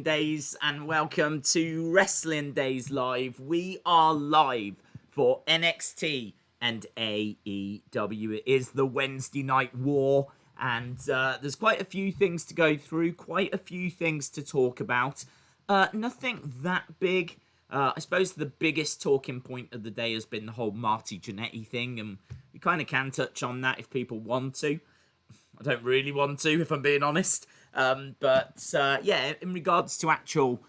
Days and welcome to Wrestling Days Live. We are live for NXT and AEW. It is the Wednesday Night War, and there's quite a few things to go through, quite a few things to talk about. Nothing that big. I suppose the biggest talking point of the day has been the whole Marty Jannetty thing, and we kind of can touch on that if people want to. I don't really want to, if I'm being honest. Yeah, in regards to actual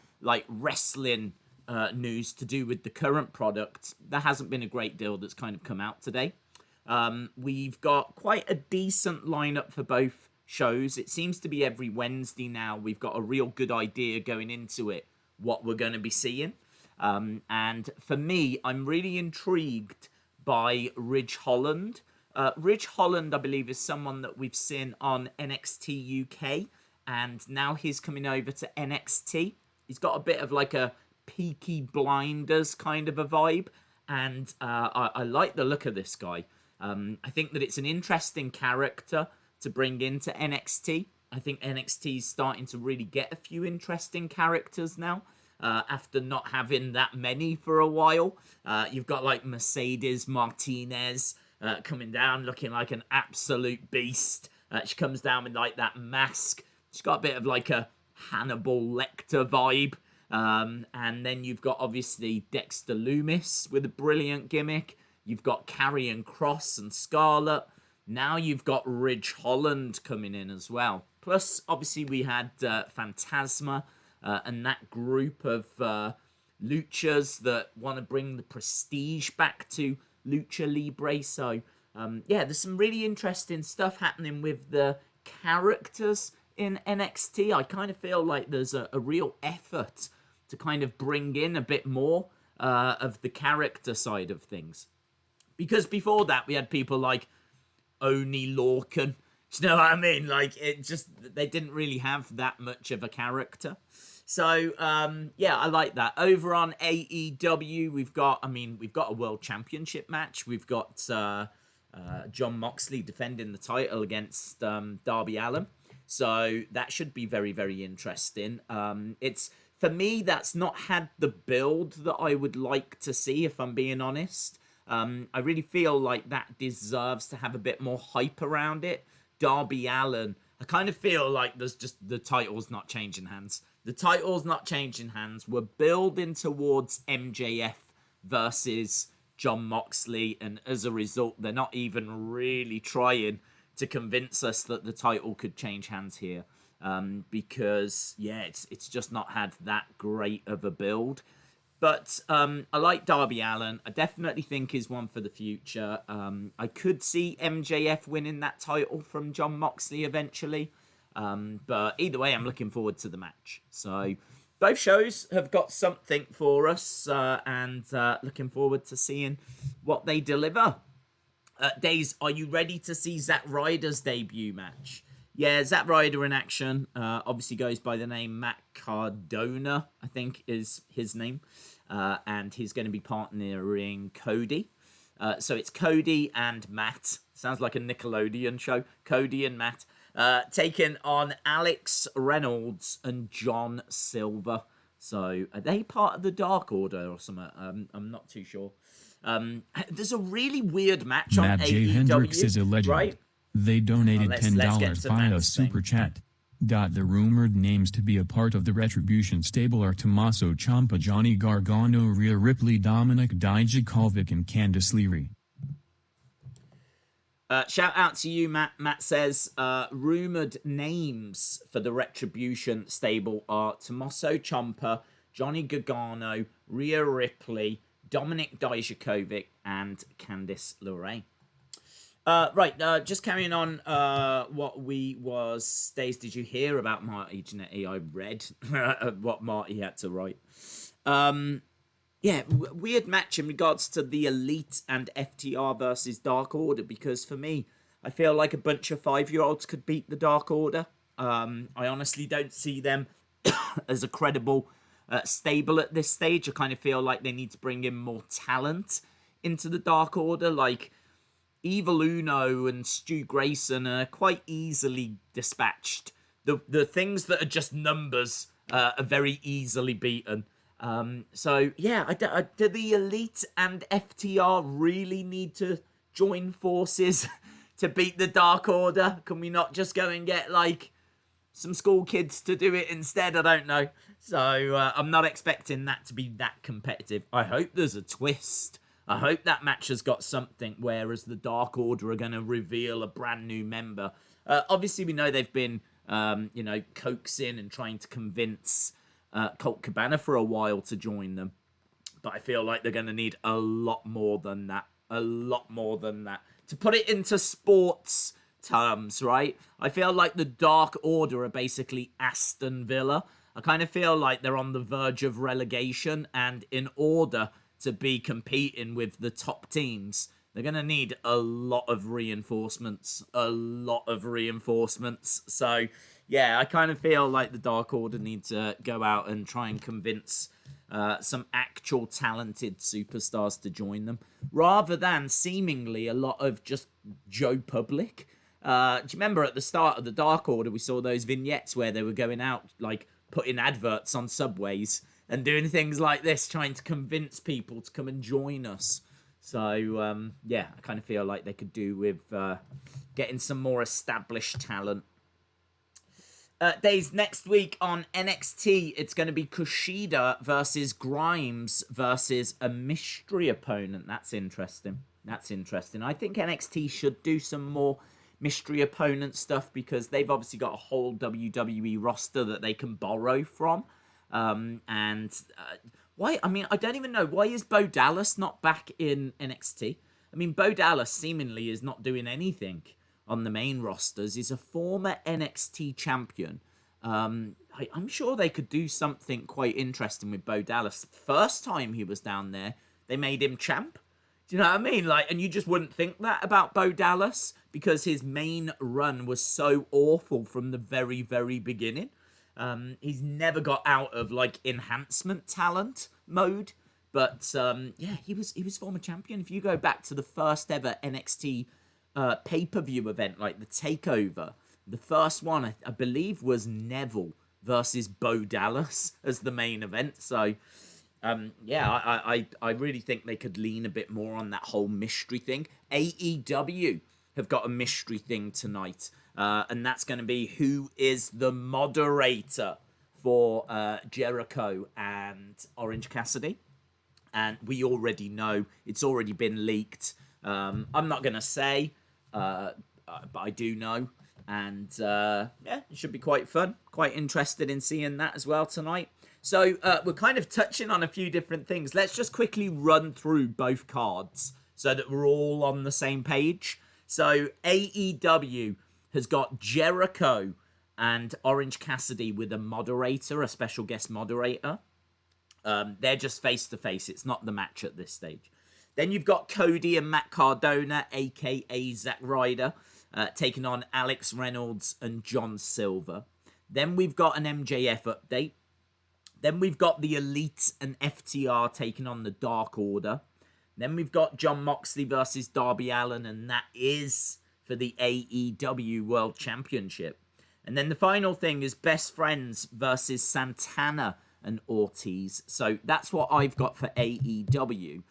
wrestling news to do with the current product, there hasn't been a great deal that's kind of come out today. We've got quite a decent lineup for both shows. It seems to be every Wednesday now. We've got a real good idea going into it what we're going to be seeing. And for me, I'm really intrigued by Ridge Holland. Ridge Holland, I believe, is someone that we've seen on NXT UK, and now he's coming over to NXT. He's got a bit of like a Peaky Blinders kind of a vibe, and I like the look of this guy. I think that it's an interesting character to bring into NXT. I think NXT is starting to really get a few interesting characters now. After not having that many for a while. You've got like Mercedes Martinez coming down looking like an absolute beast. She comes down with like that mask. She's got a bit of like a Hannibal Lecter vibe. And then you've got obviously Dexter Lumis with a brilliant gimmick. You've got Karrion Kross and Scarlett. Now you've got Ridge Holland coming in as well. Plus, obviously, we had Phantasma. And that group of luchas that want to bring the prestige back to Lucha Libre. So, there's some really interesting stuff happening with the characters in NXT. I kind of feel like there's a real effort to kind of bring in a bit more of the character side of things. Because before that, we had people like Oney Lorcan. Do you know what I mean? Like, they didn't really have that much of a character. So, I like that. Over on AEW, we've got a World Championship match. We've got Jon Moxley defending the title against Darby Allin. So, that should be very, very interesting. For me, that's not had the build that I would like to see, if I'm being honest. I really feel like that deserves to have a bit more hype around it. Darby Allin, I kind of feel like there's just the title's not changing hands. The title's not changing hands. We're building towards MJF versus Jon Moxley, and as a result, they're not even really trying to convince us that the title could change hands here. Because, it's just not had that great of a build. But I like Darby Allin. I definitely think he's one for the future. I could see MJF winning that title from Jon Moxley eventually. But either way, I'm looking forward to the match. So both shows have got something for us, and looking forward to seeing what they deliver. Days, are you ready to see Zack Ryder's debut match? Yeah, Zack Ryder in action. Obviously goes by the name Matt Cardona, I think is his name. And he's going to be partnering Cody. So it's Cody and Matt. Sounds like a Nickelodeon show. Cody and Matt. Taking on Alex Reynolds and John Silver. So are they part of the Dark Order or something? I'm not too sure. There's a really weird match on Matt AEW. J. Hendricks is a legend. Right? They donated $10 via Matt's Super thing. Chat. The rumored names to be a part of the Retribution stable are Tommaso Ciampa, Johnny Gargano, Rhea Ripley, Dominic Dijakovic, and Candice LeRae. Shout out to you, Matt. Matt says, rumored names for the Retribution stable are Tommaso Ciampa, Johnny Gargano, Rhea Ripley, Dominic Dijakovic, and Candice LeRae. Just carrying on what Days, did you hear about Marty Jannetty? I read what Marty had to write. Weird match in regards to the Elite and FTR versus Dark Order, because for me, I feel like a bunch of 5-year-olds could beat the Dark Order. I honestly don't see them as a credible stable at this stage. I kind of feel like they need to bring in more talent into the Dark Order, like Evil Uno and Stu Grayson are quite easily dispatched. The things that are just numbers are very easily beaten. So yeah, do the Elite and FTR really need to join forces to beat the Dark Order? Can we not just go and get like some school kids to do it instead? I don't know. So I'm not expecting that to be that competitive. I hope there's a twist. I hope that match has got something, whereas the Dark Order are going to reveal a brand new member. Obviously, we know they've been, coaxing and trying to convince Colt Cabana for a while to join them. But I feel like they're going to need a lot more than that. A lot more than that. To put it into sports terms, right? I feel like the Dark Order are basically Aston Villa. I kind of feel like they're on the verge of relegation, and in order to be competing with the top teams, they're going to need a lot of reinforcements. A lot of reinforcements. So, yeah, I kind of feel like the Dark Order need to go out and try and convince some actual talented superstars to join them, rather than seemingly a lot of just Joe Public. Do you remember at the start of the Dark Order, we saw those vignettes where they were going out, like, putting adverts on subways and doing things like this, trying to convince people to come and join us. So, yeah, I kind of feel like they could do with getting some more established talent. Days next week on NXT, it's going to be Kushida versus Grimes versus a mystery opponent. That's interesting. That's interesting. I think NXT should do some more mystery opponent stuff, because they've obviously got a whole WWE roster that they can borrow from. Why? I mean, I don't even know. Why is Bo Dallas not back in NXT? I mean, Bo Dallas seemingly is not doing anything on the main rosters. He's a former NXT champion. I'm sure they could do something quite interesting with Bo Dallas. First time he was down there, they made him champ. Do you know what I mean? Like, and you just wouldn't think that about Bo Dallas, because his main run was so awful from the very, very beginning. He's never got out of like enhancement talent mode, but yeah, he was former champion. If you go back to the first ever NXT pay-per-view event, like the Takeover, the first one I believe was Neville versus Bo Dallas as the main event. So yeah, I really think they could lean a bit more on that whole mystery thing. AEW have got a mystery thing tonight. And that's going to be who is the moderator for Jericho and Orange Cassidy. And we already know, it's already been leaked. I'm not going to say, but I do know. And yeah, it should be quite fun. Quite interested in seeing that as well tonight. So we're kind of touching on a few different things. Let's just quickly run through both cards so that we're all on the same page. So AEW has got Jericho and Orange Cassidy with a moderator, a special guest moderator. They're just face-to-face. It's not the match at this stage. Then you've got Cody and Matt Cardona, a.k.a. Zack Ryder, taking on Alex Reynolds and John Silver. Then we've got an MJF update. Then we've got the Elite and FTR taking on the Dark Order. Then we've got Jon Moxley versus Darby Allin, and that is for the AEW World Championship. And then the final thing is Best Friends versus Santana and Ortiz. So that's what I've got for AEW.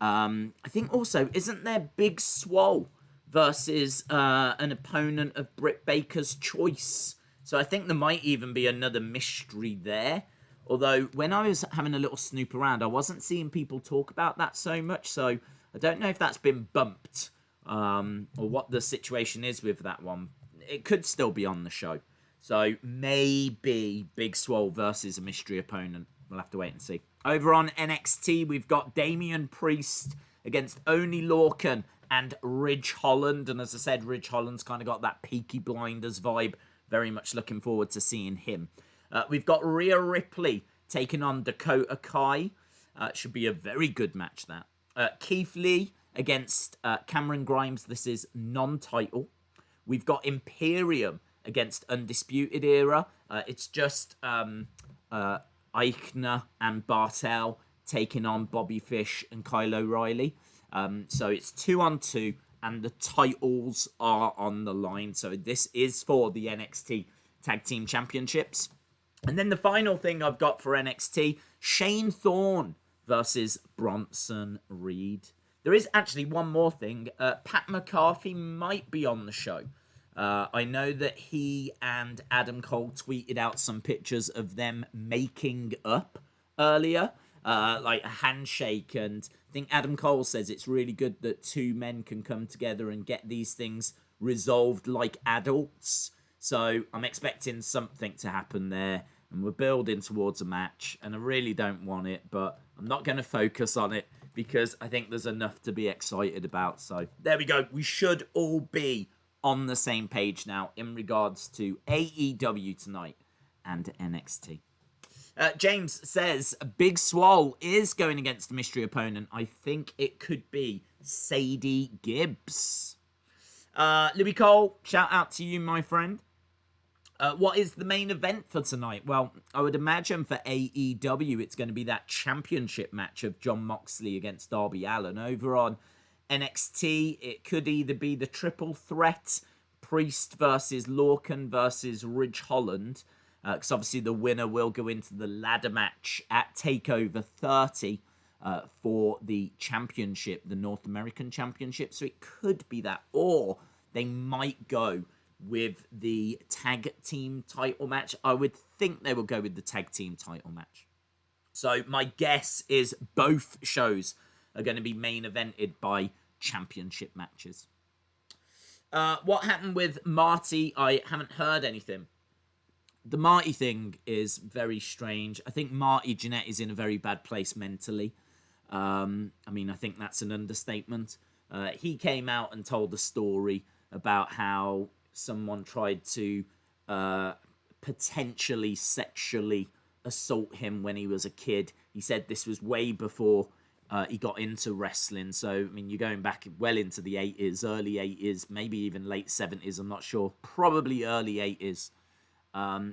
I think also, isn't there Big Swole versus an opponent of Britt Baker's choice? So I think there might even be another mystery there. Although when I was having a little snoop around, I wasn't seeing people talk about that so much. So I don't know if that's been bumped. Or what the situation is with that one. It could still be on the show. So maybe Big Swole versus a mystery opponent. We'll have to wait and see. Over on NXT, we've got Damian Priest against Oney Lorcan and Ridge Holland. And as I said, Ridge Holland's kind of got that Peaky Blinders vibe. Very much looking forward to seeing him. We've got Rhea Ripley taking on Dakota Kai. Should be a very good match, that. Keith Lee against Cameron Grimes. This is non-title. We've got Imperium against Undisputed Era. It's just Eichner and Bartel taking on Bobby Fish and Kyle O'Reilly. So it's 2-on-2, and the titles are on the line. So this is for the NXT Tag Team Championships. And then the final thing I've got for NXT, Shane Thorne versus Bronson Reed. There is actually one more thing. Pat McAfee might be on the show. I know that he and Adam Cole tweeted out some pictures of them making up earlier, like a handshake. And I think Adam Cole says it's really good that two men can come together and get these things resolved like adults. So I'm expecting something to happen there. And we're building towards a match. And I really don't want it, but I'm not going to focus on it because I think there's enough to be excited about. So there we go. We should all be on the same page now in regards to AEW tonight and NXT. James says Big Swole is going against the mystery opponent. I think it could be Sadie Gibbs. Louis Cole, shout out to you, my friend. What is the main event for tonight? Well, I would imagine for AEW, it's going to be that championship match of Jon Moxley against Darby Allin. Over on NXT, it could either be the triple threat, Priest versus Lorcan versus Ridge Holland, because obviously the winner will go into the ladder match at TakeOver 30 for the championship, the North American Championship. So it could be that, or they might go with the tag team title match. I would think they will go with the tag team title match. So my guess is both shows are going to be main evented by championship matches. What happened with Marty? I haven't heard anything. The Marty thing is very strange. I think Marty Jannetty is in a very bad place mentally. I mean, I think that's an understatement. He came out and told the story about how someone tried to potentially sexually assault him when he was a kid. He said this was way before he got into wrestling. So, I mean, you're going back well into the 80s, early 80s, maybe even late 70s, I'm not sure. Probably early 80s.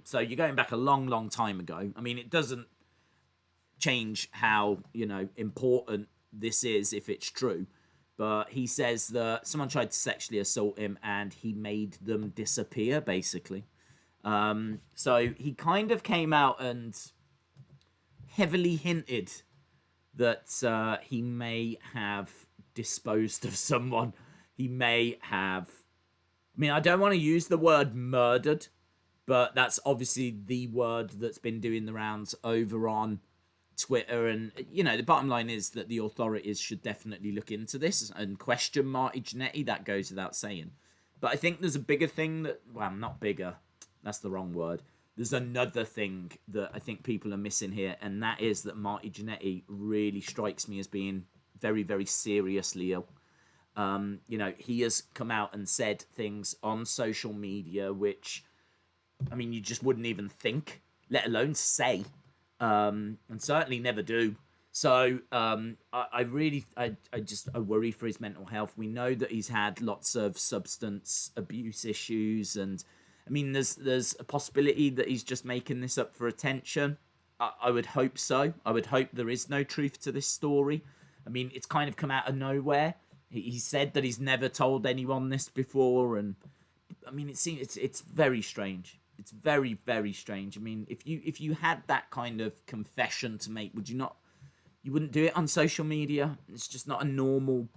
So you're going back a long, long time ago. I mean, it doesn't change how, important this is if it's true. But he says that someone tried to sexually assault him and he made them disappear, basically. So he kind of came out and heavily hinted that he may have disposed of someone. He may have... I mean, I don't want to use the word murdered, but that's obviously the word that's been doing the rounds over on Twitter. And, the bottom line is that the authorities should definitely look into this and question Marty Jannetty. That goes without saying. But I think there's a bigger thing that... Well, not bigger. That's the wrong word. There's another thing that I think people are missing here, and that is that Marty Jannetty really strikes me as being very, very seriously ill. He has come out and said things on social media which, I mean, you just wouldn't even think, let alone say, and certainly never do. So I worry for his mental health. We know that he's had lots of substance abuse issues, and I mean, there's a possibility that he's just making this up for attention. I would hope so. I would hope there is no truth to this story. I mean, it's kind of come out of nowhere. He said that he's never told anyone this before, and I mean, it's very strange. It's very, very strange. I mean, if you had that kind of confession to make, would you not? You wouldn't do it on social media. It's just not normal,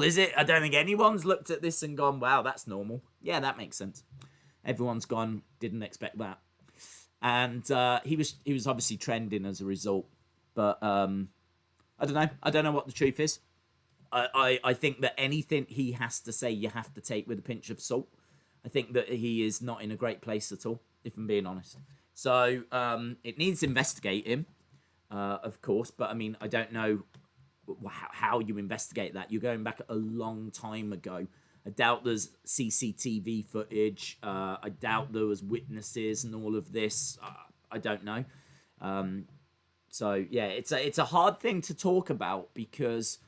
is it? I don't think anyone's looked at this and gone, wow, that's normal. Yeah, that makes sense. Everyone's gone, didn't expect that. And he was obviously trending as a result. But I don't know. I don't know what the truth is. I think that anything he has to say, you have to take with a pinch of salt. I think that he is not in a great place at all, if I'm being honest. So it needs investigating, of course. But I mean, I don't know how you investigate that. You're going back a long time ago. I doubt there's CCTV footage. I doubt there was witnesses and all of this. I don't know. So yeah, it's a hard thing to talk about because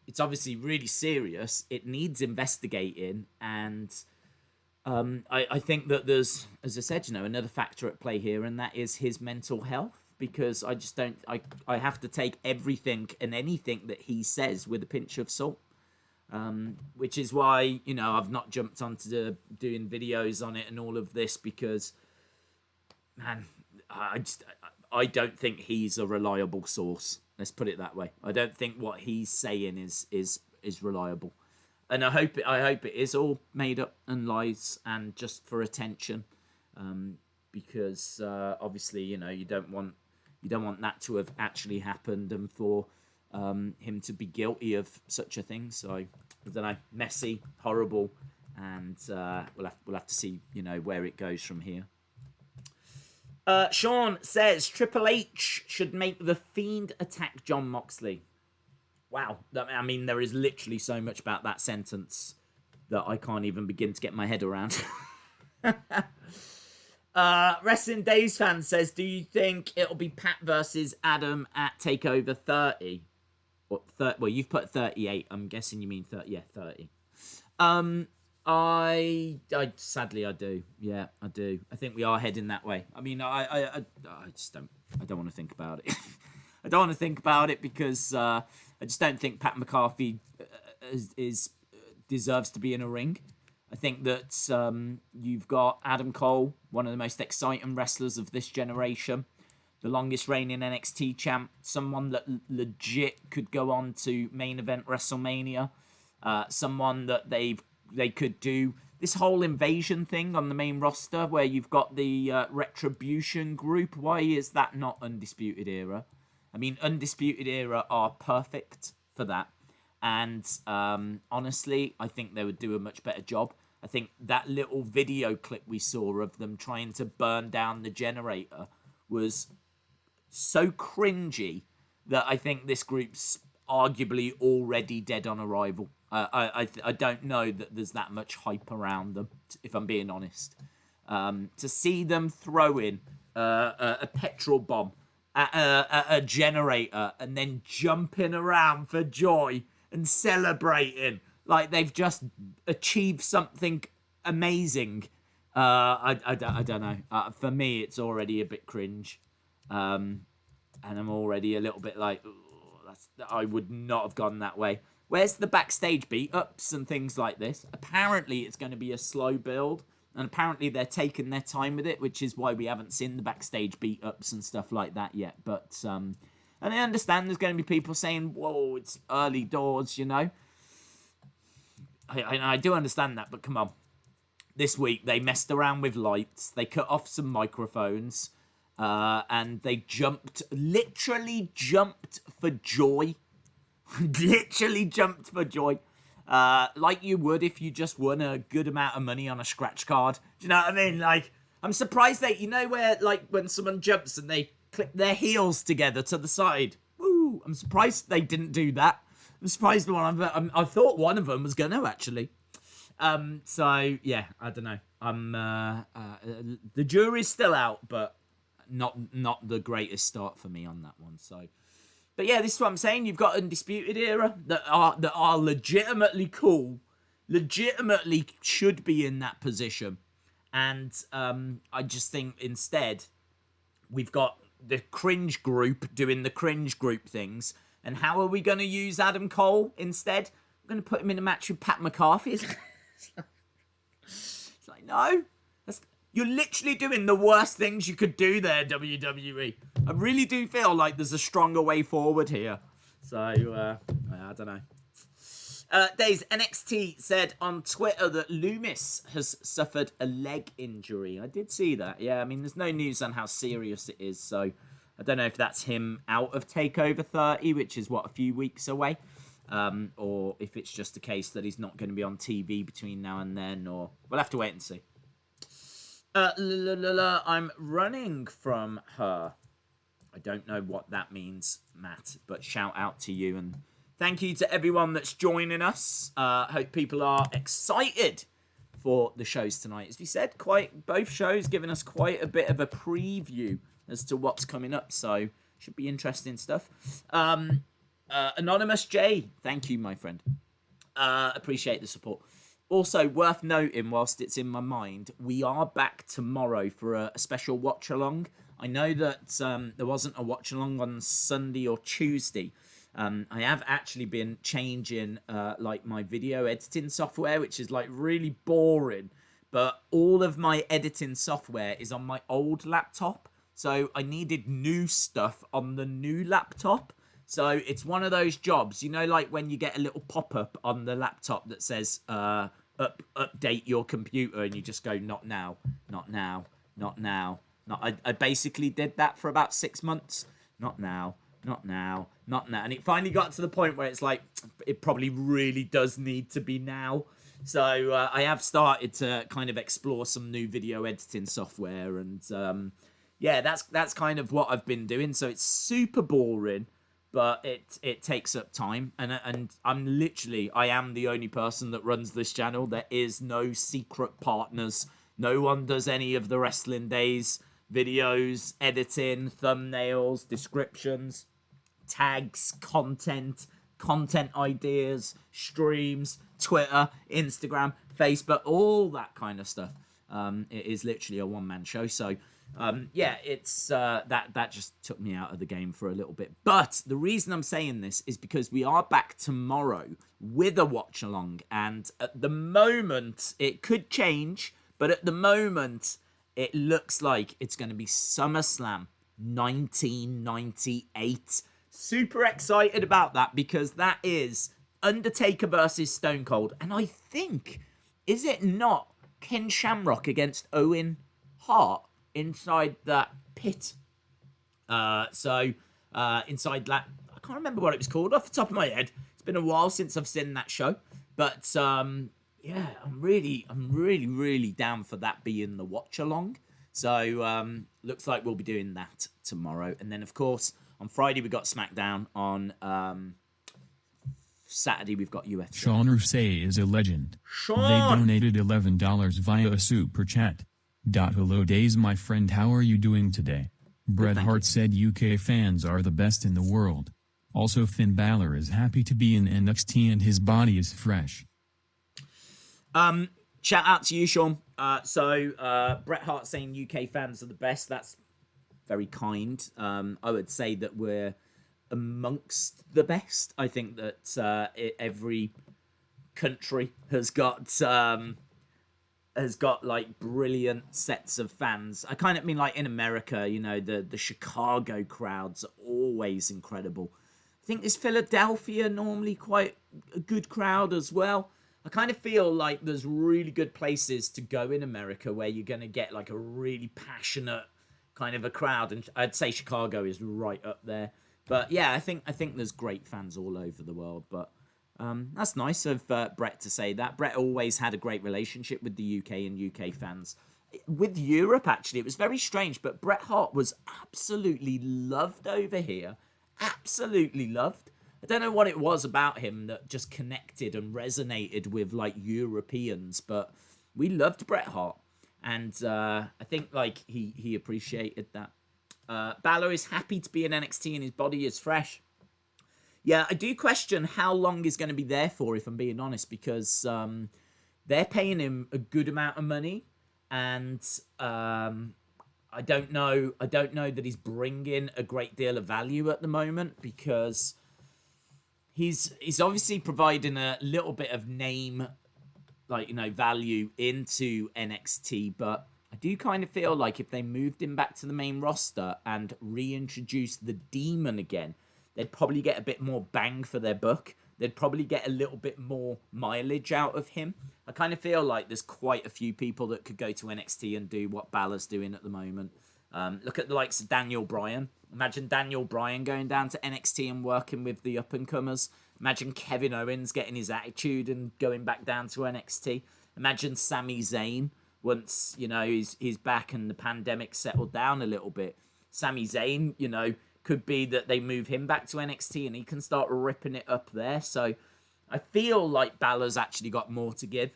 it's obviously really serious. It needs investigating, and I think that there's, as I said, another factor at play here, and that is his mental health. Because I just don't... I have to take everything and anything that he says with a pinch of salt. Which is why, I've not jumped onto doing videos on it and all of this, because man, I don't think he's a reliable source. Let's put it that way. I don't think what he's saying is reliable, and I hope it is all made up and lies and just for attention, because obviously you don't want that to have actually happened and for him to be guilty of such a thing. So I don't know, messy, horrible, and we'll have to see where it goes from here. Sean says Triple H should make the Fiend attack Jon Moxley. Wow, I mean there is literally so much about that sentence that I can't even begin to get my head around. Wrestling Days fan says, do you think it'll be Pat versus Adam at TakeOver 30? Well, you've put 38. I'm guessing you mean 30. Yeah, 30. I sadly I do. Yeah, I do. I think we are heading that way. I mean, I just don't want to think about it. I don't want to think about it because I just don't think Pat McAfee deserves to be in a ring. I think that you've got Adam Cole, one of the most exciting wrestlers of this generation, the longest reigning NXT champ, someone that legit could go on to main event WrestleMania, someone that they could do this whole invasion thing on the main roster where you've got the Retribution group. Why is that not Undisputed Era? I mean, Undisputed Era are perfect for that. And honestly, I think they would do a much better job. I think that little video clip we saw of them trying to burn down the generator was so cringy that I think this group's arguably already dead on arrival. I don't know that there's that much hype around them, if I'm being honest. To see them throw in a petrol bomb at a generator and then jumping around for joy and celebrating like they've just achieved something amazing. I don't know. For me, it's already a bit cringe. And I'm already a little bit like, I would not have gone that way. Where's the backstage beat-ups and things like this? Apparently, it's going to be a slow build. And apparently, they're taking their time with it, which is why we haven't seen the backstage beat-ups and stuff like that yet. But, and I understand there's going to be people saying, whoa, it's early doors, I do understand that, but come on. This week, they messed around with lights. They cut off some microphones. And they literally jumped for joy. Literally jumped for joy. Like you would if you just won a good amount of money on a scratch card. Do you know what I mean? Like, I'm surprised where, like, when someone jumps and they click their heels together to the side. Woo! I'm surprised they didn't do that. I'm surprised I thought one of them was going to, actually. So, yeah, I don't know. The jury's still out, but not the greatest start for me on that one. So, but yeah, this is what I'm saying. You've got Undisputed Era that are legitimately cool, legitimately should be in that position, and I just think instead we've got the cringe group doing the cringe group things. And how are we going to use Adam Cole instead? We're going to put him in a match with Pat McAfee. It's like, no. You're literally doing the worst things you could do there, WWE. I really do feel like there's a stronger way forward here. So, I don't know. Days, NXT said on Twitter that Loomis has suffered a leg injury. I did see that. Yeah, I mean, there's no news on how serious it is, so I don't know if that's him out of TakeOver 30, which is, a few weeks away, or if it's just a case that he's not going to be on TV between now and then, or we'll have to wait and see. I'm running from her. I don't know what that means, Matt, but shout out to you and thank you to everyone that's joining us. Hope people are excited for the shows tonight. As we said, both shows giving us quite a bit of a preview as to what's coming up, so should be interesting stuff. Anonymous J, thank you, my friend. Appreciate the support. Also, worth noting, whilst it's in my mind, we are back tomorrow for a special watch-along. I know that there wasn't a watch-along on Sunday or Tuesday. I have actually been changing my video editing software, which is really boring. but all of my editing software is on my old laptop. So I needed new stuff on the new laptop. So it's one of those jobs, you know, like when you get a little pop-up on the laptop that says, update your computer, and you just go, not now, not now, not now. I basically did that for about 6 months. Not now, not now, not now. And it finally got to the point where it's like, it probably really does need to be now. So I have started to kind of explore some new video editing software, and yeah, that's kind of what I've been doing. So it's super boring, but it takes up time, and I am the only person that runs this channel. There is no secret partners. No one does any of the Wrestling Days videos, editing, thumbnails, descriptions, tags, content ideas, streams, Twitter, Instagram, Facebook, all that kind of stuff. It is literally a one-man show. So yeah, it's that just took me out of the game for a little bit. But the reason I'm saying this is because we are back tomorrow with a watch along, and at the moment it could change, but at the moment it looks like it's going to be SummerSlam 1998. Super excited about that, because that is Undertaker versus Stone Cold, and I think, is it not Ken Shamrock against Owen Hart inside that pit? Inside that, I can't remember what it was called off the top of my head. It's been a while since I've seen that show, but yeah, I'm really down for that being the watch along. So looks like we'll be doing that tomorrow, and then of course on Friday we got SmackDown. On Saturday we've got UFC. Sean Rousset is a legend. Sean! They donated $11 via a super chat. Hello days, my friend, how are you doing today? Bret Hart said UK fans are the best in the world. Also, Finn Balor is happy to be in NXT and his body is fresh. Shout out to you, Sean. Bret Hart saying UK fans are the best. That's very kind. I would say that we're amongst the best. I think that every country has got like brilliant sets of fans. I kind of mean like in America, you know, the Chicago crowds are always incredible. I think is Philadelphia normally quite a good crowd as well. I kind of feel like there's really good places to go in America where you're going to get like a really passionate kind of a crowd, and I'd say Chicago is right up there. But yeah, I think there's great fans all over the world. But that's nice of Bret to say that. Bret always had a great relationship with the UK and UK fans. With Europe, actually, it was very strange, but Bret Hart was absolutely loved over here. Absolutely loved. I don't know what it was about him that just connected and resonated with like Europeans, but we loved Bret Hart, and I think like he appreciated that. Balor is happy to be in NXT and his body is fresh. Yeah, I do question how long he's going to be there for, if I'm being honest, because they're paying him a good amount of money, and I don't know that he's bringing a great deal of value at the moment, because he's obviously providing a little bit of name, like, you know, value into NXT, but I do kind of feel like if they moved him back to the main roster and reintroduced the Demon again, they'd probably get a bit more bang for their buck. They'd probably get a little bit more mileage out of him. I kind of feel like there's quite a few people that could go to NXT and do what Balor's doing at the moment. Look at the likes of Daniel Bryan. Imagine Daniel Bryan going down to NXT and working with the up-and-comers. Imagine Kevin Owens getting his attitude and going back down to NXT. Imagine Sami Zayn once, you know, he's back and the pandemic settled down a little bit. Sami Zayn, you know, could be that they move him back to NXT and he can start ripping it up there. So I feel like Balor's actually got more to give.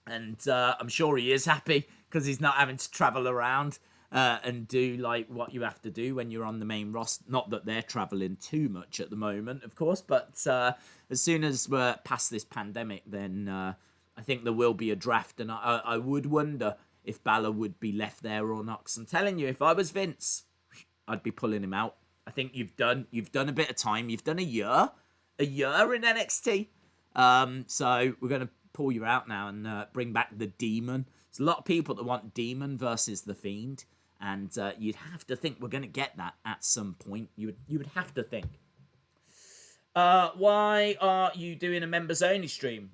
And I'm sure he is happy because he's not having to travel around and do like what you have to do when you're on the main roster. Not that they're traveling too much at the moment, of course, but as soon as we're past this pandemic, then I think there will be a draft, and I would wonder if Balor would be left there or not. 'Cause I'm telling you, if I was Vince, I'd be pulling him out. I think you've done a bit of time. You've done a year in NXT. So we're going to pull you out now and bring back the Demon. There's a lot of people that want Demon versus The Fiend, and you'd have to think we're going to get that at some point. You would have to think. Why are you doing a members only stream?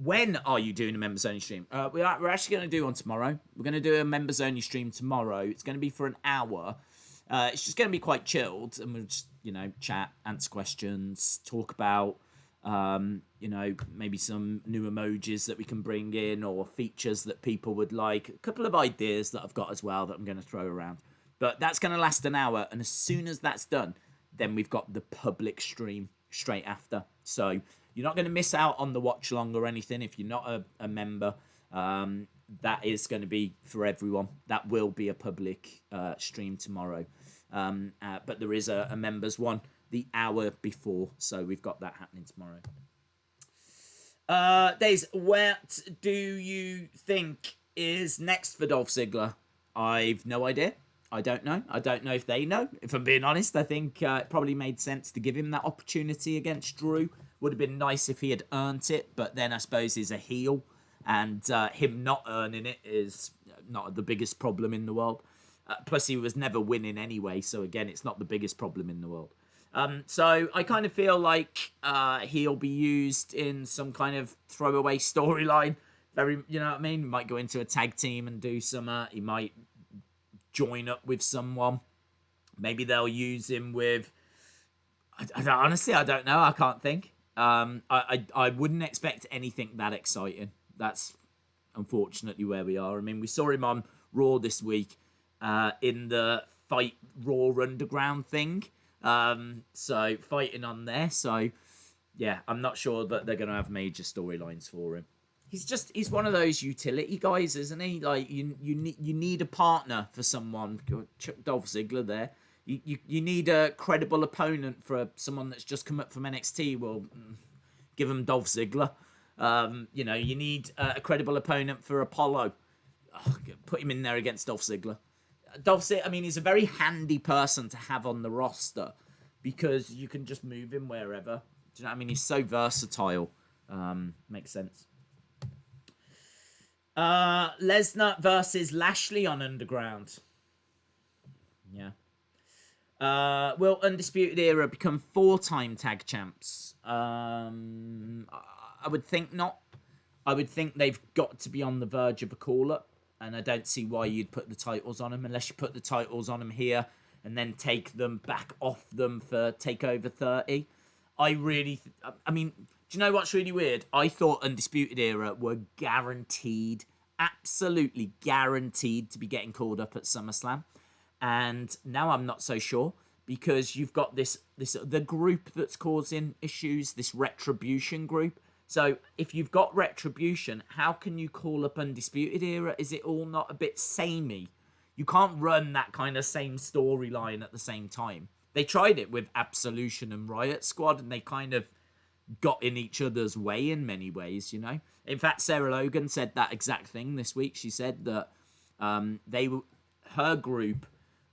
When are you doing a members only stream? We're actually going to do one tomorrow. We're going to do a members only stream tomorrow. It's going to be for an hour. It's just going to be quite chilled, and we'll just, chat, answer questions, talk about, maybe some new emojis that we can bring in or features that people would like. A couple of ideas that I've got as well that I'm going to throw around. But that's going to last an hour, and as soon as that's done, then we've got the public stream straight after. So you're not going to miss out on the watch along or anything if you're not a member. That is going to be for everyone. That will be a public stream tomorrow. But there is a members one the hour before. So we've got that happening tomorrow. Days, what do you think is next for Dolph Ziggler? I've no idea. I don't know. I don't know if they know. If I'm being honest, I think it probably made sense to give him that opportunity against Drew. Would have been nice if he had earned it, but then I suppose he's a heel, and him not earning it is not the biggest problem in the world. Plus, he was never winning anyway, so again, it's not the biggest problem in the world. So I kind of feel like he'll be used in some kind of throwaway storyline. Very, you know what I mean? He might go into a tag team and do some. He might join up with someone. Maybe they'll use him with. Honestly, I don't know. I can't think. I wouldn't expect anything that exciting. That's unfortunately where we are. I mean, we saw him on Raw this week in the Fight Raw Underground thing. So fighting on there. So yeah, I'm not sure that they're going to have major storylines for him. He's one of those utility guys, isn't he? Like you need a partner for someone. Chuck Dolph Ziggler there. You need a credible opponent for someone that's just come up from NXT. Well, give him Dolph Ziggler. You need a credible opponent for Apollo. Put him in there against Dolph Ziggler. I mean, he's a very handy person to have on the roster because you can just move him wherever. Do you know what I mean? He's so versatile. Makes sense. Lesnar versus Lashley on Underground. Yeah. Will Undisputed Era become 4-time tag champs? I would think not. I would think they've got to be on the verge of a call-up, and I don't see why you'd put the titles on them unless you put the titles on them here and then take them back off them for TakeOver 30. I mean, do you know what's really weird? I thought Undisputed Era were guaranteed, absolutely guaranteed to be getting called up at SummerSlam. And now I'm not so sure because you've got the group that's causing issues, this Retribution group. So if you've got Retribution, how can you call up Undisputed Era? Is it all not a bit samey? You can't run that kind of same storyline at the same time. They tried it with Absolution and Riot Squad, and they kind of got in each other's way in many ways, you know. In fact, Sarah Logan said that exact thing this week. She said that her group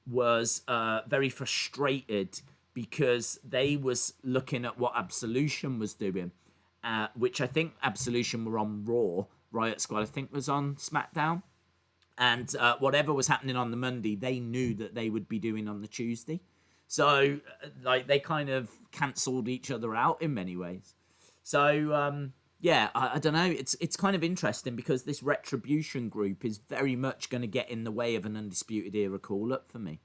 was very frustrated because they was looking at what Absolution was doing, which I think Absolution were on Raw. Riot Squad, I think, was on SmackDown. And whatever was happening on the Monday, they knew that they would be doing on the Tuesday. So, they kind of cancelled each other out in many ways. So, yeah, I don't know. It's kind of interesting because this Retribution group is very much going to get in the way of an Undisputed Era call-up for me.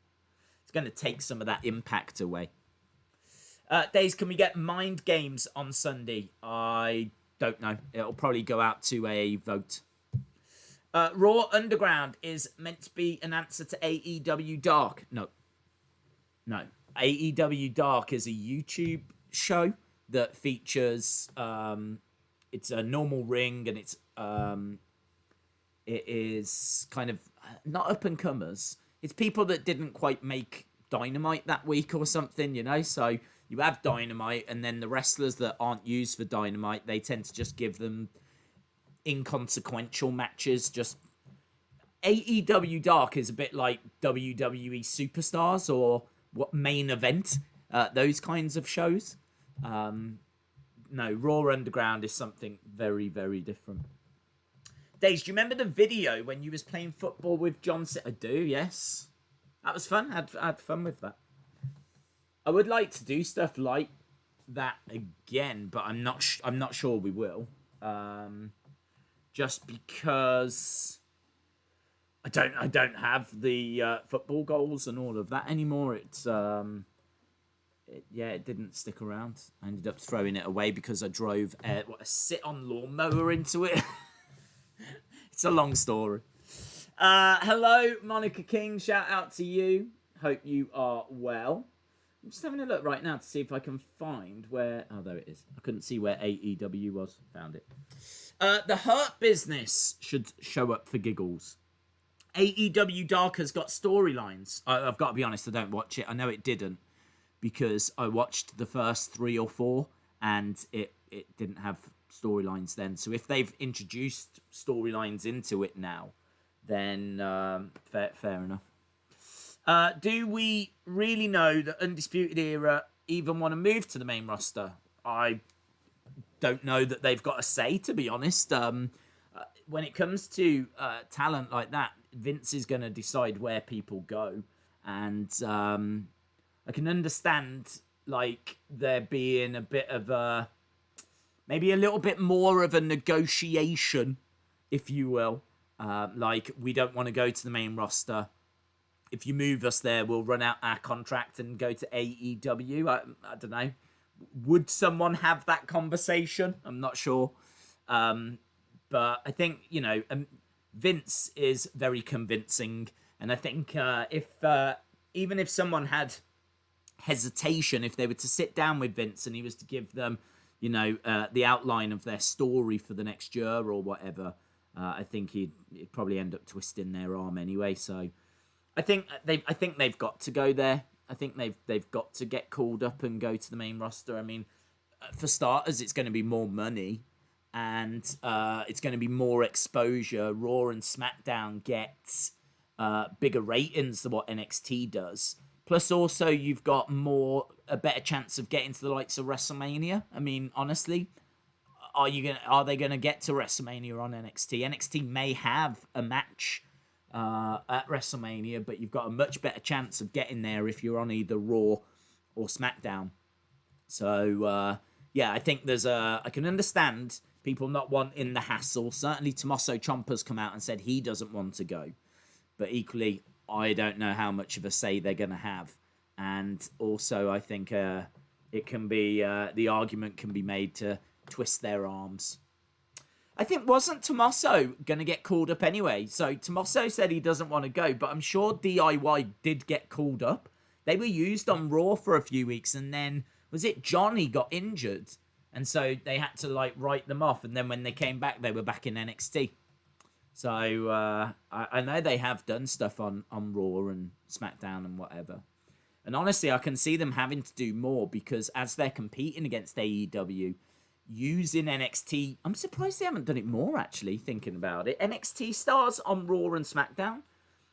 It's going to take some of that impact away. Days, can we get Mind Games on Sunday? I don't know. It'll probably go out to a vote. Raw Underground is meant to be an answer to AEW Dark. No. AEW Dark is a YouTube show that features... it's a normal ring, and it is kind of not up-and-comers. It's people that didn't quite make Dynamite that week or something, you know? So you have Dynamite, and then the wrestlers that aren't used for Dynamite, they tend to just give them inconsequential matches. Just AEW Dark is a bit like WWE Superstars or what Main Event, those kinds of shows. No, Raw Underground is something very, very different. Days, do you remember the video when you was playing football with John? I do, yes. That was fun. I had fun with that. I would like to do stuff like that again, but I'm not sure we will. Just because I don't have the football goals and all of that anymore. It didn't stick around. I ended up throwing it away because I drove a sit-on lawnmower into it. It's a long story. Hello, Monica King. Shout out to you. Hope you are well. I'm just having a look right now to see if I can find where... Oh, there it is. I couldn't see where AEW was. Found it. The Hurt Business should show up for giggles. AEW Dark has got storylines. I've got to be honest, I don't watch it. I know it didn't because I watched the first 3 or 4 and it didn't have storylines then. So if they've introduced storylines into it now, then fair enough. Do we really know that Undisputed Era even want to move to the main roster? I don't know that they've got a say, to be honest. When it comes to talent like that, Vince is going to decide where people go. And I can understand, like, there being a bit of a... maybe a little bit more of a negotiation, if you will. Like, we don't want to go to the main roster. If you move us there, we'll run out our contract and go to AEW. I don't know. Would someone have that conversation? I'm not sure. But I think, Vince is very convincing. And I think even if someone had hesitation, if they were to sit down with Vince and he was to give them, the outline of their story for the next year or whatever, I think he'd probably end up twisting their arm anyway. So I think they've got to go there. I think they've got to get called up and go to the main roster. I mean, for starters, it's going to be more money and it's going to be more exposure. Raw and SmackDown get bigger ratings than what NXT does. Plus, also, you've got a better chance of getting to the likes of WrestleMania. I mean, honestly, are they gonna get to WrestleMania on NXT? NXT may have a match at WrestleMania, but you've got a much better chance of getting there if you're on either Raw or SmackDown. So I think I can understand people not wanting the hassle. Certainly, Tommaso Ciampa's come out and said he doesn't want to go, but equally, I don't know how much of a say they're going to have. And also, I think it can be the argument can be made to twist their arms. I think wasn't Tommaso going to get called up anyway? So Tommaso said he doesn't want to go, but I'm sure DIY did get called up. They were used on Raw for a few weeks, and then was it Johnny got injured, and so they had to write them off. And then when they came back, they were back in NXT. So I know they have done stuff on Raw and SmackDown and whatever. And honestly, I can see them having to do more because as they're competing against AEW, using NXT, I'm surprised they haven't done it more, actually, thinking about it. NXT stars on Raw and SmackDown.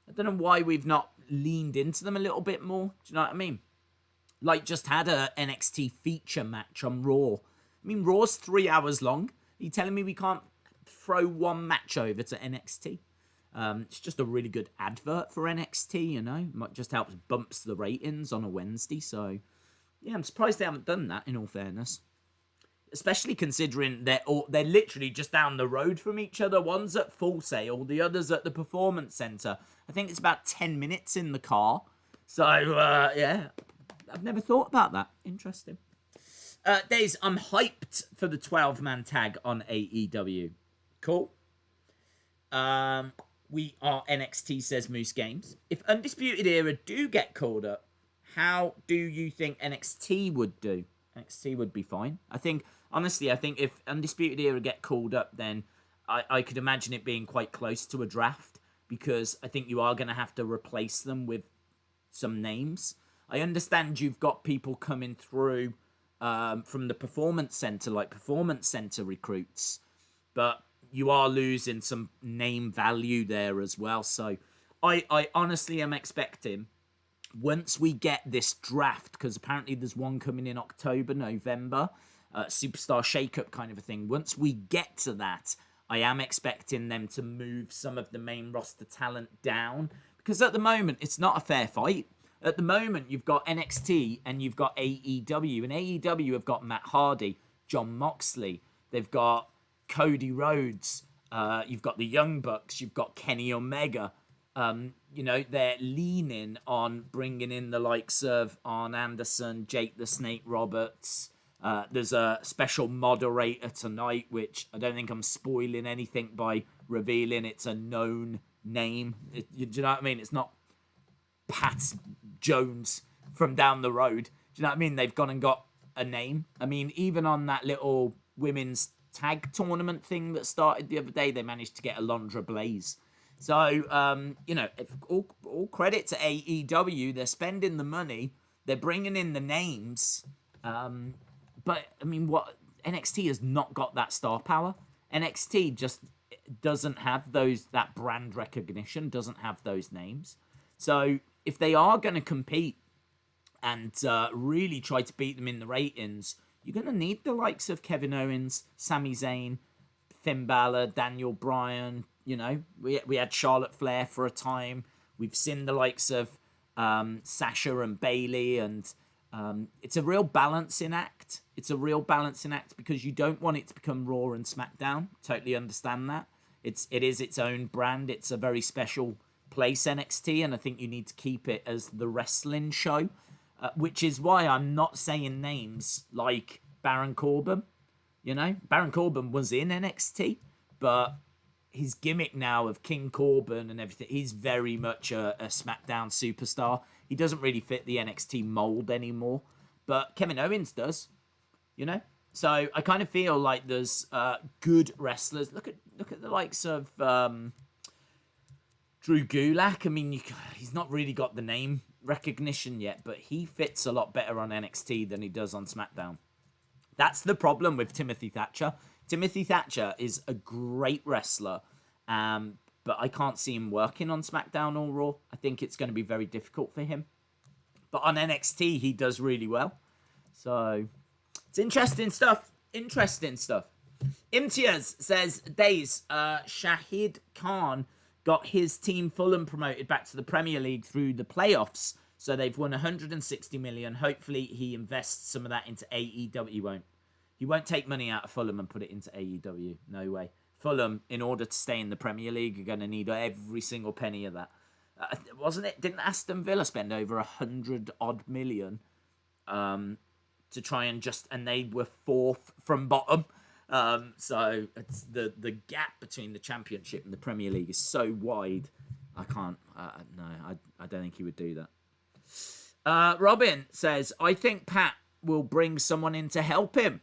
I don't know why we've not leaned into them a little bit more. Do you know what I mean? Like, just had a NXT feature match on Raw. I mean, Raw's 3 hours long. Are you telling me we can't throw one match over to NXT? It's just a really good advert for NXT, It just helps bumps the ratings on a Wednesday. So, yeah, I'm surprised they haven't done that, in all fairness. Especially considering they're literally just down the road from each other. One's at Full Sail, the other's at the Performance Center. I think it's about 10 minutes in the car. So, yeah, I've never thought about that. Interesting. Days, I'm hyped for the 12-man tag on AEW. Cool. We are NXT, says Moose Games. If Undisputed Era do get called up, how do you think NXT would do? NXT would be fine. Honestly, I think if Undisputed Era get called up, then I could imagine it being quite close to a draft because I think you are going to have to replace them with some names. I understand you've got people coming through from the Performance Center, like Performance Center recruits, but you are losing some name value there as well. So I honestly am expecting once we get this draft, because apparently there's one coming in October, November, superstar shakeup kind of a thing. Once we get to that, I am expecting them to move some of the main roster talent down, because at the moment it's not a fair fight. At the moment you've got NXT and you've got AEW, and AEW have got Matt Hardy, John Moxley, they've got Cody Rhodes, you've got the Young Bucks, you've got Kenny Omega. They're leaning on bringing in the likes of Arn Anderson, Jake the Snake Roberts. There's a special moderator tonight, which I don't think I'm spoiling anything by revealing it's a known name. Do you know what I mean? It's not Pat Jones from down the road. Do you know what I mean? They've gone and got a name. I mean, even on that little women's tag tournament thing that started the other day, they managed to get Alondra Blaze. So, all credit to AEW. They're spending the money. They're bringing in the names. But, I mean, NXT has not got that star power. NXT just doesn't have that brand recognition, doesn't have those names. So, if they are going to compete and really try to beat them in the ratings, you're going to need the likes of Kevin Owens, Sami Zayn, Finn Balor, Daniel Bryan. We had Charlotte Flair for a time. We've seen the likes of Sasha and Bayley, and it's a real balancing act. It's a real balancing act because you don't want it to become Raw and SmackDown. Totally understand that. It is its own brand. It's a very special place, NXT, and I think you need to keep it as the wrestling show, which is why I'm not saying names like Baron Corbin. Baron Corbin was in NXT, but his gimmick now of King Corbin and everything, he's very much a SmackDown superstar. He doesn't really fit the NXT mold anymore, but Kevin Owens does, So I kind of feel like there's good wrestlers. Look at the likes of Drew Gulak. I mean, he's not really got the name recognition yet, but he fits a lot better on NXT than he does on SmackDown. That's the problem with Timothy Thatcher. Timothy Thatcher is a great wrestler, but I can't see him working on SmackDown or Raw. I think it's going to be very difficult for him. But on NXT, he does really well. So, it's interesting stuff. Imtiaz says, Days, Shahid Khan got his team Fulham promoted back to the Premier League through the playoffs. So they've won 160 million. Hopefully he invests some of that into AEW. He won't take money out of Fulham and put it into AEW. No way. Fulham, in order to stay in the Premier League, are going to need every single penny of that. Wasn't it? Didn't Aston Villa spend over 100-odd million to try and they were fourth from bottom. So it's the gap between the Championship and the Premier League is so wide. I can't. I don't think he would do that. Robin says, I think Pat will bring someone in to help him.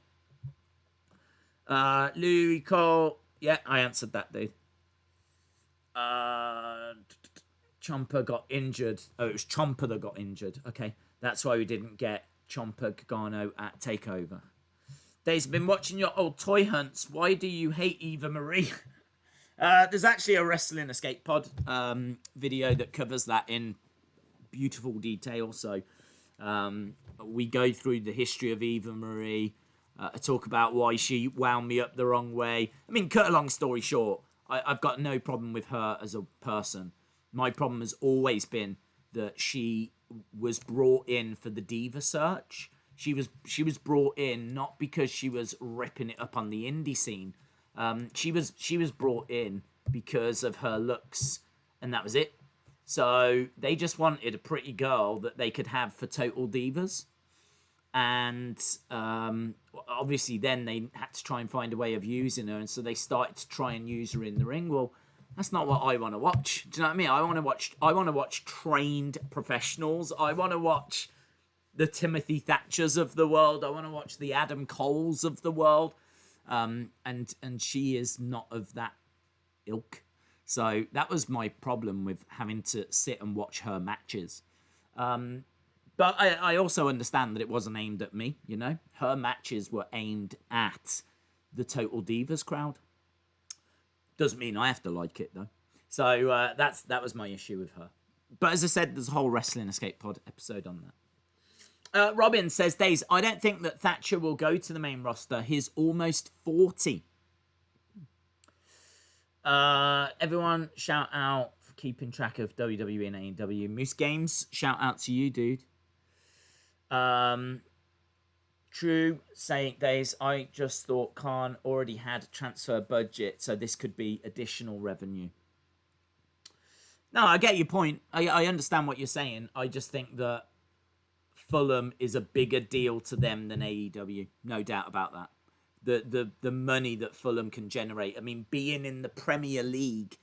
Louis Cole. Yeah, I answered that, dude. Ciampa got injured. Oh, it was Ciampa that got injured. Okay, that's why we didn't get Ciampa Gargano at TakeOver. Dave's been watching your old toy hunts. Why do you hate Eva Marie? There's actually a Wrestling Escape Pod video that covers that in beautiful detail. So we go through the history of Eva Marie. I talk about why she wound me up the wrong way. I mean, cut a long story short, I've got no problem with her as a person. My problem has always been that she was brought in for the diva search. She was brought in not because she was ripping it up on the indie scene. She was brought in because of her looks, and that was it. So they just wanted a pretty girl that they could have for Total Divas. And obviously then they had to try and find a way of using her, and so they started to try and use her in the ring. Well, that's not what I want to watch. Do you know what I mean? I want to watch trained professionals. I want to watch the Timothy Thatchers of the world. I want to watch the Adam Coles of the world. And she is not of that ilk. So that was my problem with having to sit and watch her matches. But I also understand that it wasn't aimed at me, you know. Her matches were aimed at the Total Divas crowd. Doesn't mean I have to like it, though. So that was my issue with her. But as I said, there's a whole Wrestling Escape Pod episode on that. Robin says, Days, I don't think that Thatcher will go to the main roster. He's almost 40. Everyone, shout out for keeping track of WWE and AEW. Moose Games, shout out to you, dude. True, saying days. I just thought Khan already had a transfer budget, so this could be additional revenue. No, I get your point. I understand what you're saying. I just think that Fulham is a bigger deal to them than AEW. No doubt about that. The money that Fulham can generate. I mean, being in the Premier League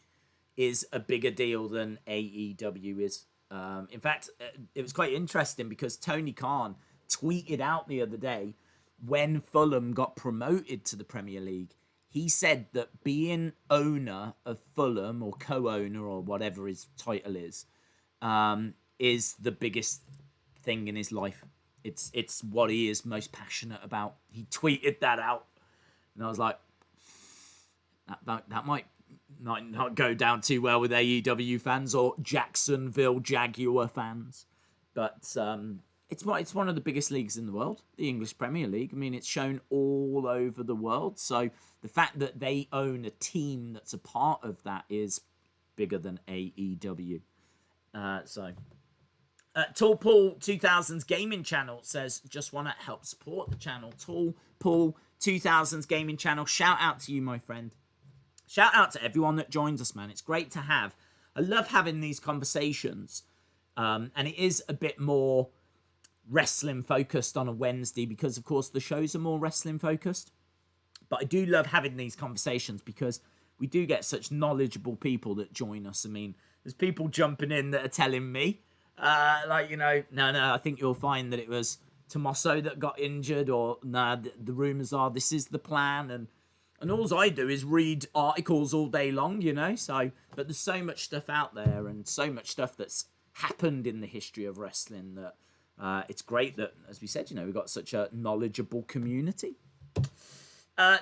is a bigger deal than AEW is. In fact, it was quite interesting because Tony Khan tweeted out the other day when Fulham got promoted to the Premier League. He said that being owner of Fulham or co-owner or whatever his title is the biggest thing in his life. It's what he is most passionate about. He tweeted that out, and I was like, that might not go down too well with AEW fans or Jacksonville Jaguar fans, but it's one of the biggest leagues in the world, the English Premier League. I mean, it's shown all over the world. So the fact that they own a team that's a part of that is bigger than AEW. Tall Paul 2000s Gaming Channel says, just want to help support the channel. Tall Paul 2000s Gaming Channel, shout out to you, my friend. Shout out to everyone that joins us, man. It's great to have. I love having these conversations. And it is a bit more wrestling focused on a Wednesday because, of course, the shows are more wrestling focused. But I do love having these conversations because we do get such knowledgeable people that join us. I mean, there's people jumping in that are telling me, no, I think you'll find that it was Tommaso that got injured, or the rumours are this is the plan, and all I do is read articles all day long, so, but there's so much stuff out there and so much stuff that's happened in the history of wrestling that it's great that, as we said, we've got such a knowledgeable community.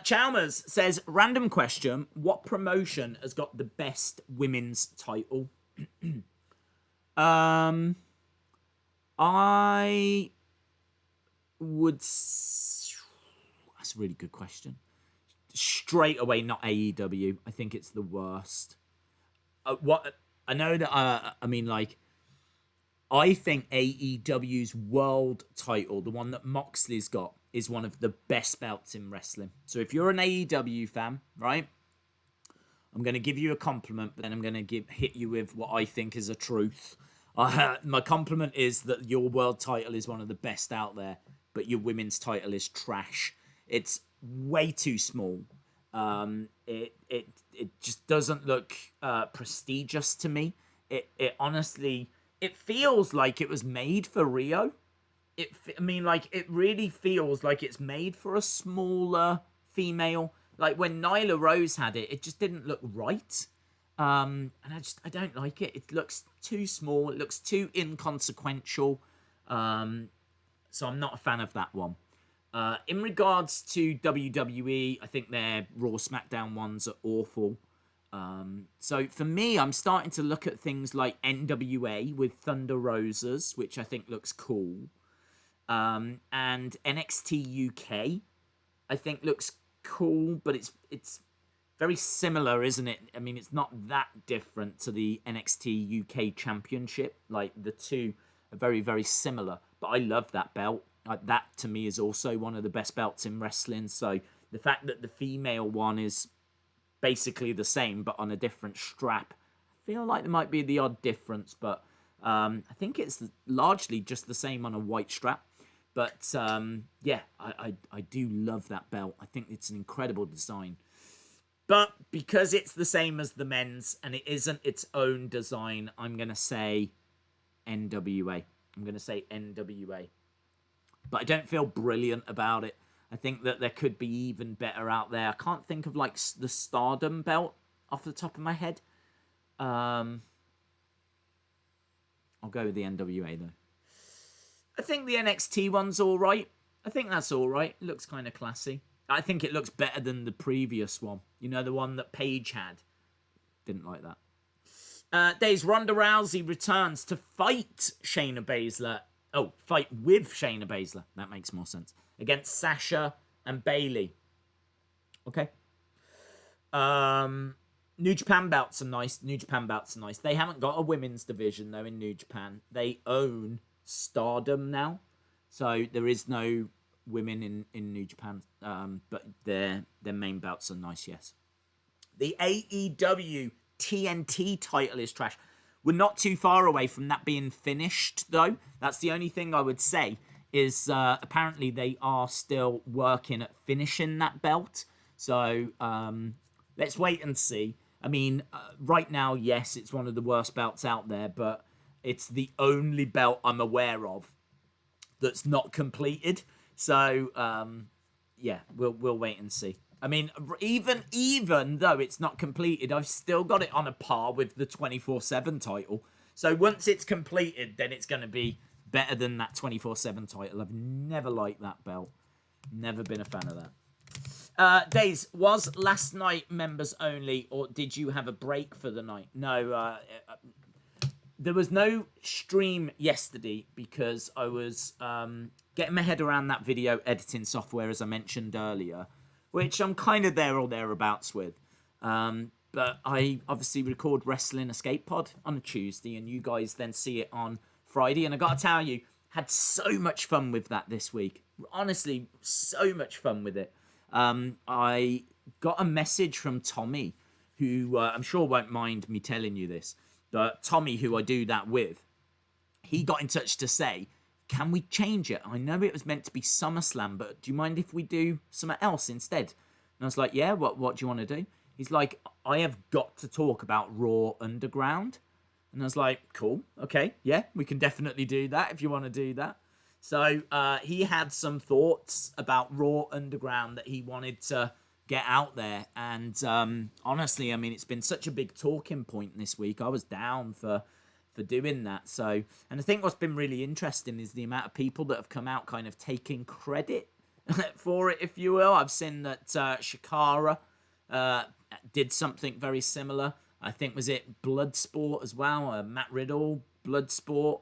Chalmers says, random question, what promotion has got the best women's title? I would... That's a really good question. Straight away, not AEW. I think it's the worst. I know that, I think AEW's world title, the one that Moxley's got, is one of the best belts in wrestling. So if you're an AEW fan, right, I'm going to give you a compliment, but then I'm going to hit you with what I think is a truth. My compliment is that your world title is one of the best out there, but your women's title is trash. It's way too small. It just doesn't look prestigious to me. It honestly... It feels like it was made for Rio. It really feels like it's made for a smaller female. Like when Nyla Rose had it, it just didn't look right. And I don't like it. It looks too small. It looks too inconsequential. So I'm not a fan of that one. In regards to WWE, I think their Raw SmackDown ones are awful. So for me, I'm starting to look at things like NWA with Thunder Rosas, which I think looks cool. And NXT UK, I think looks cool, but it's very similar, isn't it? I mean, it's not that different to the NXT UK Championship. Like, the two are very, very similar. But I love that belt. That, to me, is also one of the best belts in wrestling. So the fact that the female one is basically the same but on a different strap, I feel like there might be the odd difference, but I think it's largely just the same on a white strap. But yeah, I do love that belt. I think it's an incredible design, but because it's the same as the men's and it isn't its own design, I'm gonna say NWA. But I don't feel brilliant about it. I think that there could be even better out there. I can't think of like the Stardom belt off the top of my head. I'll go with the NWA though. I think the NXT one's all right. I think that's all right. It looks kind of classy. I think it looks better than the previous one. The one that Paige had. Didn't like that. Days Ronda Rousey returns to fight Shayna Baszler. Oh, fight with Shayna Baszler. That makes more sense. Against Sasha and Bayley. Okay. New Japan belts are nice. New Japan belts are nice. They haven't got a women's division, though, in New Japan. They own Stardom now. So there is no women in New Japan. But their main belts are nice, yes. The AEW TNT title is trash. We're not too far away from that being finished, though. That's the only thing I would say is apparently they are still working at finishing that belt. So let's wait and see. I mean, right now, yes, it's one of the worst belts out there, but it's the only belt I'm aware of that's not completed. So, yeah, we'll wait and see. I mean, even though it's not completed, I've still got it on a par with the 24/7 title. So once it's completed, then it's going to be better than that 24/7 title. I've never liked that belt. Never been a fan of that. Days, was last night members only, or did you have a break for the night? No, there was no stream yesterday because I was getting my head around that video editing software, as I mentioned earlier, which I'm kind of there or thereabouts with. But I obviously record Wrestling Escape Pod on a Tuesday, and you guys then see it on Friday. And I got to tell you, had so much fun with that this week. Honestly, so much fun with it. I got a message from Tommy, who I'm sure won't mind me telling you this, but Tommy, who I do that with, he got in touch to say, can we change it? I know it was meant to be SummerSlam, but do you mind if we do something else instead? And I was like, yeah, what do you want to do? He's like, I have got to talk about Raw Underground. And I was like, cool, okay, yeah, we can definitely do that if you want to do that. So he had some thoughts about Raw Underground that he wanted to get out there. And honestly, I mean, it's been such a big talking point this week. I was down for doing that. So, and I think what's been really interesting is the amount of people that have come out kind of taking credit for it, if you will. I've seen that Shikara did something very similar. I think, was it Bloodsport as well? Matt Riddle, Bloodsport,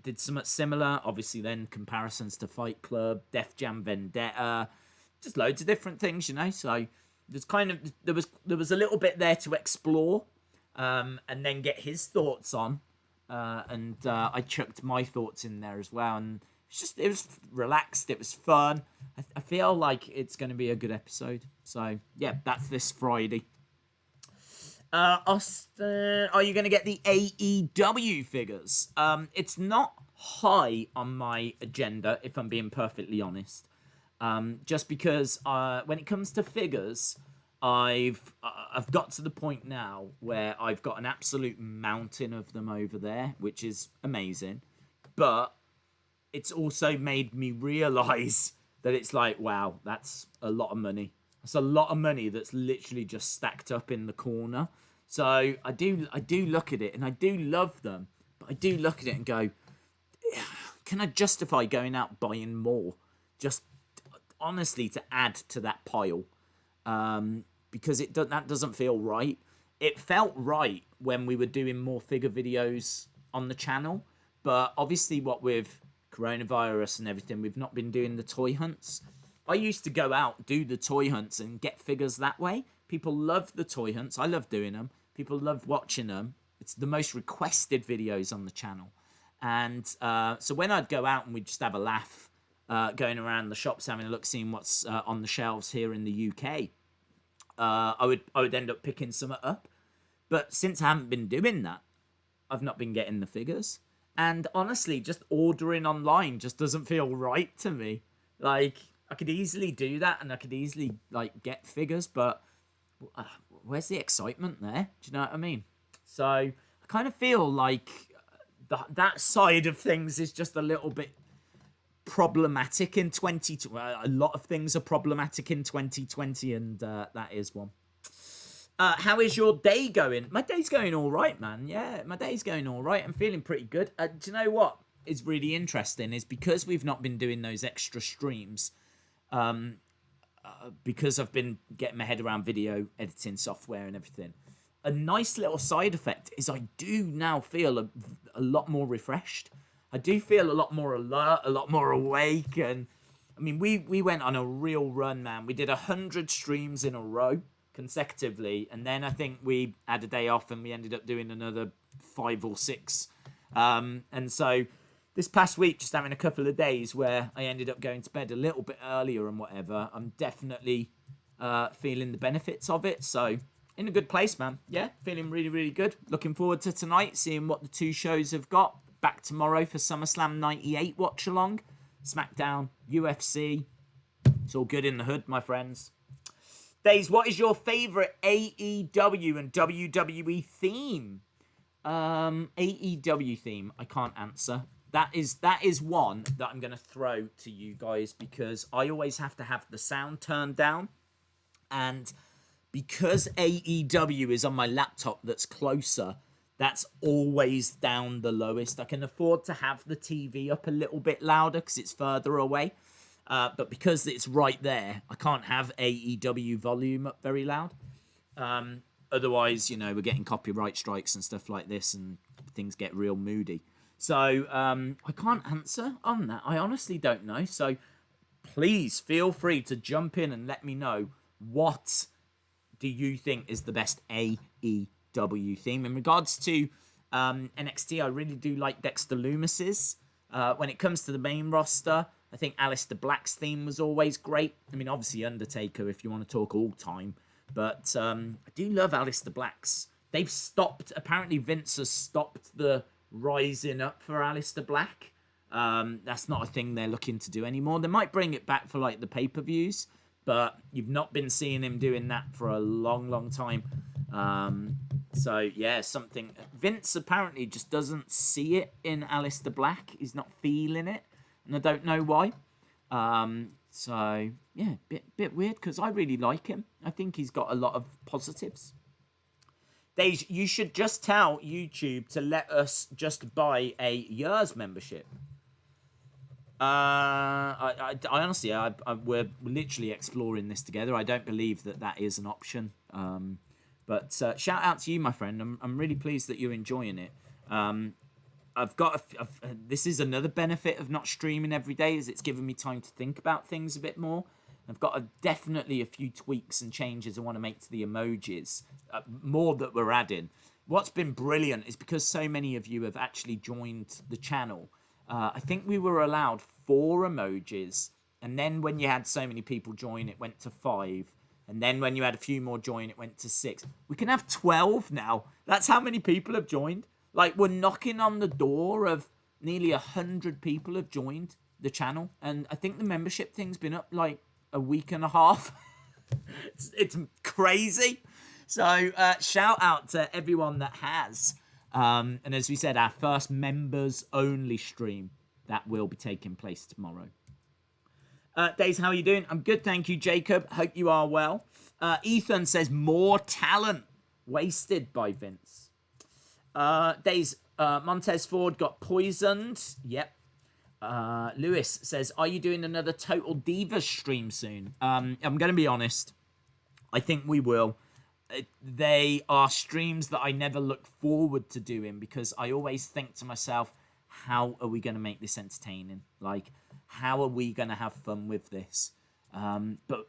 did something similar. Obviously, then comparisons to Fight Club, Def Jam Vendetta, just loads of different things, you know. So there's kind of there was a little bit there to explore, and then get his thoughts on, and I chucked my thoughts in there as well. And it was relaxed. It was fun. I feel like it's going to be a good episode. So yeah, that's this Friday. Austin, are you going to get the AEW figures? It's not high on my agenda, if I'm being perfectly honest. Just because when it comes to figures, I've got to the point now where I've got an absolute mountain of them over there, which is amazing. But it's also made me realise that it's like, wow, that's a lot of money. That's a lot of money that's literally just stacked up in the corner. So I do look at it, and I do love them, but I do look at it and go, can I justify going out buying more? Just honestly to add to that pile, because that doesn't feel right. It felt right when we were doing more figure videos on the channel, but obviously what with coronavirus and everything, we've not been doing the toy hunts. I used to go out, do the toy hunts and get figures that way. People love the toy hunts. I love doing them. People love watching them. It's the most requested videos on the channel. And so when I'd go out and we'd just have a laugh, going around the shops, having a look, seeing what's on the shelves here in the UK, I would end up picking some up. But since I haven't been doing that, I've not been getting the figures. And honestly, just ordering online just doesn't feel right to me. Like, I could easily do that, and I could easily like get figures, but where's the excitement there? Do you know what I mean? So I kind of feel like that side of things is just a little bit problematic in 2020. A lot of things are problematic in 2020, and that is one. How is your day going? My day's going all right, man. Yeah, my day's going all right. I'm feeling pretty good. Do you know what is really interesting is because we've not been doing those extra streams, because I've been getting my head around video editing software and everything, a nice little side effect is I do now feel a lot more refreshed. I do feel a lot more alert, a lot more awake. And I mean, we went on a real run, man. We did 100 streams in a row. consecutively, and then I think we had a day off and we ended up doing another 5 or 6. And so this past week, just having a couple of days where I ended up going to bed a little bit earlier and whatever, I'm definitely feeling the benefits of it. So in a good place, man. Yeah, feeling really, really good. Looking forward to tonight, seeing what the 2 shows have got. Back tomorrow for SummerSlam 98 watch along. SmackDown, UFC. It's all good in the hood, my friends. Days, what is your favourite AEW and WWE theme? AEW theme, I can't answer. That is one that I'm going to throw to you guys because I always have to have the sound turned down. And because AEW is on my laptop that's closer, that's always down the lowest. I can afford to have the TV up a little bit louder because it's further away. But because it's right there, I can't have AEW volume up very loud. Otherwise, we're getting copyright strikes and stuff like this and things get real moody. So I can't answer on that. I honestly don't know. So please feel free to jump in and let me know what do you think is the best AEW theme. In regards to NXT, I really do like Dexter Lumis's. When it comes to the main roster, I think Aleister Black's theme was always great. I mean, obviously Undertaker if you want to talk all time. But I do love Aleister Black's. They've stopped, apparently Vince has stopped the rising up for Aleister Black. That's not a thing they're looking to do anymore. They might bring it back for like the pay-per-views, but you've not been seeing him doing that for a long, long time. So yeah, something Vince apparently just doesn't see it in Aleister Black. He's not feeling it, and I don't know why. So yeah, bit weird because I really like him. I think he's got a lot of positives. Dej, you should just tell YouTube to let us just buy a year's membership. I honestly, we're literally exploring this together. I don't believe that is an option. But shout out to you, my friend. I'm really pleased that you're enjoying it. I've got this is another benefit of not streaming every day, is it's given me time to think about things a bit more. I've got definitely a few tweaks and changes I want to make to the emojis, more that we're adding. What's been brilliant is because so many of you have actually joined the channel. I think we were allowed 4 emojis, and then when you had so many people join, it went to 5. And then when you had a few more join, it went to 6. We can have 12 now. That's how many people have joined. Like, we're knocking on the door of nearly 100 people have joined the channel. And I think the membership thing's been up like a week and a half. it's crazy. So shout out to everyone that has. And as we said, our first members only stream that will be taking place tomorrow. Days, how are you doing? I'm good, thank you, Jacob. Hope you are well. Ethan says more talent wasted by Vince. Days, Montez Ford got poisoned. Yep. Lewis says, are you doing another Total Divas stream soon? I'm going to be honest. I think we will. They are streams that I never look forward to doing because I always think to myself, how are we going to make this entertaining? Like, how are we going to have fun with this? But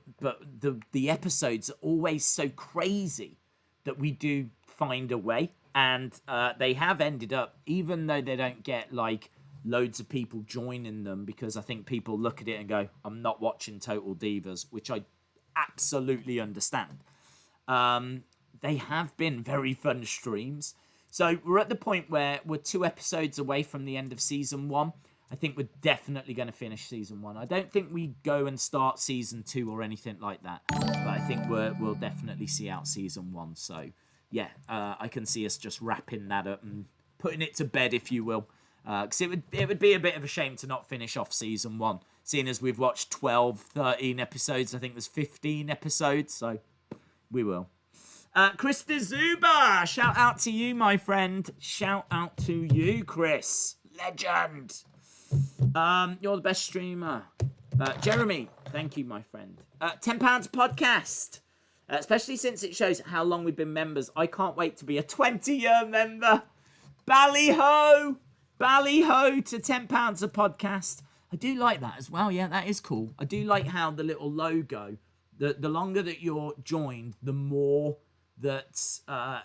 the episodes are always so crazy that we do find a way. And they have ended up, even though they don't get like loads of people joining them, because I think people look at it and go, I'm not watching Total Divas, which I absolutely understand. They have been very fun streams. So we're at the point where we're 2 episodes away from the end of season 1. I think we're definitely going to finish season 1. I don't think we go and start season 2 or anything like that. But I think we'll definitely see out season 1. So yeah, I can see us just wrapping that up and putting it to bed, if you will. Because it would be a bit of a shame to not finish off season 1, seeing as we've watched 12, 13 episodes. I think there's 15 episodes, so we will. Chris DeZuba, shout out to you, my friend. Shout out to you, Chris. Legend. You're the best streamer. Jeremy, thank you, my friend. £10 podcast. Especially since it shows how long we've been members. I can't wait to be a 20-year member. Ballyho! Ballyho to £10 a podcast. I do like that as well. Yeah, that is cool. I do like how the little logo The longer that you're joined, the more that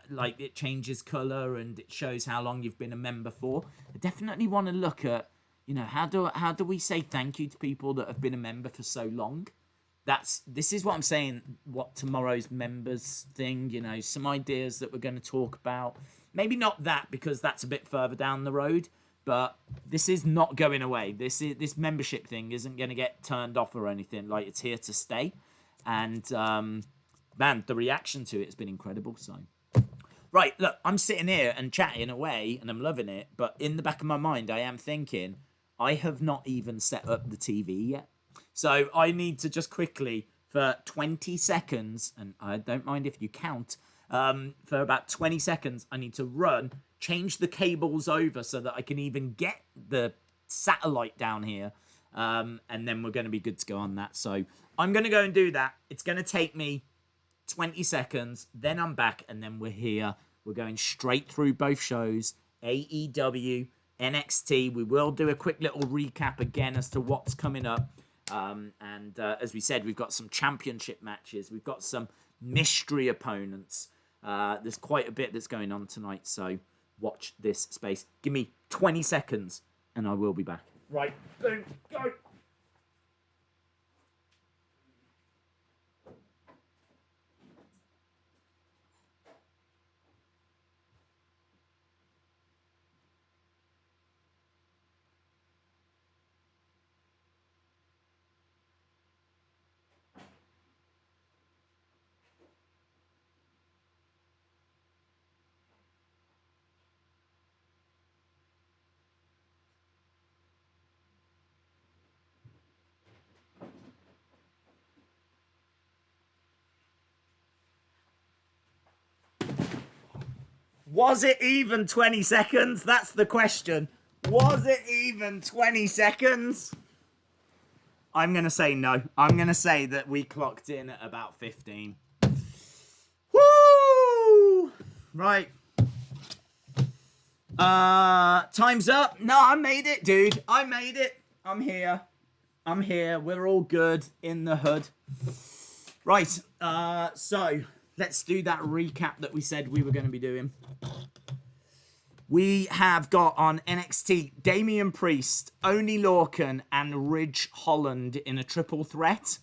like it changes color and it shows how long you've been a member for. I definitely want to look at, you know, how do we say thank you to people that have been a member for so long? This is what I'm saying, what tomorrow's members thing, you know, some ideas that we're going to talk about. Maybe not that, because that's a bit further down the road, but this is not going away. This membership thing isn't going to get turned off or anything. Like, it's here to stay. And man, the reaction to it has been incredible. So, right, look, I'm sitting here and chatting away and I'm loving it, but in the back of my mind I am thinking, I have not even set up the TV yet. So I need to just quickly, for 20 seconds, and I don't mind if you count, for about 20 seconds, I need to run, change the cables over so that I can even get the satellite down here, and then we're going to be good to go on that. So I'm going to go and do that. It's going to take me 20 seconds, then I'm back, and then we're here. We're going straight through both shows, AEW, NXT. We will do a quick little recap again as to what's coming up. And as we said, we've got some championship matches. We've got some mystery opponents. There's quite a bit that's going on tonight, so watch this space. Give me 20 seconds, and I will be back. Right, boom, go! Was it even 20 seconds? That's the question. Was it even 20 seconds? I'm going to say no. I'm going to say that we clocked in at about 15. Woo! Right. Time's up. No, I made it, dude. I made it. I'm here. We're all good in the hood. Right. So let's do that recap that we said we were going to be doing. We have got on NXT Damian Priest, Oney Lorcan, and Ridge Holland in a triple threat.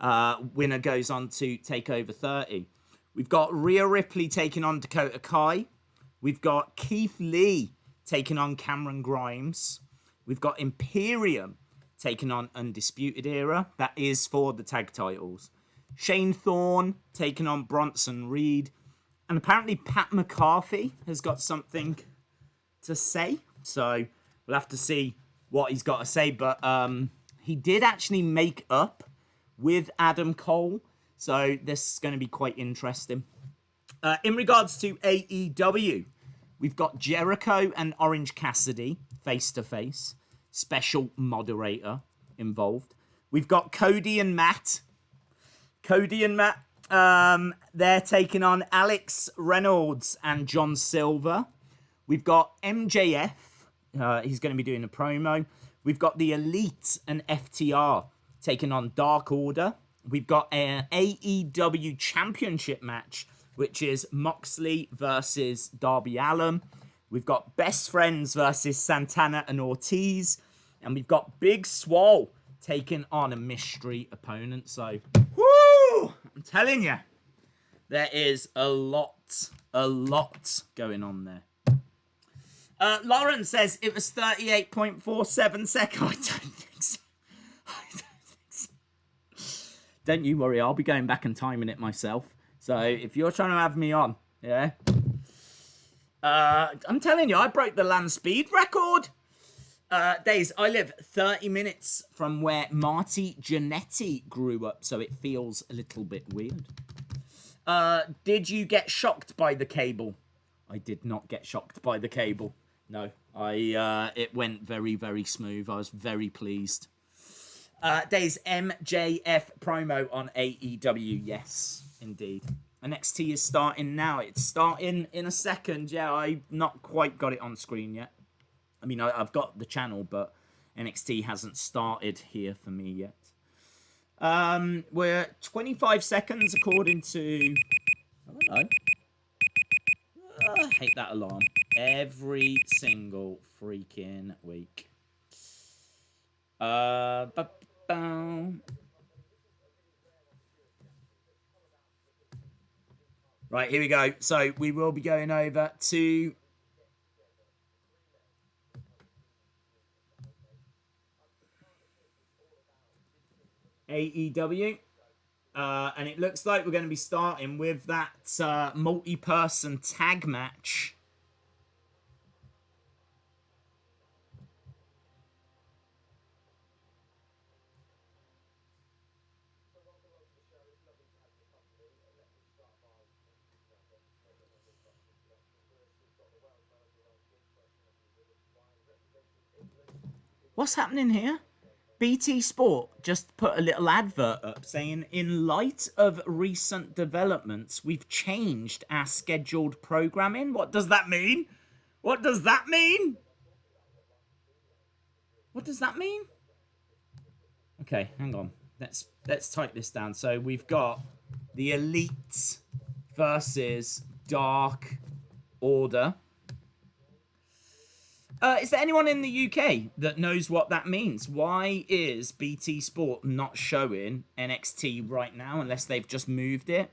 Winner goes on to take over 30. We've got Rhea Ripley taking on Dakota Kai. We've got Keith Lee taking on Cameron Grimes. We've got Imperium taking on Undisputed Era. That is for the tag titles. Shane Thorne taking on Bronson Reed. And apparently Pat McAfee has got something to say. So we'll have to see what he's got to say. But he did actually make up with Adam Cole. So this is going to be quite interesting. In regards to AEW, we've got Jericho and Orange Cassidy face-to-face. Special moderator involved. We've got Cody and Matt. They're taking on Alex Reynolds and John Silver. We've got MJF. He's going to be doing a promo. We've got the Elite and FTR taking on Dark Order. We've got an AEW Championship match, which is Moxley versus Darby Allin. We've got Best Friends versus Santana and Ortiz. And we've got Big Swole taking on a mystery opponent. So, whoo! I'm telling you, there is a lot going on there. Lauren says it was 38.47 seconds. I don't think so. Don't you worry, I'll be going back and timing it myself. So if you're trying to have me on, yeah. I'm telling you, I broke the land speed record. Days, I live 30 minutes from where Marty Jannetty grew up, so it feels a little bit weird. Did you get shocked by the cable? I did not get shocked by the cable. No, it went very, very smooth. I was very pleased. Days, MJF promo on AEW. Yes, indeed. NXT is starting now. It's starting in a second. Yeah, I've not quite got it on screen yet. I mean, I've got the channel, but NXT hasn't started here for me yet. We're 25 seconds according to... I don't know. I hate that alarm. Every single freaking week. Right, here we go. So we will be going over to AEW. And it looks like we're going to be starting with that multi-person tag match. What's happening here? BT Sport just put a little advert up saying, in light of recent developments, we've changed our scheduled programming. What does that mean? What does that mean? What does that mean? Okay, hang on. Let's type this down. So we've got the Elite versus Dark Order. Is there anyone in the UK that knows what that means? Why is BT Sport not showing NXT right now unless they've just moved it?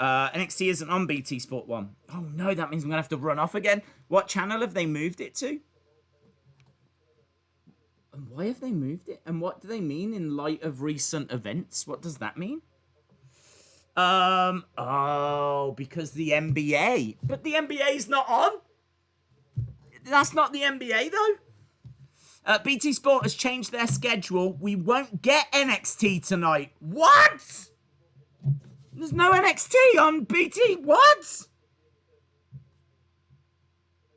NXT isn't on BT Sport 1. Oh no, that means I'm going to have to run off again. What channel have they moved it to? And why have they moved it? And what do they mean in light of recent events? What does that mean? Oh, because the NBA. But the NBA's not on. That's not the NBA, though. BT Sport has changed their schedule. We won't get NXT tonight. What? There's no NXT on BT. What?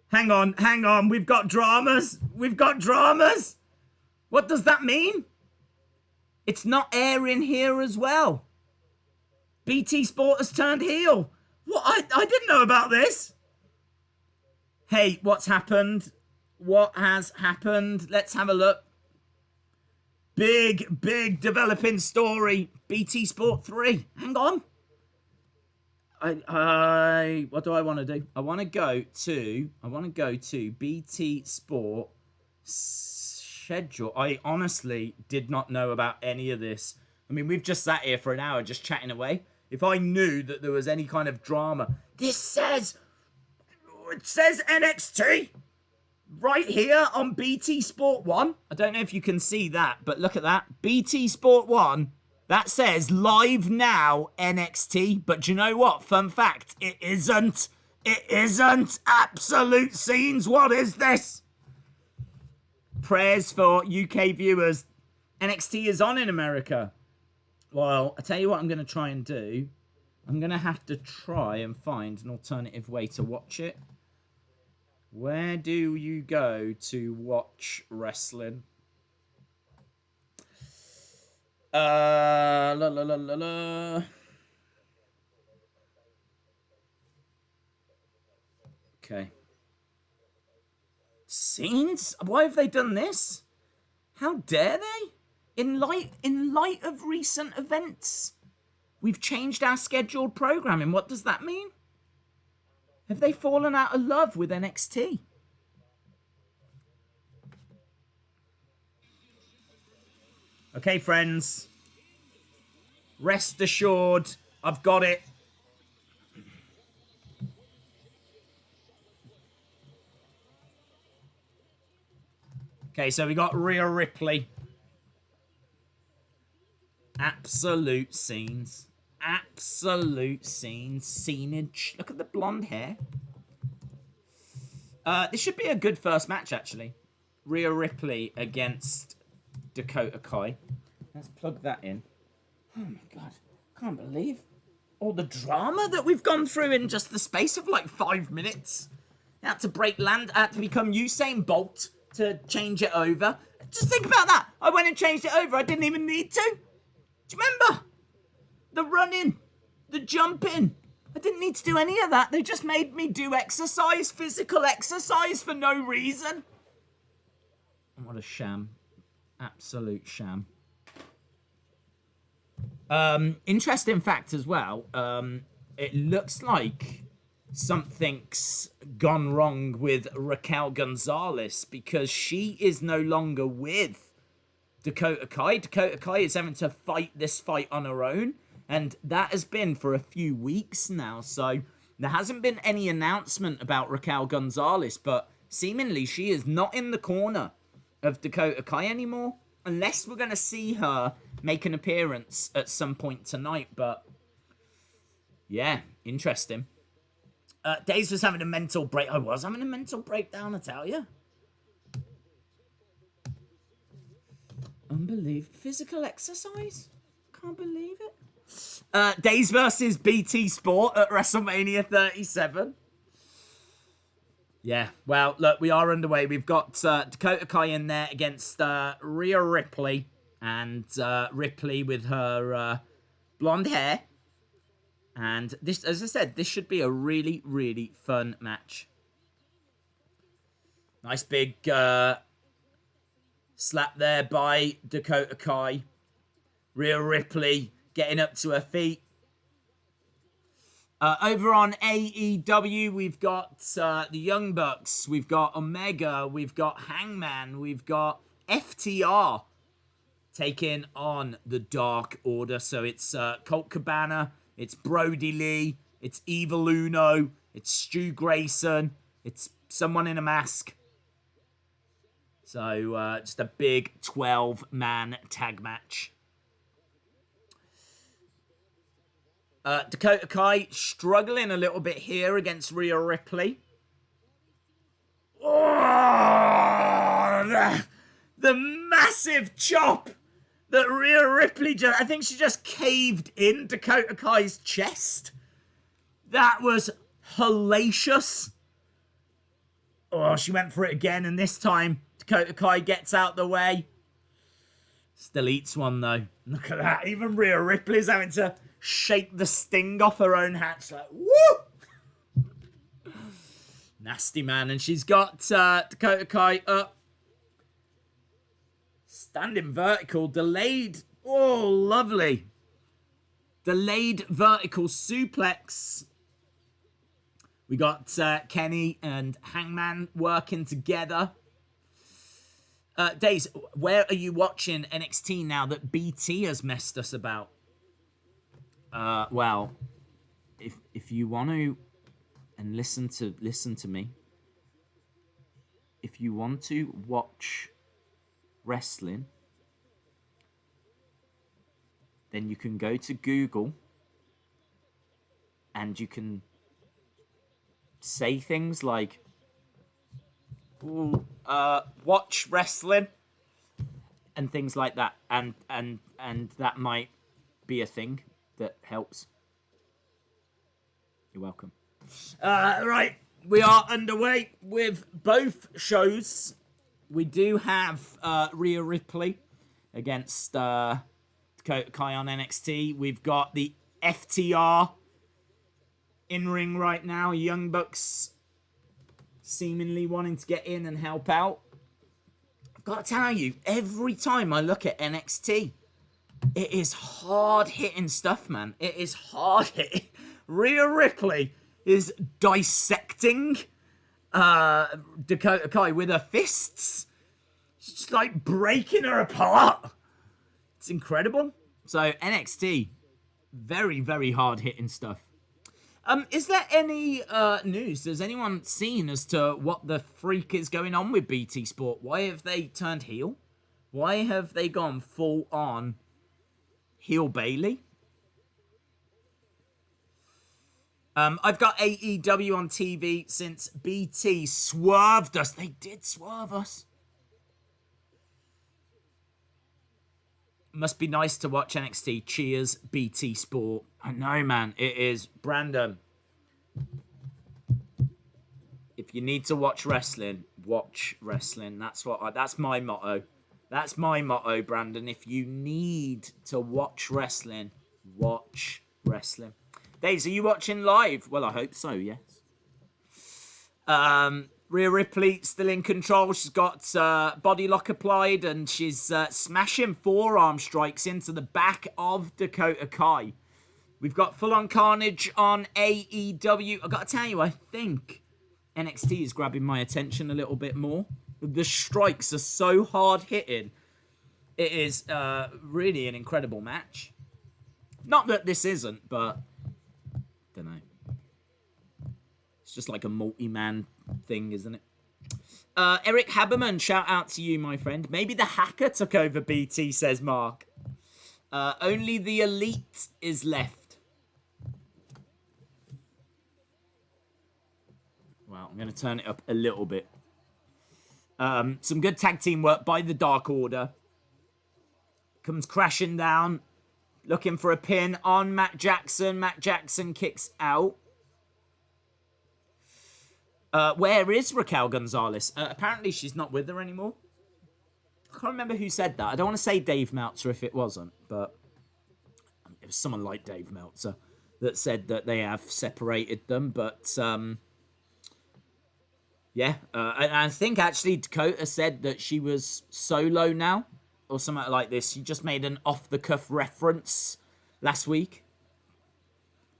Hang on. We've got dramas. What does that mean? It's not airing here as well. BT Sport has turned heel. What? I didn't know about this. Hey, what's happened? What has happened? Let's have a look. Big developing story. BT Sport 3. Hang on. What do I want to do? I want to go to BT Sport schedule. I honestly did not know about any of this. I mean, we've just sat here for an hour just chatting away. If I knew that there was any kind of drama. It says NXT right here on BT Sport 1. I don't know if you can see that, but look at that. BT Sport 1, that says live now NXT. But do you know what? Fun fact, it isn't. It isn't. Absolute scenes. What is this? Prayers for UK viewers. NXT is on in America. Well, I tell you what I'm going to try and do. I'm going to have to try and find an alternative way to watch it. Where do you go to watch wrestling? Okay. Scenes? Why have they done this? How dare they? In light of recent events, we've changed our scheduled programming. What does that mean? Have they fallen out of love with NXT? Okay, friends. Rest assured, I've got it. Okay, so we got Rhea Ripley. Absolute scenes. Absolute scenes. Scenage. Look at the blonde hair. This should be a good first match, actually. Rhea Ripley against Dakota Kai. Let's plug that in. Oh my god. Can't believe all the drama that we've gone through in just the space of like 5 minutes. I had to break land. I had to become Usain Bolt to change it over. Just think about that. I went and changed it over. I didn't even need to. Do you remember? The running, the jumping. I didn't need to do any of that. They just made me do exercise, physical exercise for no reason. What a sham. Absolute sham. Interesting fact as well. It looks like something's gone wrong with Raquel Gonzalez because she is no longer with Dakota Kai. Dakota Kai is having to fight this fight on her own, and that has been for a few weeks now. So there hasn't been any announcement about Raquel Gonzalez, but seemingly she is not in the corner of Dakota Kai anymore, unless we're going to see her make an appearance at some point tonight. But yeah, interesting. Daze was having a mental break. I was having a mental breakdown, I tell you. Unbelievable. Physical exercise? Can't believe it. Daze versus BT Sport at WrestleMania 37. Yeah, well, look, we are underway. We've got Dakota Kai in there against Rhea Ripley. And Ripley with her blonde hair. And this, as I said, this should be a really, really fun match. Nice big slap there by Dakota Kai. Rhea Ripley getting up to her feet. Over on AEW, we've got the Young Bucks. We've got Omega. We've got Hangman. We've got FTR taking on the Dark Order. So it's Colt Cabana. It's Brody Lee. It's Evil Uno. It's Stu Grayson. It's someone in a mask. So just a big 12-man tag match. Dakota Kai struggling a little bit here against Rhea Ripley. Oh, the massive chop that Rhea Ripley just... I think she just caved in Dakota Kai's chest. That was hellacious. Oh, she went for it again, and this time Dakota Kai gets out the way. Still eats one, though. Look at that. Even Rhea Ripley's having to shake the sting off her own hat. She's like, woo! Nasty, man. And she's got Dakota Kai up. Standing vertical. Delayed. Oh, lovely. Delayed vertical suplex. We got Kenny and Hangman working together. Daze, where are you watching NXT now that BT has messed us about? Well, if you want to, and listen to me, if you want to watch wrestling, then you can go to Google and you can say things like, watch wrestling and things like that, and that might be a thing that helps. You're welcome. Right, we are underway with both shows. We do have Rhea Ripley against Dakota Kai on NXT. We've got the FTR in ring right now. Young Bucks seemingly wanting to get in and help out. I've got to tell you, every time I look at NXT, it is hard-hitting stuff, man. It is hard-hitting. Rhea Ripley is dissecting Dakota Kai with her fists. She's just like breaking her apart. It's incredible. So NXT, very, very hard-hitting stuff. Is there any news? Has anyone seen as to what the freak is going on with BT Sport? Why have they turned heel? Why have they gone full on heel Bailey? I've got AEW on TV since BT swerved us. They did swerve us. Must be nice to watch NXT. Cheers, BT Sport. I know, man. It is. Brandon, if you need to watch wrestling, watch wrestling. That's my motto. That's my motto, Brandon. If you need to watch wrestling, watch wrestling. Daisy, are you watching live? Well, I hope so, yes. Rhea Ripley still in control. She's got body lock applied, and she's smashing forearm strikes into the back of Dakota Kai. We've got full-on carnage on AEW. I've got to tell you, I think NXT is grabbing my attention a little bit more. The strikes are so hard-hitting. It is really an incredible match. Not that this isn't, but I don't know. It's just like a multi-man thing, isn't it? Eric Haberman, shout out to you, my friend. Maybe the hacker took over BT, says Mark. Only the elite is left. Well, I'm going to turn it up a little bit. Some good tag team work by the Dark Order. Comes crashing down. Looking for a pin on Matt Jackson. Matt Jackson kicks out. Where is Raquel Gonzalez? Apparently she's not with her anymore. I can't remember who said that. I don't want to say Dave Meltzer if it wasn't, but it was someone like Dave Meltzer that said that they have separated them. But yeah, and I think actually Dakota said that she was solo now or something like this. She just made an off-the-cuff reference last week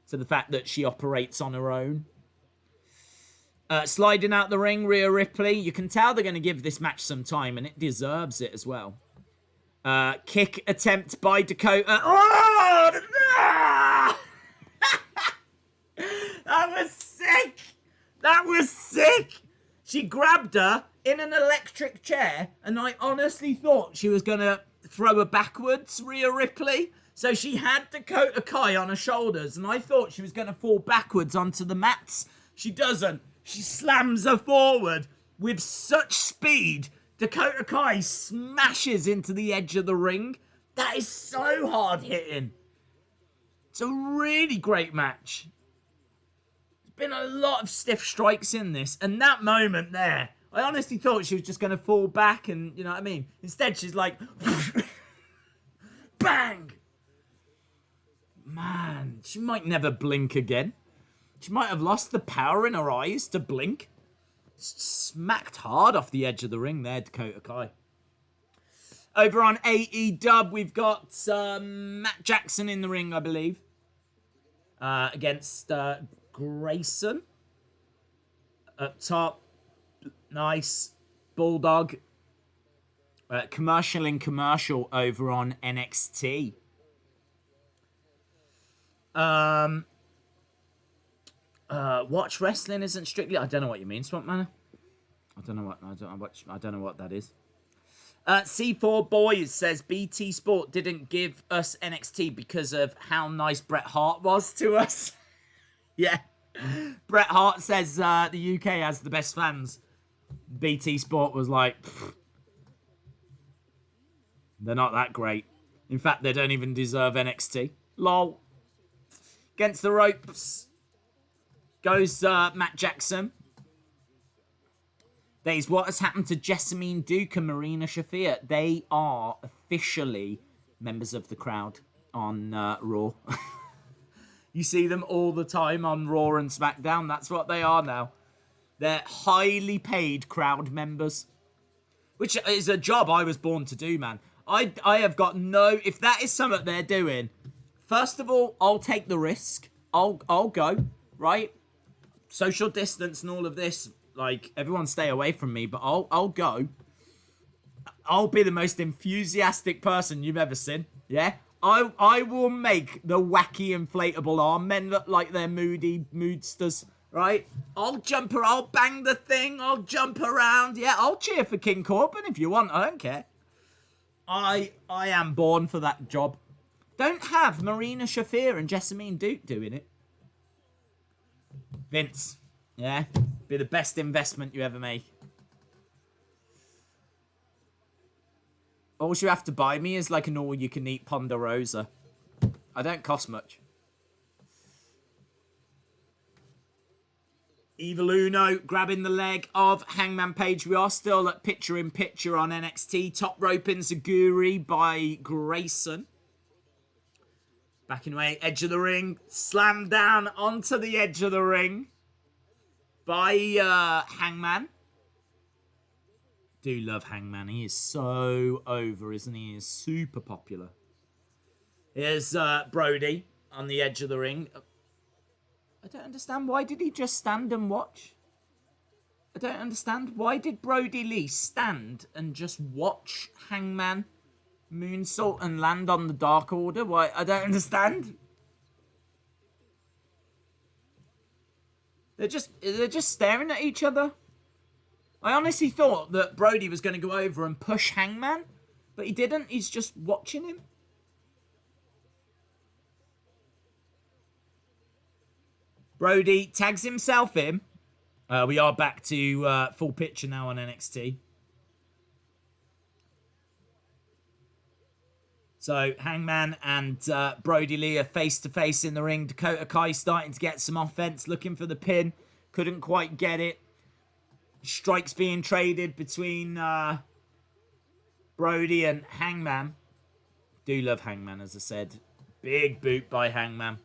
to the fact that she operates on her own. Sliding out the ring, Rhea Ripley. You can tell they're going to give this match some time, and it deserves it as well. Kick attempt by Dakota. Oh! That was sick! That was sick! She grabbed her in an electric chair, and I honestly thought she was going to throw her backwards, Rhea Ripley. So she had Dakota Kai on her shoulders, and I thought she was going to fall backwards onto the mats. She doesn't. She slams her forward with such speed. Dakota Kai smashes into the edge of the ring. That is so hard hitting. It's a really great match. There's been a lot of stiff strikes in this. And that moment there, I honestly thought she was just going to fall back and, you know what I mean? Instead, she's like, bang! Man, she might never blink again. She might have lost the power in her eyes to blink. Smacked hard off the edge of the ring there, Dakota Kai. Over on AEW, we've got Matt Jackson in the ring, I believe. Against Grayson. Up top. Nice. Bulldog. Commercial in commercial over on NXT. Watch wrestling isn't strictly. I don't know what you mean, Swamp Manor. I don't know what that is. C4 Boys says BT Sport didn't give us NXT because of how nice Bret Hart was to us. Yeah, Bret Hart says the UK has the best fans. BT Sport was like, they're not that great. In fact, they don't even deserve NXT. Lol. Against the ropes goes Matt Jackson. There's what has happened to Jessamine Duke and Marina Shafir. They are officially members of the crowd on Raw. You see them all the time on Raw and SmackDown. That's what they are now. They're highly paid crowd members. Which is a job I was born to do, man. I have got no... If that is something they're doing, first of all, I'll take the risk. I'll go, right? Social distance and all of this, like, everyone stay away from me, but I'll go. I'll be the most enthusiastic person you've ever seen, yeah? I will make the wacky inflatable arm men look like they're moody moodsters, right? I'll bang the thing, I'll jump around, yeah, I'll cheer for King Corbin if you want, I don't care. I am born for that job. Don't have Marina Shafir and Jessamine Duke doing it. Vince, yeah, be the best investment you ever make. All you have to buy me is like an all-you-can-eat Ponderosa. I don't cost much. Evil Uno grabbing the leg of Hangman Page. We are still at picture-in-picture on NXT. Top rope Enziguri by Grayson. Backing away, edge of the ring. Slammed down onto the edge of the ring by Hangman. Do love Hangman. He is so over, isn't he? He is super popular. Here's Brody on the edge of the ring. I don't understand. Why did he just stand and watch? I don't understand. Why did Brody Lee stand and just watch Hangman moonsault and land on the Dark Order? Why? I don't understand. They're just staring at each other. I honestly thought that Brody was going to go over and push Hangman, but he didn't. He's just watching him. Brody tags himself in. We are back to full picture now on NXT. So Hangman and Brody Lee are face to face in the ring. Dakota Kai starting to get some offense, looking for the pin. Couldn't quite get it. Strikes being traded between Brody and Hangman. Do love Hangman, as I said. Big boot by Hangman.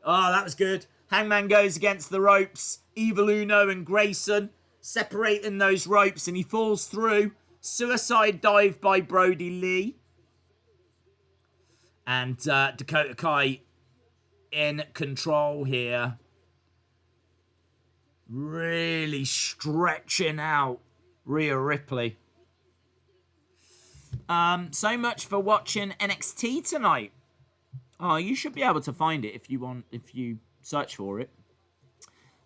Oh, that was good. Hangman goes against the ropes. Evil Uno and Grayson separating those ropes, and he falls through. Suicide dive by Brody Lee. And Dakota Kai in control here. Really stretching out Rhea Ripley. So much for watching NXT tonight. Oh, you should be able to find it if you search for it.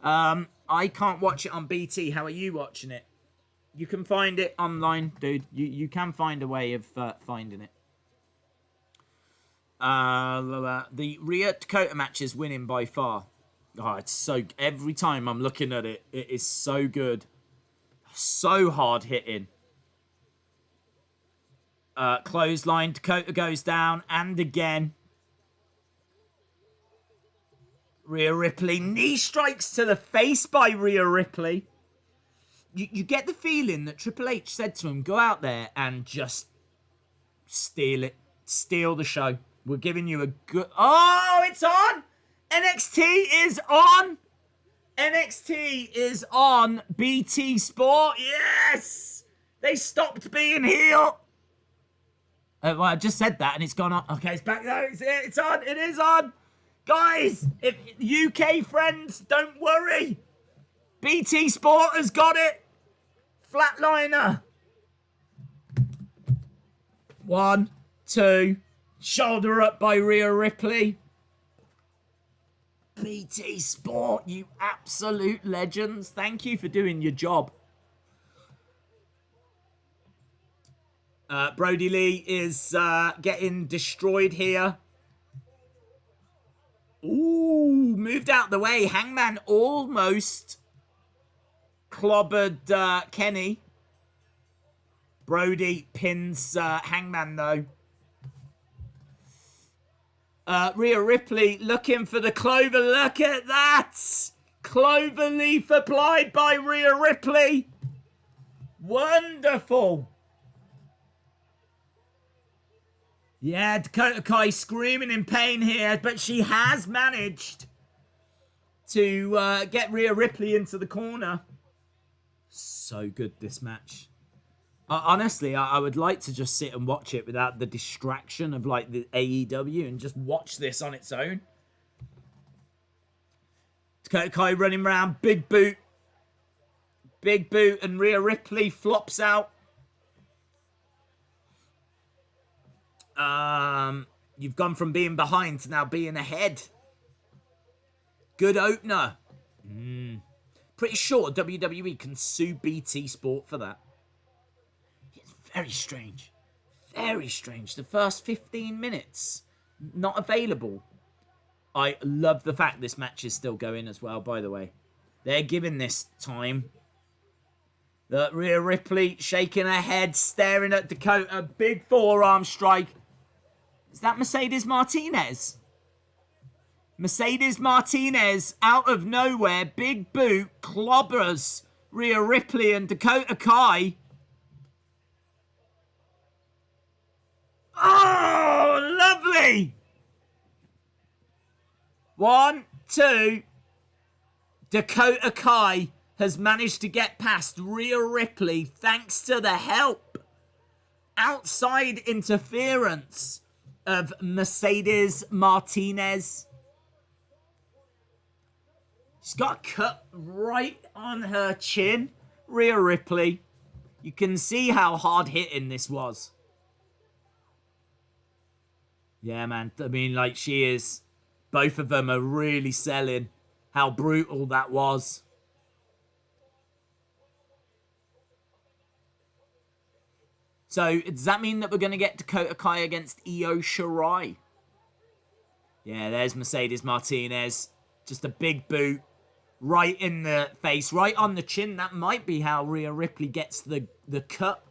I can't watch it on BT. How are you watching it? You can find it online, dude. You can find a way of finding it. The Rhea Dakota match is winning by far. Oh, it's so... Every time I'm looking at it, it is so good. So hard hitting. Clothesline. Dakota goes down. And again. Rhea Ripley. Knee strikes to the face by Rhea Ripley. You get the feeling that Triple H said to him, go out there and just steal it. Steal the show. We're giving you a good... Oh, it's on! NXT is on! NXT is on BT Sport. Yes! They stopped being heel. Well, I just said that and it's gone on. Okay, it's back there. It's on. It is on. Guys, if UK friends, don't worry. BT Sport has got it. Flatliner. 1, 2. Shoulder up by Rhea Ripley. BT Sport, you absolute legends. Thank you for doing your job. Brody Lee is getting destroyed here. Ooh, moved out the way. Hangman almost clobbered Kenny. Brody pins Hangman though. Rhea Ripley looking for the clover. Look at that. Clover leaf applied by Rhea Ripley. Wonderful. Yeah, Dakota Kai screaming in pain here, but she has managed to get Rhea Ripley into the corner. So good, this match. Honestly, I would like to just sit and watch it without the distraction of like the AEW and just watch this on its own. Dakota Kai running around, big boot. Big boot and Rhea Ripley flops out. You've gone from being behind to now being ahead. Good opener. Pretty sure WWE can sue BT Sport for that. Very strange. Very strange. The first 15 minutes, not available. I love the fact this match is still going as well, by the way. They're giving this time. The Rhea Ripley shaking her head, staring at Dakota. Big forearm strike. Is that Mercedes Martinez? Mercedes Martinez out of nowhere. Big boot clobbers Rhea Ripley and Dakota Kai. Oh, lovely! 1, 2. Dakota Kai has managed to get past Rhea Ripley thanks to the help, outside interference of Mercedes Martinez. She's got a cut right on her chin, Rhea Ripley. You can see how hard hitting this was. Yeah, man. I mean, like, she is... Both of them are really selling how brutal that was. So, does that mean that we're going to get Dakota Kai against Io Shirai? Yeah, there's Mercedes Martinez. Just a big boot. Right in the face. Right on the chin. That might be how Rhea Ripley gets the cut.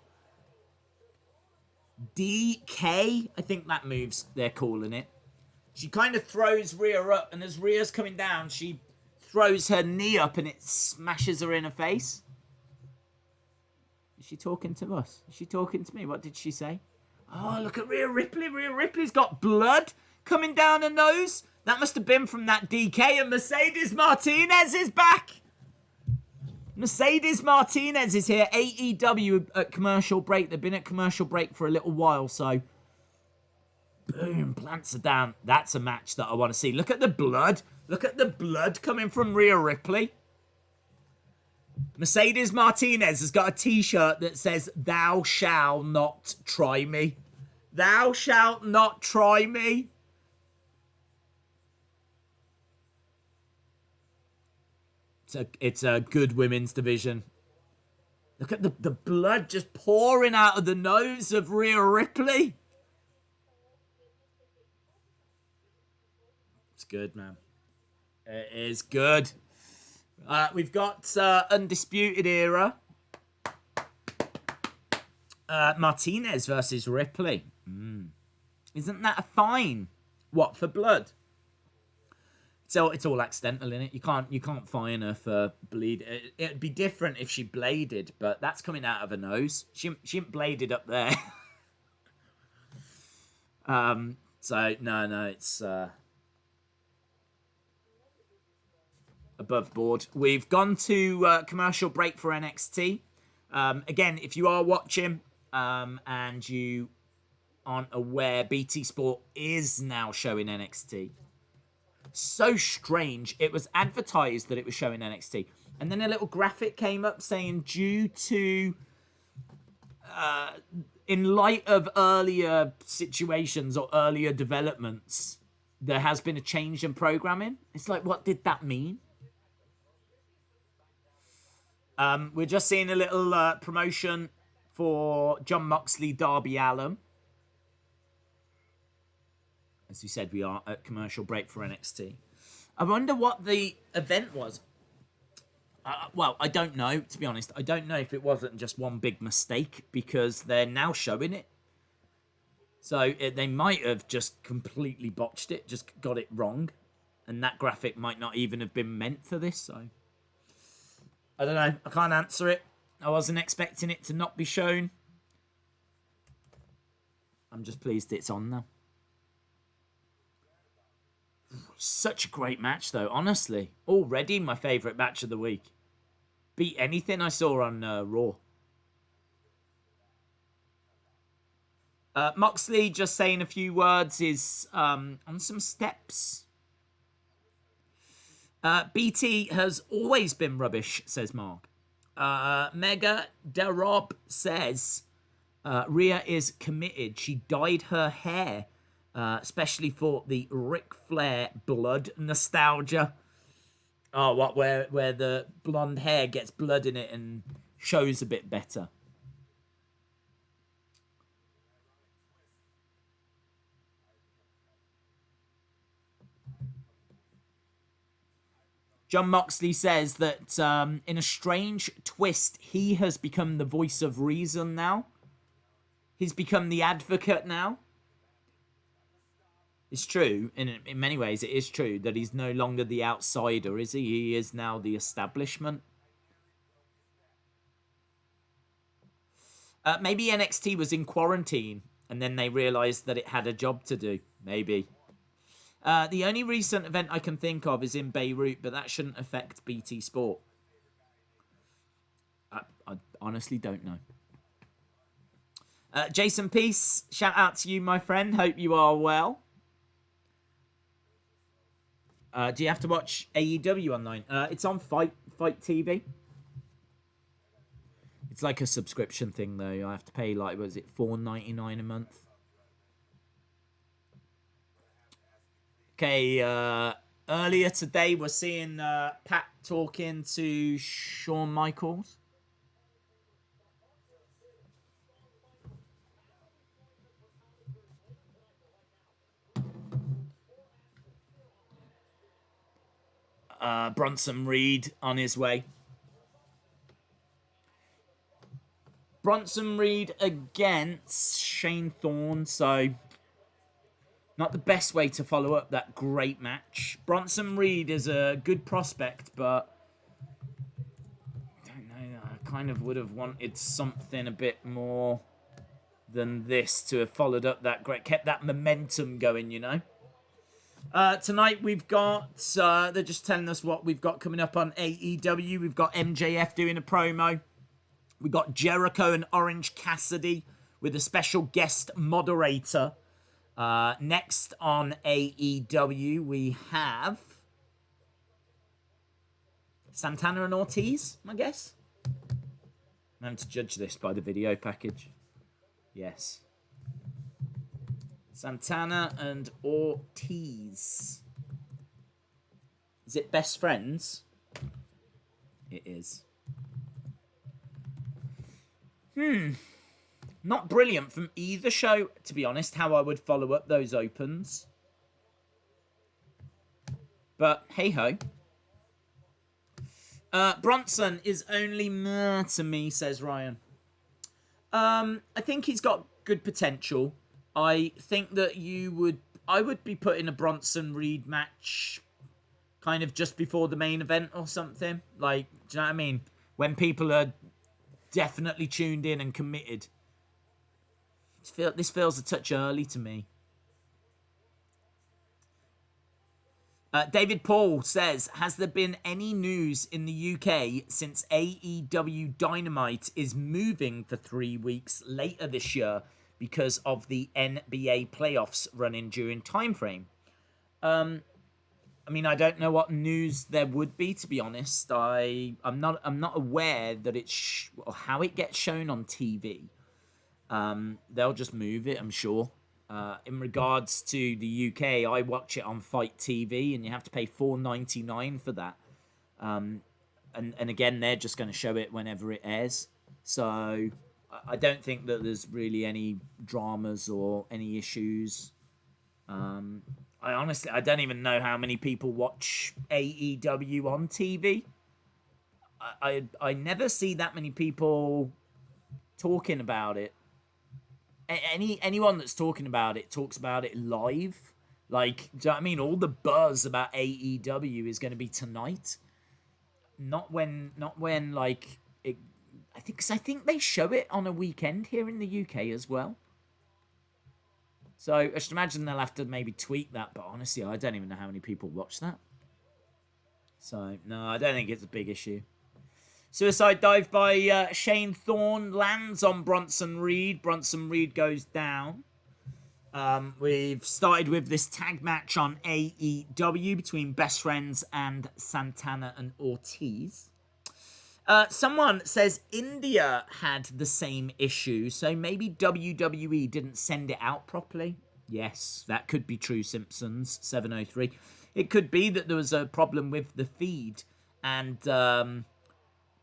DK? I think that move's they're calling it. She kind of throws Rhea up, and as Rhea's coming down, she throws her knee up and it smashes her in her face. Is she talking to us? Is she talking to me? What did she say? Oh, look at Rhea Ripley. Rhea Ripley's got blood coming down her nose. That must have been from that DK, and Mercedes Martinez is back. Mercedes Martinez is here. AEW at commercial break. They've been at commercial break for a little while, so... Boom, plants are down. That's a match that I want to see. Look at the blood. Look at the blood coming from Rhea Ripley. Mercedes Martinez has got a t-shirt that says, "Thou shalt not try me. Thou shalt not try me." It's a good women's division. Look at the blood just pouring out of the nose of Rhea Ripley. It's good, man. It is good. We've got Undisputed Era. Martinez versus Ripley. Isn't that a fine? What, for blood? So it's all accidental, innit? You can't fine her for bleed. It'd be different if she bladed, but that's coming out of her nose. She ain't bladed up there. So no, it's above board. We've gone to commercial break for NXT. Again, if you are watching and you aren't aware, BT Sport is now showing NXT. So strange. It was advertised that it was showing NXT. And then a little graphic came up saying due to... in light of earlier situations or earlier developments, there has been a change in programming. It's like, what did that mean? We're just seeing a little promotion for Jon Moxley, Darby Allin. As we said, we are at commercial break for NXT. I wonder what the event was. Well, I don't know, to be honest. I don't know if it wasn't just one big mistake, because they're now showing it. So they might have just completely botched it, just got it wrong. And that graphic might not even have been meant for this, so... I don't know. I can't answer it. I wasn't expecting it to not be shown. I'm just pleased it's on now. Such a great match, though, honestly. Already my favourite match of the week. Beat anything I saw on Raw. Moxley just saying a few words is on some steps. BT has always been rubbish, says Mark. Mega Derob says Rhea is committed. She dyed her hair, especially for the Ric Flair blood nostalgia. Oh, what? Where the blonde hair gets blood in it and shows a bit better. Jon Moxley says that in a strange twist, he has become the voice of reason now. He's become the advocate now. It's true. In many ways, it is true that he's no longer the outsider, is he? He is now the establishment. Maybe NXT was in quarantine and then they realised that it had a job to do. Maybe. The only recent event I can think of is in Beirut, but that shouldn't affect BT Sport. I honestly don't know. Jason Peace, shout out to you, my friend. Hope you are well. Do you have to watch AEW online? It's on Fight TV. It's like a subscription thing, though. I have to pay, like, was it $4.99 a month? Okay, earlier today we're seeing Pat talking to Shawn Michaels. Bronson Reed on his way. Bronson Reed against Shane Thorne, so not the best way to follow up that great match. Bronson Reed is a good prospect, but I don't know. I kind of would have wanted something a bit more than this to have followed up that great, kept that momentum going, you know. Tonight we've got, they're just telling us what we've got coming up on AEW. We've got MJF doing a promo. We've got Jericho and Orange Cassidy with a special guest moderator. Next on AEW, we have Santana and Ortiz, I guess. I'm having to judge this by the video package. Yes. Santana and Ortiz. Is it best friends? It is. Not brilliant from either show, to be honest, how I would follow up those opens. But hey-ho. Bronson is only meh to me, says Ryan. I think he's got good potential. I think that I would be putting a Bronson Reed match kind of just before the main event or something. Like, do you know what I mean? When people are definitely tuned in and committed. This feels a touch early to me. David Paul says, has there been any news in the UK since AEW Dynamite is moving for 3 weeks later this year because of the NBA playoffs running during time frame? I mean, I don't know what news there would be, to be honest. I'm not aware that it's or how it gets shown on TV. They'll just move it, I'm sure. In regards to the UK, I watch it on Fight TV, and you have to pay $4.99 for that. And again, they're just going to show it whenever it airs. So I don't think that there's really any dramas or any issues. I don't even know how many people watch AEW on TV. I never see that many people talking about it. Anyone that's talking about it talks about it live. Like, do you know what I mean? All the buzz about AEW is going to be tonight. Not when like it. I think they show it on a weekend here in the UK as well. So I should imagine they'll have to maybe tweak that. But honestly, I don't even know how many people watch that. So no, I don't think it's a big issue. Suicide dive by Shane Thorne lands on Bronson Reed. Bronson Reed goes down. We've started with this tag match on AEW between Best Friends and Santana and Ortiz. Someone says India had the same issue, so maybe WWE didn't send it out properly. Yes, that could be true, Simpsons 703. It could be that there was a problem with the feed, and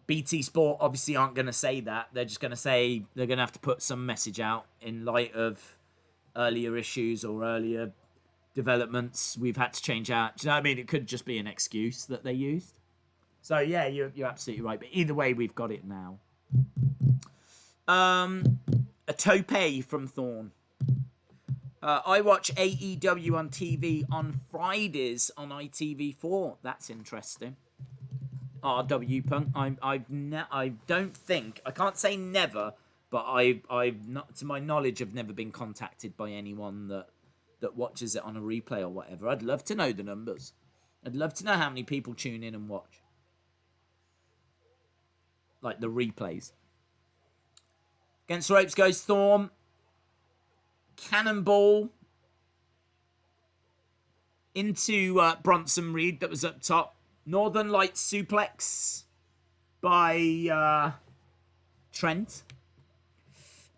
BT Sport obviously aren't going to say that. They're just going to say they're going to have to put some message out in light of earlier issues or earlier developments. We've had to change out. Do you know what I mean? It could just be an excuse that they used. So, yeah, you're absolutely right. But either way, we've got it now. A tope from Thorne. I watch AEW on TV on Fridays on ITV4. That's interesting. RW Punk. I don't think, I can't say never, but I've not, to my knowledge, I've never been contacted by anyone that watches it on a replay or whatever. I'd love to know the numbers. I'd love to know how many people tune in and watch. like the replays. Against the ropes goes Thorne. Cannonball into Bronson Reed that was up top. Northern Light suplex by Trent.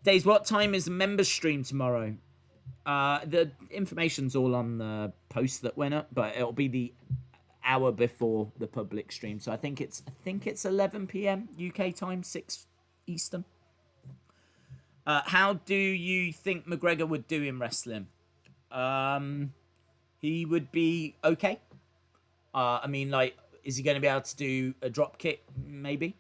Days, what time is the members stream tomorrow? The information's all on the post that went up, but it'll be the hour before the public stream. So I think it's 11 p.m. UK time, 6 Eastern. How do you think McGregor would do in wrestling? He would be okay. I mean, like, is he going to be able to do a drop kick? Maybe.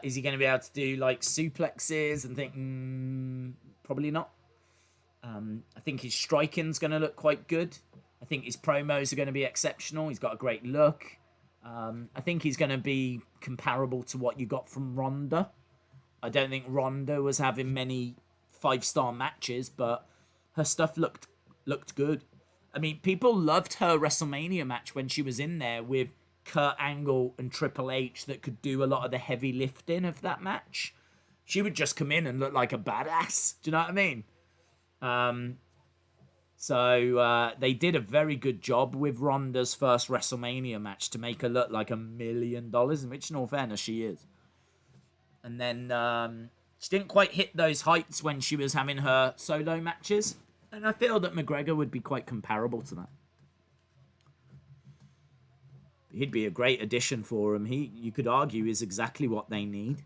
Is he going to be able to do, like, suplexes and think, probably not. I think his striking's going to look quite good. I think his promos are going to be exceptional. He's got a great look. I think he's going to be comparable to what you got from Ronda. I don't think Ronda was having many 5-star matches, but her stuff looked good. I mean, people loved her WrestleMania match when she was in there with Kurt Angle and Triple H that could do a lot of the heavy lifting of that match. She would just come in and look like a badass. Do you know what I mean? So they did a very good job with Ronda's first WrestleMania match to make her look like $1 million, in which, in all fairness, she is. And then she didn't quite hit those heights when she was having her solo matches. And I feel that McGregor would be quite comparable to that. He'd be a great addition for him. You could argue, is exactly what they need.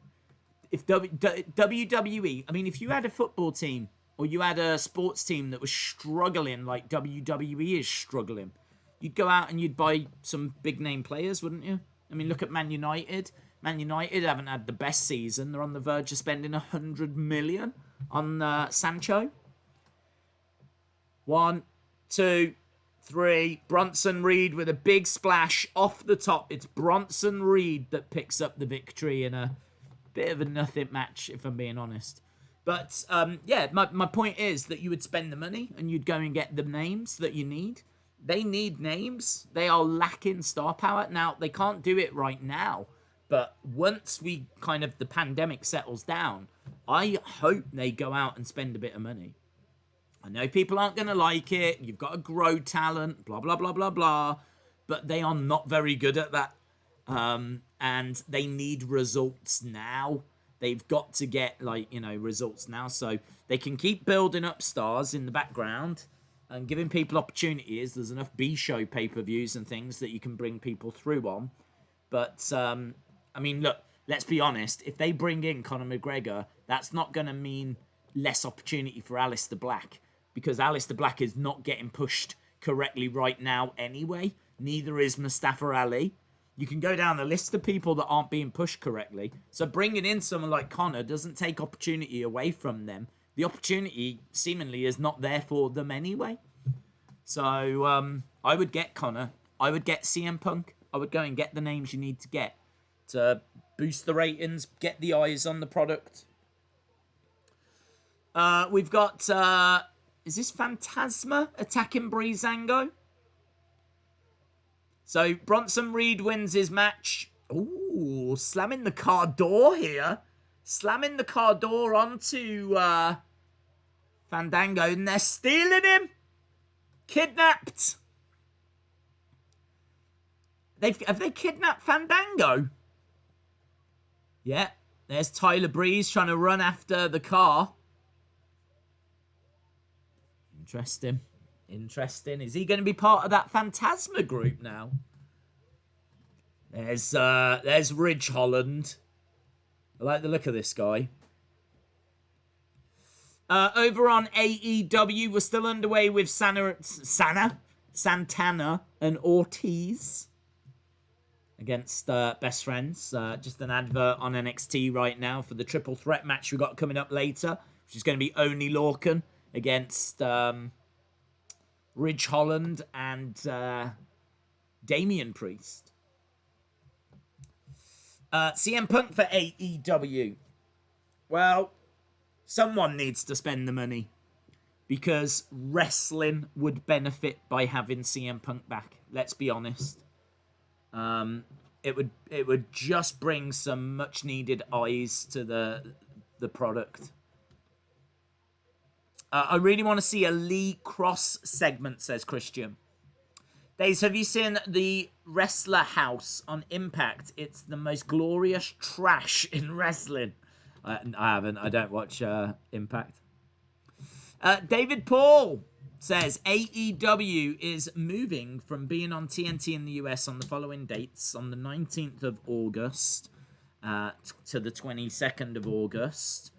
If WWE, I mean, if you had a football team or you had a sports team that was struggling like WWE is struggling, you'd go out and you'd buy some big name players, wouldn't you? I mean, look at Man United. Man United haven't had the best season. They're on the verge of spending $100 million on Sancho. 1, 2, 3. Bronson Reed with a big splash off the top. It's Bronson Reed that picks up the victory in a bit of a nothing match, if I'm being honest. But, yeah, my point is that you would spend the money and you'd go and get the names that you need. They need names. They are lacking star power. Now, they can't do it right now. But once the pandemic settles down, I hope they go out and spend a bit of money. I know people aren't going to like it. You've got to grow talent, blah, blah, blah, blah, blah. But they are not very good at that. And they need results now. They've got to get, results now. So they can keep building up stars in the background and giving people opportunities. There's enough B-show pay-per-views and things that you can bring people through on. But, I mean, look, let's be honest. If they bring in Conor McGregor, that's not going to mean less opportunity for Aleister Black. Because Aleister Black is not getting pushed correctly right now anyway. Neither is Mustafa Ali. You can go down the list of people that aren't being pushed correctly. So bringing in someone like Conor doesn't take opportunity away from them. The opportunity seemingly is not there for them anyway. So I would get Conor. I would get CM Punk. I would go and get the names you need to get to boost the ratings, get the eyes on the product. We've got, is this Phantasma attacking Breezango? So Bronson Reed wins his match. Ooh, slamming the car door here. Slamming the car door onto Fandango, and they're stealing him. Kidnapped. Have they kidnapped Fandango? Yeah, there's Tyler Breeze trying to run after the car. Interesting. Is he going to be part of that Phantasma group now? There's Ridge Holland. I like the look of this guy. Over on AEW, we're still underway with Santana and Ortiz against Best Friends. Just an advert on NXT right now for the triple threat match we got coming up later, which is going to be Oney Lorcan against Ridge Holland and Damian Priest. CM Punk for AEW. Well, someone needs to spend the money because wrestling would benefit by having CM Punk back. Let's be honest. it would just bring some much needed eyes to the product. I really want to see a Lee Cross segment, says Christian. Days, have you seen the Wrestler House on Impact? It's the most glorious trash in wrestling. I haven't. I don't watch Impact. David Paul says AEW is moving from being on TNT in the US on the following dates, on the 19th of August to the 22nd of August,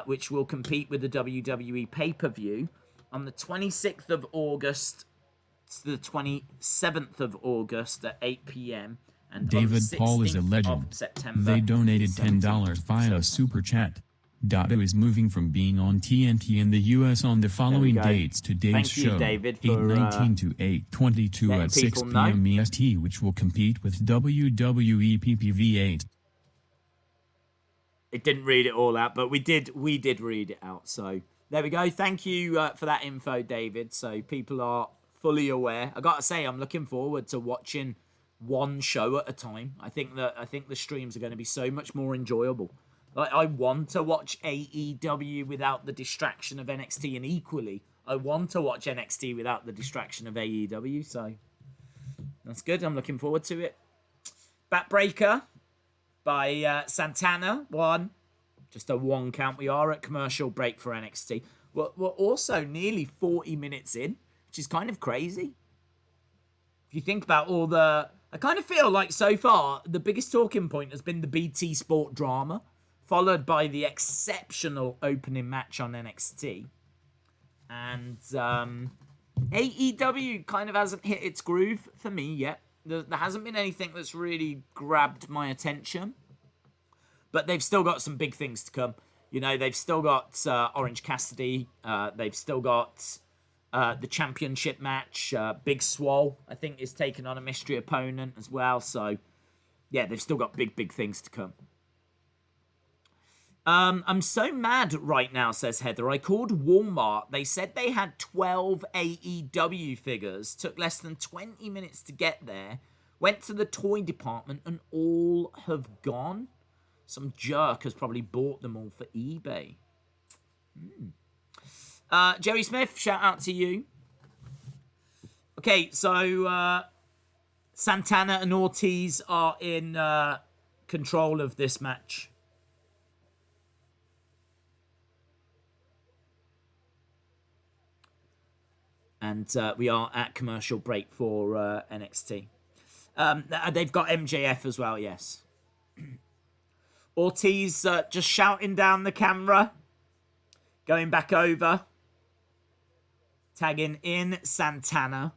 which will compete with the WWE pay-per-view, on the 26th of August to the 27th of August at 8 p.m. And David Paul is a legend. They donated $10 via Super Chat. Dotto is moving from being on TNT in the US on the following dates to Dave's show, David, 8:19 to 8:22 at 6 p.m. EST, which will compete with WWE PPV 8. It didn't read it all out, but we did read it out. So there we go. Thank you for that info, David. So people are fully aware. I gotta say, I'm looking forward to watching one show at a time. I think the streams are going to be so much more enjoyable. Like, I want to watch AEW without the distraction of NXT, and equally, I want to watch NXT without the distraction of AEW. So that's good. I'm looking forward to it. Backbreaker by Santana, 1. Just a 1 count. We are at commercial break for NXT. We're also nearly 40 minutes in, which is kind of crazy. If you think about all the... I kind of feel like so far, the biggest talking point has been the BT Sport drama, followed by the exceptional opening match on NXT. And AEW kind of hasn't hit its groove for me yet. There hasn't been anything that's really grabbed my attention. But they've still got some big things to come. You know, they've still got Orange Cassidy. They've still got the championship match. Big Swole, I think, is taking on a mystery opponent as well. So, yeah, they've still got big things to come. I'm so mad right now, says Heather. I called Walmart. They said they had 12 AEW figures. Took less than 20 minutes to get there. Went to the toy department and all have gone. Some jerk has probably bought them all for eBay. Jerry Smith, shout out to you. Okay, so Santana and Ortiz are in control of this match. And we are at commercial break for NXT. They've got MJF as well, yes. Ortiz just shouting down the camera. Going back over. Tagging in Santana.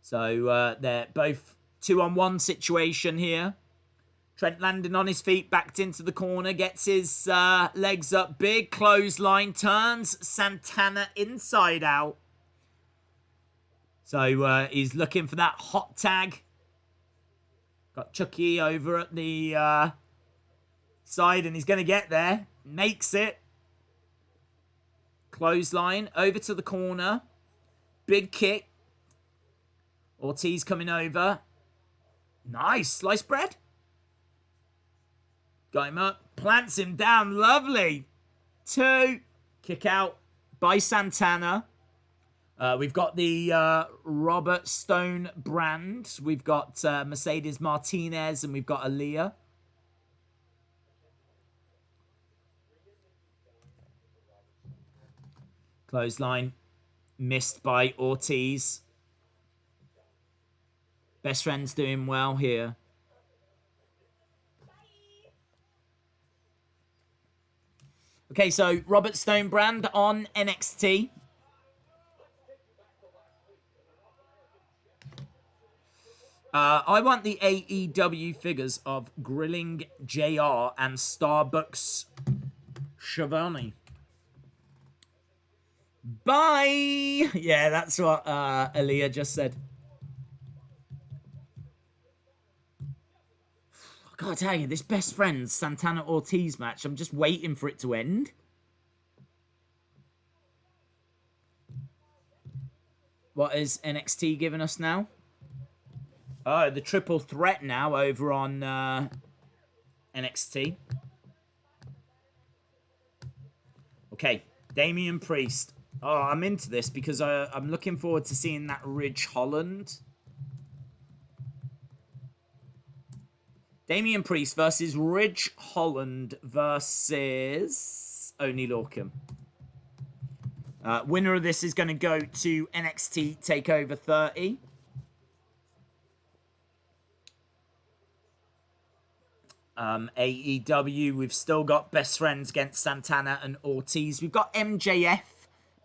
So they're both 2-on-1 situation here. Trent landing on his feet, backed into the corner. Gets his legs up. Big clothesline. Turns Santana inside out. So he's looking for that hot tag. Got Chucky over at the side, and he's going to get there. Makes it. Clothesline over to the corner. Big kick. Ortiz coming over. Nice. Sliced bread. Got him up. Plants him down. Lovely. 2. Kick out by Santana. We've got the Robert Stone brand. We've got Mercedes Martinez, and we've got Aaliyah. Clothesline missed by Ortiz. Best friend's doing well here. Okay, so Robert Stone brand on NXT. I want the AEW figures of Grilling JR and Starbucks Shivani. Bye! Yeah, that's what Aaliyah just said. I gotta tell you, this best friends Santana Ortiz match, I'm just waiting for it to end. What is NXT giving us now? Oh, the triple threat now over on NXT. Okay, Damian Priest. Oh, I'm into this because I'm looking forward to seeing that Ridge Holland. Damian Priest versus Ridge Holland versus Oney Lorcan. Winner of this is going to go to NXT TakeOver 30. AEW, we've still got Best Friends against Santana and Ortiz. We've got MJF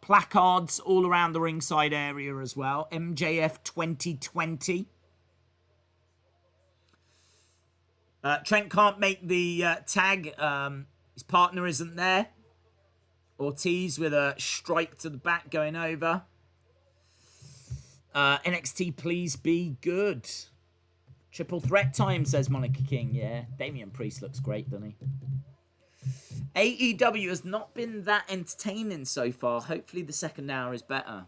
placards all around the ringside area as well. MJF 2020. Trent can't make the tag. His partner isn't there. Ortiz with a strike to the back going over. NXT, please be good. Triple threat time, says Monica King. Yeah, Damian Priest looks great, doesn't he? AEW has not been that entertaining so far. Hopefully the second hour is better.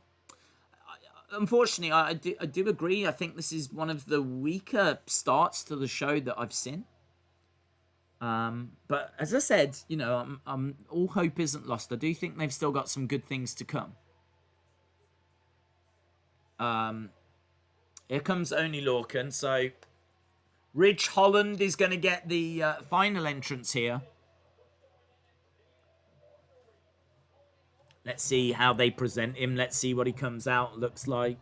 Unfortunately, I do agree. I think this is one of the weaker starts to the show that I've seen. But as I said, you know, all hope isn't lost. I do think they've still got some good things to come. Here comes Oney Lorcan. So Ridge Holland is going to get the final entrance here. Let's see how they present him. Let's see what he comes out looks like.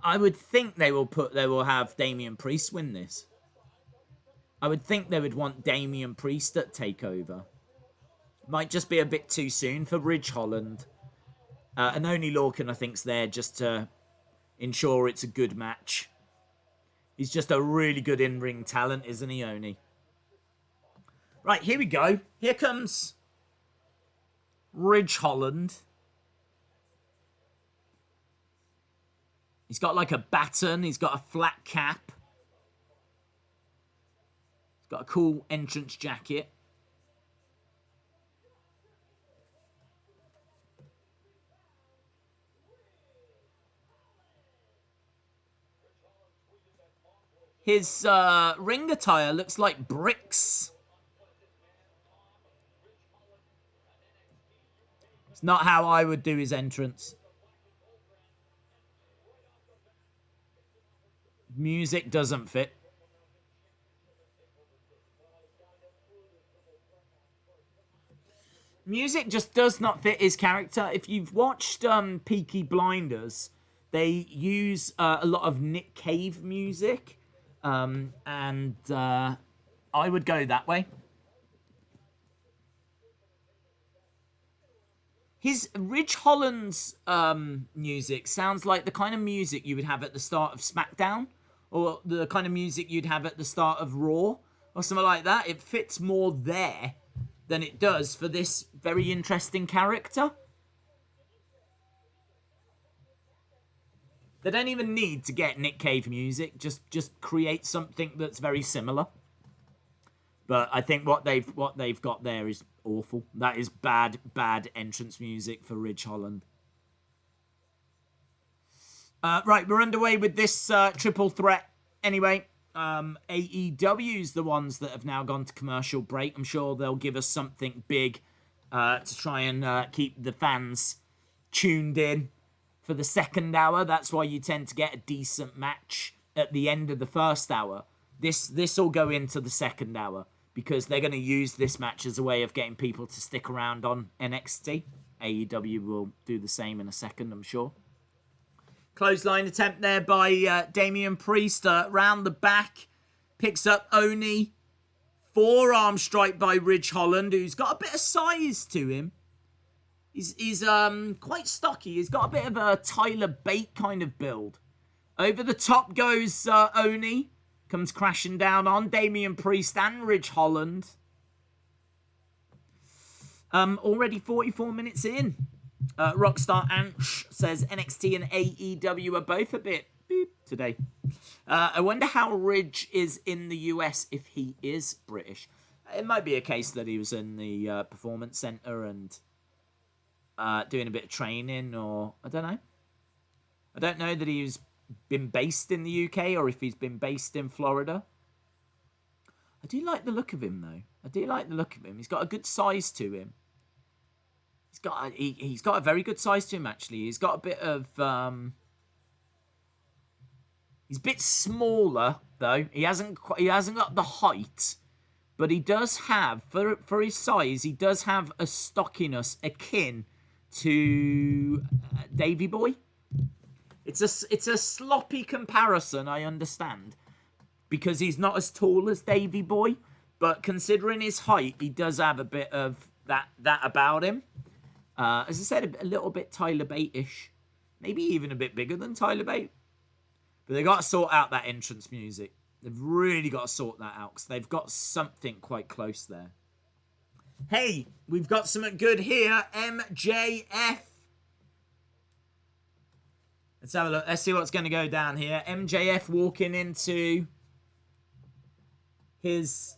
I would think they will have Damian Priest win this. I would think they would want Damian Priest at TakeOver. Might just be a bit too soon for Ridge Holland. And Oney Lorcan, I think, is there just to ensure it's a good match. He's just a really good in-ring talent, isn't he, Oney? Right, here we go. Here comes Ridge Holland. He's got like a baton. He's got a flat cap. He's got a cool entrance jacket. His ring attire looks like bricks. It's not how I would do his entrance. Music doesn't fit. Music just does not fit his character. If you've watched Peaky Blinders, they use a lot of Nick Cave music. And I would go that way. His Ridge Holland's music sounds like the kind of music you would have at the start of SmackDown, or the kind of music you'd have at the start of Raw, or something like that. It fits more there than it does for this very interesting character. They don't even need to get Nick Cave music. Just create something that's very similar. But I think what they've got there is awful. That is bad entrance music for Ridge Holland. Right, we're underway with this triple threat. Anyway, AEW's the ones that have now gone to commercial break. I'm sure they'll give us something big to try and keep the fans tuned in for the second hour. That's why you tend to get a decent match at the end of the first hour. This will go into the second hour because they're going to use this match as a way of getting people to stick around on NXT. AEW will do the same in a second, I'm sure. Clothesline attempt there by Damian Priest. Round the back. Picks up Oney. Forearm strike by Ridge Holland, who's got a bit of size to him. He's quite stocky. He's got a bit of a Tyler Bate kind of build. Over the top goes Oney. Comes crashing down on Damian Priest and Ridge Holland. Already 44 minutes in. Rockstar Anch says NXT and AEW are both a bit beep today. I wonder how Ridge is in the US if he is British. It might be a case that he was in the Performance Center and doing a bit of training, or I don't know. I don't know that he's been based in the UK or if he's been based in Florida. I do like the look of him, though. I do like the look of him. He's got a good size to him. He's got a very good size to him, actually. He's got a bit of... He's a bit smaller, though. He hasn't got the height, but he does have, for his size, he does have a stockiness akin to Davy Boy. It's a sloppy comparison, I understand, because he's not as tall as Davy Boy, but considering his height, he does have a bit of that about him. As I said, a little bit Tyler Bate-ish, maybe even a bit bigger than Tyler Bate. But they got to sort out that entrance music. They've really got to sort that out because they've got something quite close there. Hey, we've got something good here. MJF. Let's have a look. Let's see what's going to go down here. MJF walking into his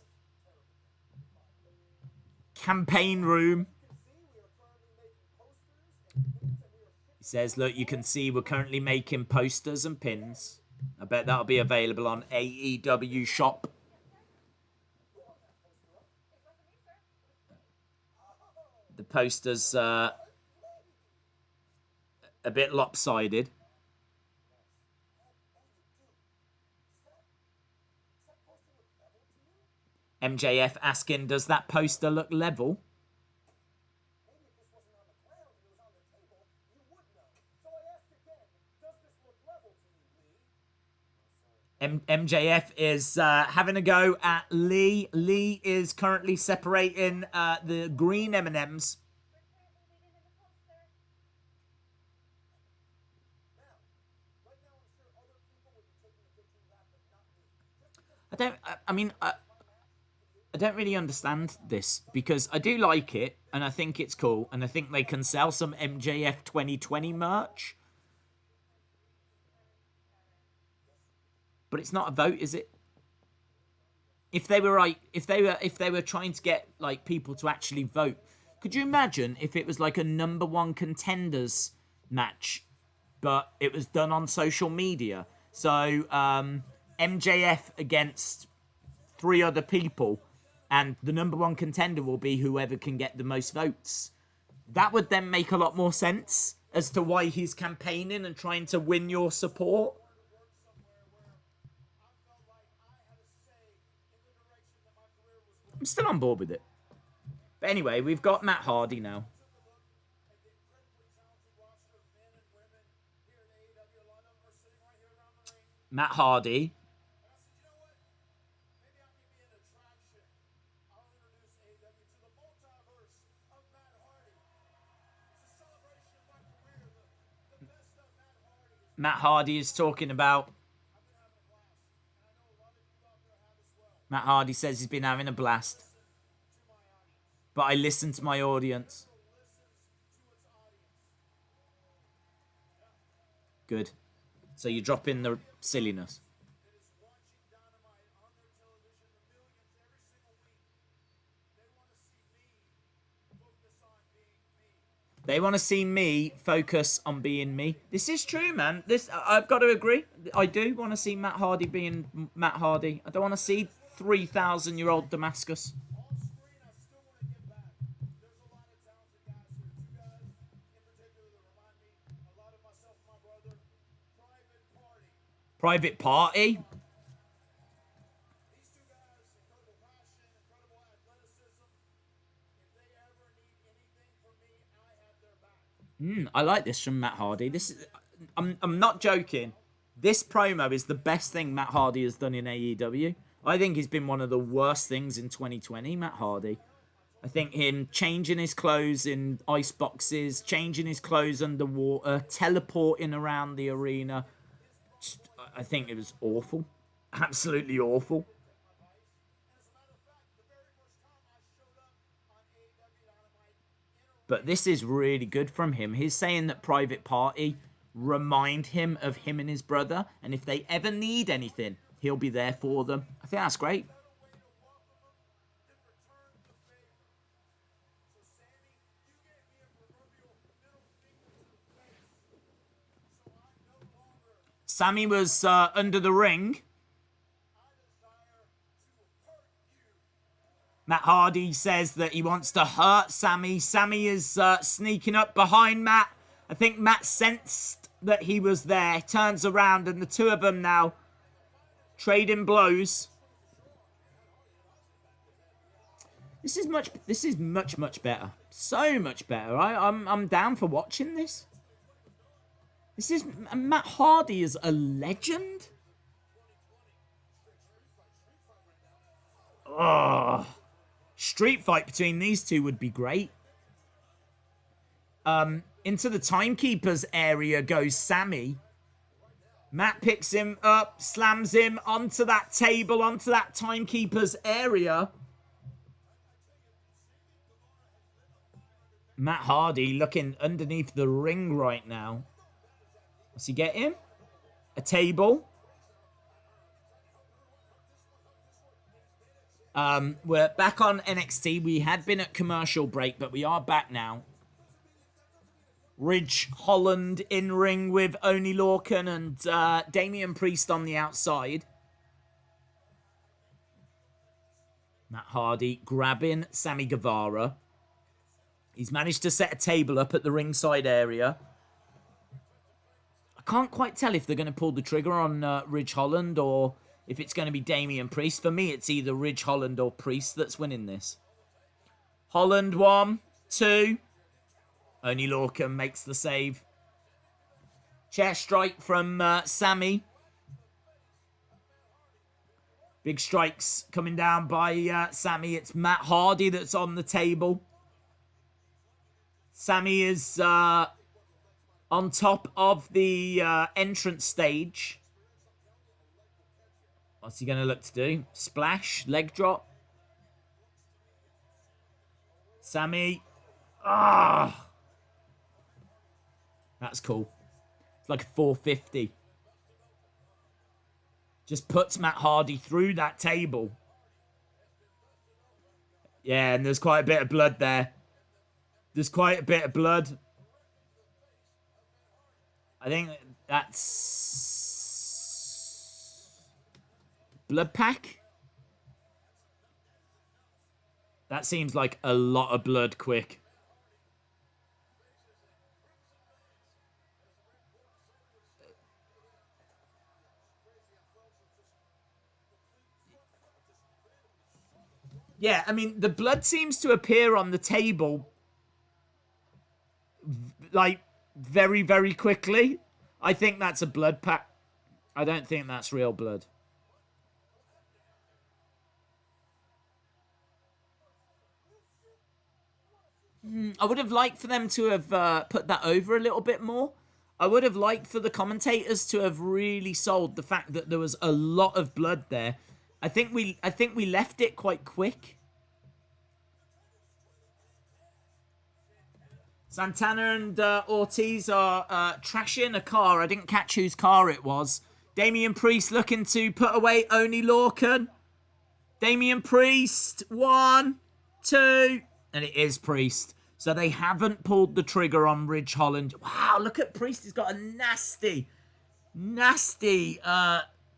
campaign room. He says, look, you can see we're currently making posters and pins. I bet that'll be available on AEW Shop. The poster's a bit lopsided. MJF asking, does that poster look level? MJF is having a go at Lee. Lee is currently separating the green M&Ms. I don't really understand this because I do like it and I think it's cool and I think they can sell some MJF 2020 merch. But it's not a vote, is it? If they were trying to get like people to actually vote, could you imagine if it was like a number one contenders match, but it was done on social media? So MJF against 3 other people, and the number one contender will be whoever can get the most votes. That would then make a lot more sense as to why he's campaigning and trying to win your support. I'm still on board with it. But anyway, we've got Matt Hardy now. Matt Hardy. Matt Hardy is talking about... Matt Hardy says he's been having a blast. But I listen to my audience. Good. So you drop in the silliness. They want to see me focus on being me. This is true, man. I've got to agree. I do want to see Matt Hardy being Matt Hardy. I don't want to see 3,000-year-old Damascus. Private Party? I like this from Matt Hardy. I'm not joking. This promo is the best thing Matt Hardy has done in AEW. I think he's been one of the worst things in 2020, Matt Hardy. I think him changing his clothes in ice boxes, changing his clothes underwater, teleporting around the arena. I think it was awful. Absolutely awful. But this is really good from him. He's saying that Private Party remind him of him and his brother. And if they ever need anything, he'll be there for them. I think that's great. Sammy was under the ring. Matt Hardy says that he wants to hurt Sammy. Sammy is sneaking up behind Matt. I think Matt sensed that he was there. Turns around and the two of them now trading blows. This is much better. So much better. I'm down for watching this. This is Matt Hardy is a legend. Oh, street fight between these two would be great. Into the timekeeper's area goes Sammy. Matt picks him up, slams him onto that table, onto that timekeeper's area. Matt Hardy looking underneath the ring right now. What's he getting? A table. We're back on NXT. We had been at commercial break, but we are back now. Ridge Holland in ring with Oney Lorcan and Damian Priest on the outside. Matt Hardy grabbing Sammy Guevara. He's managed to set a table up at the ringside area. I can't quite tell if they're going to pull the trigger on Ridge Holland or if it's going to be Damian Priest. For me, it's either Ridge Holland or Priest that's winning this. Holland 1, 2. Oney Lorcan makes the save. Chair strike from Sammy. Big strikes coming down by Sammy. It's Matt Hardy that's on the table. Sammy is on top of the entrance stage. What's he going to look to do? Splash, leg drop. Sammy. Ah. That's cool. It's like a 450. Just puts Matt Hardy through that table. Yeah, and there's quite a bit of blood there. There's quite a bit of blood. I think that's blood pack. That seems like a lot of blood quick. Yeah, I mean, the blood seems to appear on the table, like, very, very quickly. I think that's a blood pack. I don't think that's real blood. I would have liked for them to have put that over a little bit more. I would have liked for the commentators to have really sold the fact that there was a lot of blood there. I think we left it quite quick. Santana and Ortiz are trashing a car. I didn't catch whose car it was. Damian Priest looking to put away Oney Lorcan. Damian Priest, 1, 2, and it is Priest. So they haven't pulled the trigger on Ridge Holland. Wow, look at Priest. He's got a nasty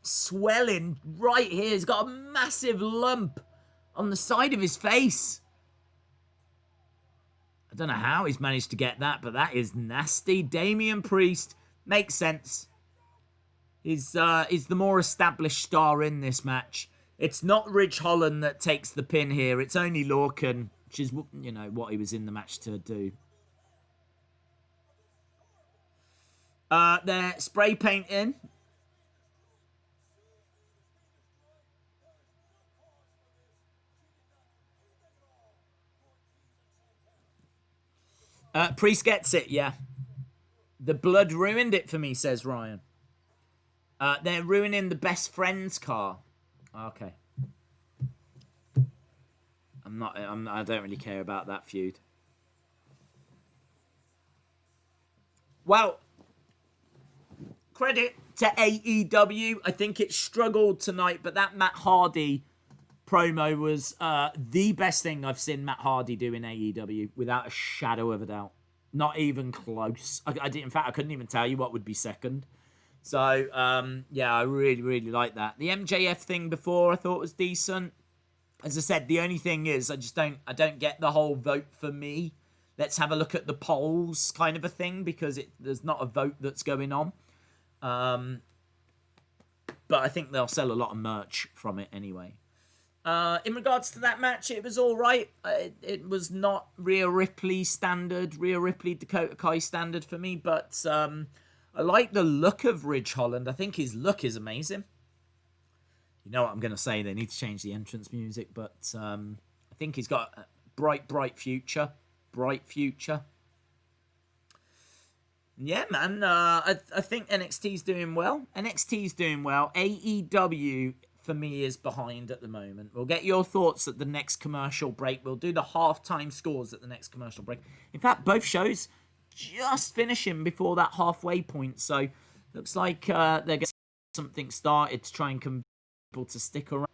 swelling right here. He's got a massive lump on the side of his face. I don't know how he's managed to get that, but that is nasty. Damian Priest makes sense. He's the more established star in this match. It's not Ridge Holland that takes the pin here. It's only Lorcan, which is, you know, what he was in the match to do. They're spray painting. Priest gets it, yeah. The blood ruined it for me, says Ryan. They're ruining the best friend's car. Okay. I don't really care about that feud. Well, credit to AEW. I think it struggled tonight, but that Matt Hardy promo was the best thing I've seen Matt Hardy do in AEW, without a shadow of a doubt. Not even close. In fact, I couldn't even tell you what would be second. So, yeah, I really, really like that. The MJF thing before I thought was decent. As I said, the only thing is I don't get the whole vote for me. Let's have a look at the polls kind of a thing, because there's not a vote that's going on. But I think they'll sell a lot of merch from it anyway. In regards to that match, it was all right. It was not Rhea Ripley standard, Rhea Ripley Dakota Kai standard for me, but I like the look of Ridge Holland. I think his look is amazing. You know what I'm going to say, they need to change the entrance music, but I think he's got a bright future. Bright future. Yeah, man, I think NXT's doing well. NXT's doing well. AEW, for me, is behind at the moment. We'll get your thoughts at the next commercial break. We'll do the halftime scores at the next commercial break. In fact, both shows just finishing before that halfway point, so looks like they're getting something started to try and convince people to stick around.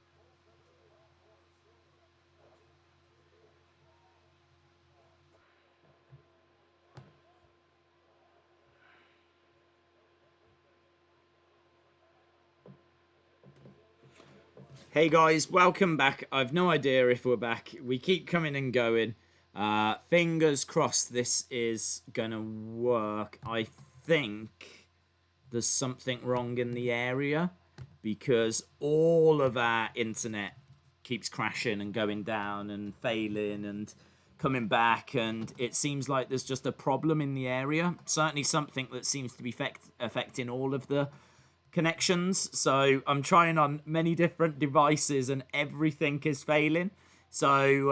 Hey guys, welcome back. I've no idea if we're back. We keep coming and going. Fingers crossed this is gonna work. I think there's something wrong in the area because all of our internet keeps crashing and going down and failing and coming back, and it seems like there's just a problem in the area. Certainly something that seems to be affecting all of the connections. So I'm trying on many different devices and everything is failing. So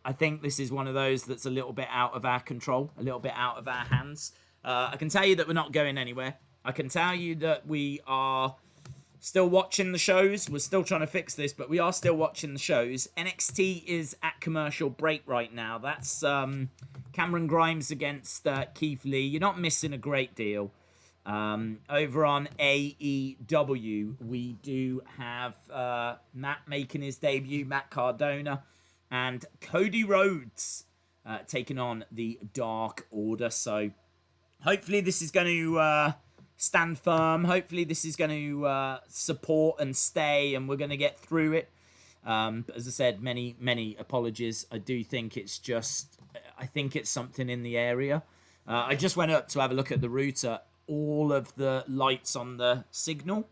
I think this is one of those that's a little bit out of our control, a little bit out of our hands. I can tell you that we're not going anywhere. I can tell you that we are still watching the shows. We're still trying to fix this, but we are still watching the shows. NXT is at commercial break right now. That's Cameron Grimes against Keith Lee. You're not missing a great deal. Over on AEW, we do have Matt making his debut, Matt Cardona, and Cody Rhodes taking on the Dark Order. So hopefully this is going to stand firm. Hopefully this is going to support and stay, and we're going to get through it. But as I said, many apologies. I do think it's I think it's something in the area. I just went up to have a look at the router. All of the lights on the signal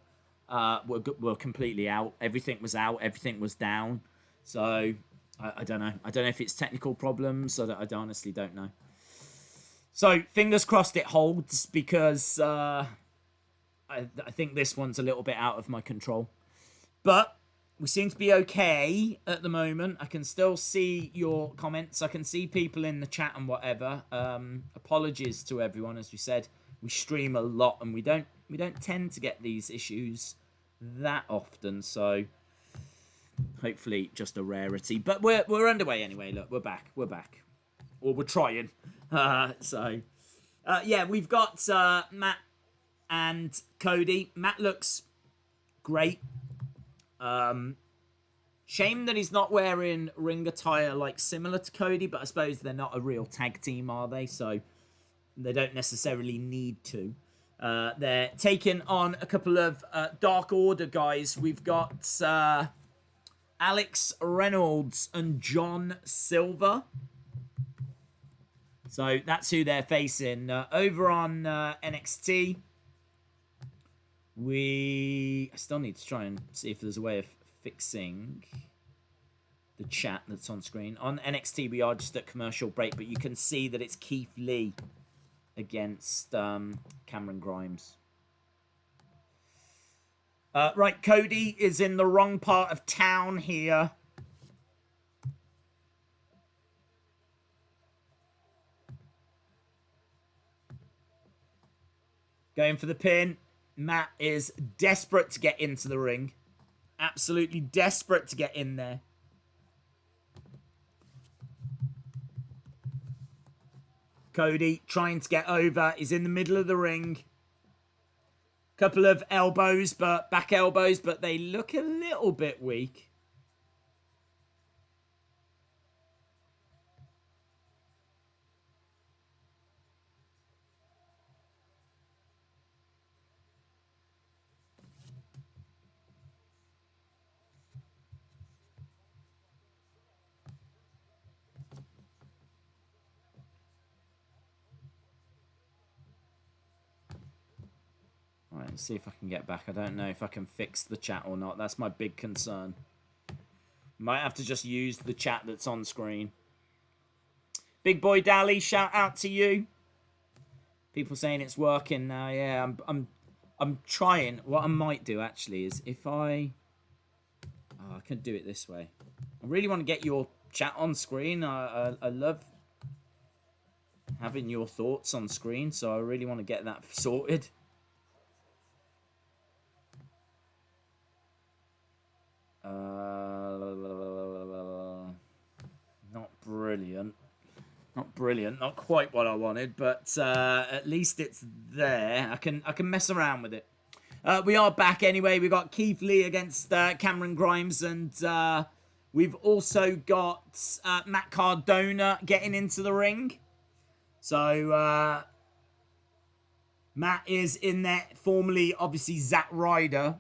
were completely out. Everything was out. Everything was down. So I don't know. I don't know if it's technical problems. I honestly don't know. So fingers crossed it holds, because I think this one's a little bit out of my control. But we seem to be okay at the moment. I can still see your comments. I can see people in the chat and whatever. Apologies to everyone, as we said. We stream a lot, and we don't tend to get these issues that often, so hopefully just a rarity. But we're underway anyway. Look, we're back, or we're trying. Yeah, we've got Matt and Cody. Matt looks great. Shame that he's not wearing ring attire like similar to Cody, but I suppose they're not a real tag team, are they? So they don't necessarily need to. They're taking on a couple of Dark Order guys. We've got Alex Reynolds and John Silver. So that's who they're facing. Over on NXT, I still need to try and see if there's a way of fixing the chat that's on screen. On NXT, we are just at commercial break, but you can see that it's Keith Lee against Cameron Grimes. Right, Cody is in the wrong part of town here. Going for the pin. Matt is desperate to get into the ring. Absolutely desperate to get in there. Cody trying to get over. He's in the middle of the ring. Couple of elbows, back elbows, but they look a little bit weak. let's see if I can get back. I don't know if I can fix the chat or not. That's my big concern. Might have to just use the chat that's on screen. Big Boy Dally, shout out to you. People saying it's working now. Yeah, I'm trying. What I might do actually is if I can do it this way. I really want to get your chat on screen. I love having your thoughts on screen, so I really want to get that sorted. Not brilliant. Not brilliant. Not quite what I wanted, but at least it's there. I can mess around with it. We are back anyway. We got Keith Lee against Cameron Grimes, and we've also got Matt Cardona getting into the ring. So Matt is in there, formerly obviously Zack Ryder.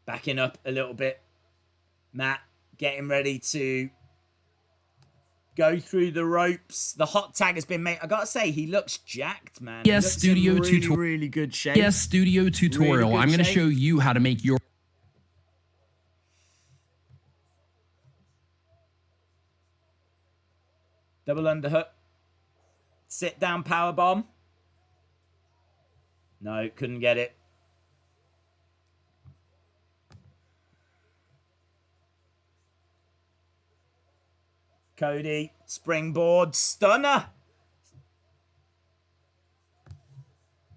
Backing up a little bit. Matt getting ready to go through the ropes. The hot tag has been made. I gotta say, he looks jacked, man. Yes, studio tutorial. Really good shape. Yes, studio tutorial. Really I'm going to shape. show you how to make your. Double underhook. Sit down power bomb. No, couldn't get it. Cody, springboard, stunner.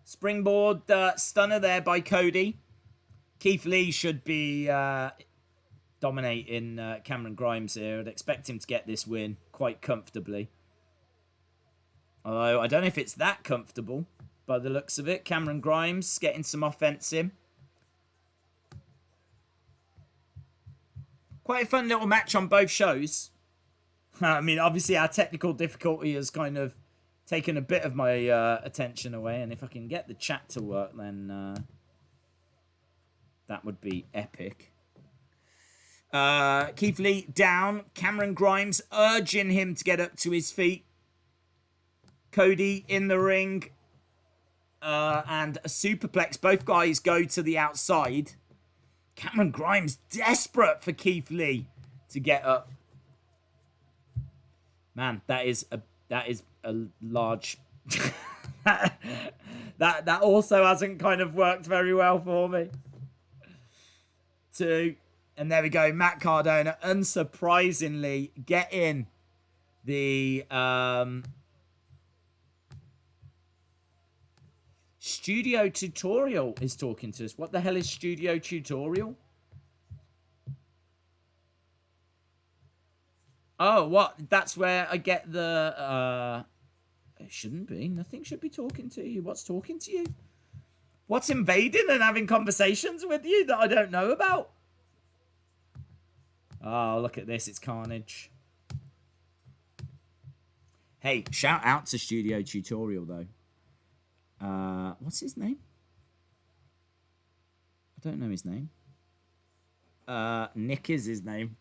Springboard stunner there by Cody. Keith Lee should be dominating Cameron Grimes here. I'd expect him to get this win quite comfortably. Although I don't know if it's that comfortable by the looks of it. Cameron Grimes getting some offense in. Quite a fun little match on both shows. I mean, obviously our technical difficulty has kind of taken a bit of my attention away. And if I can get the chat to work, then that would be epic. Keith Lee down. Cameron Grimes urging him to get up to his feet. Cody in the ring. And a superplex. Both guys go to the outside. Cameron Grimes desperate for Keith Lee to get up. Man, that is a large. that also hasn't kind of worked very well for me. 2, and there we go. Matt Cardona, unsurprisingly, getting the studio tutorial is talking to us. What the hell is studio tutorial? Oh, what? That's where I get the... It shouldn't be. Nothing should be talking to you. What's talking to you? What's invading and having conversations with you that I don't know about? Oh, look at this. It's carnage. Hey, shout out to Studio Tutorial, though. What's his name? I don't know his name. Nick is his name.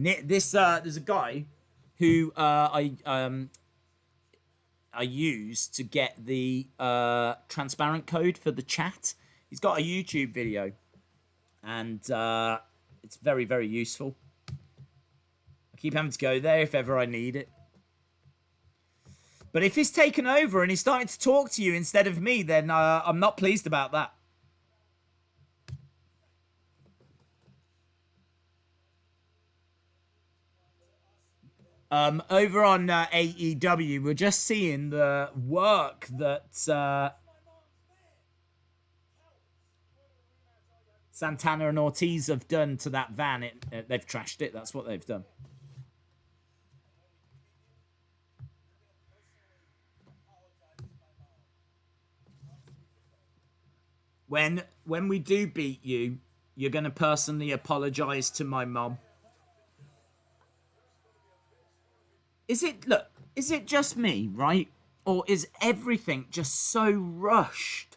There's a guy who I use to get the transparent code for the chat. He's got a YouTube video, and it's very, very useful. I keep having to go there if ever I need it. But if he's taken over and he's starting to talk to you instead of me, then I'm not pleased about that. Over on AEW, we're just seeing the work that Santana and Ortiz have done to that van. They've trashed it. That's what they've done. When we do beat you, you're going to personally apologize to my mom. Is it just me, right? Or is everything just so rushed?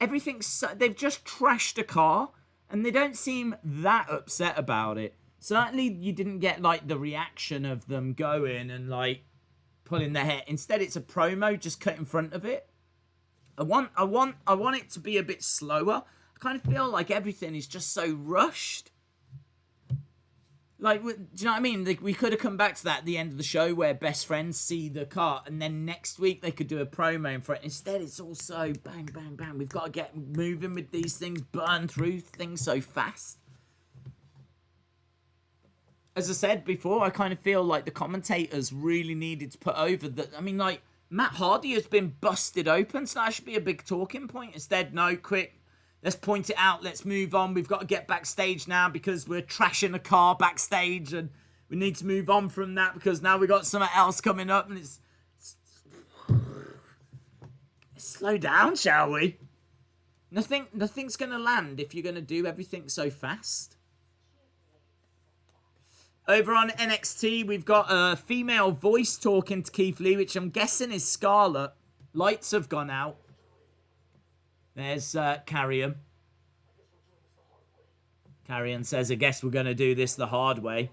They've just trashed a car and they don't seem that upset about it. Certainly you didn't get like the reaction of them going and like pulling their hair. Instead, it's a promo just cut in front of it. I want it to be a bit slower. I kind of feel like everything is just so rushed. Like, do you know what I mean? Like, we could have come back to that at the end of the show where best friends see the car, and then next week they could do a promo in front. Instead, it's all so bang, bang, bang. We've got to get moving with these things, burn through things so fast. As I said before, I kind of feel like the commentators really needed to put over that. I mean, like, Matt Hardy has been busted open, so that should be a big talking point. Instead, no, quick. Let's point it out. Let's move on. We've got to get backstage now because we're trashing a car backstage, and we need to move on from that because now we've got something else coming up, and it's slow down, shall we? Nothing's going to land if you're going to do everything so fast. Over on NXT, we've got a female voice talking to Keith Lee, which I'm guessing is Scarlett. Lights have gone out. There's Carrion. Carrion says, I guess we're going to do this the hard way.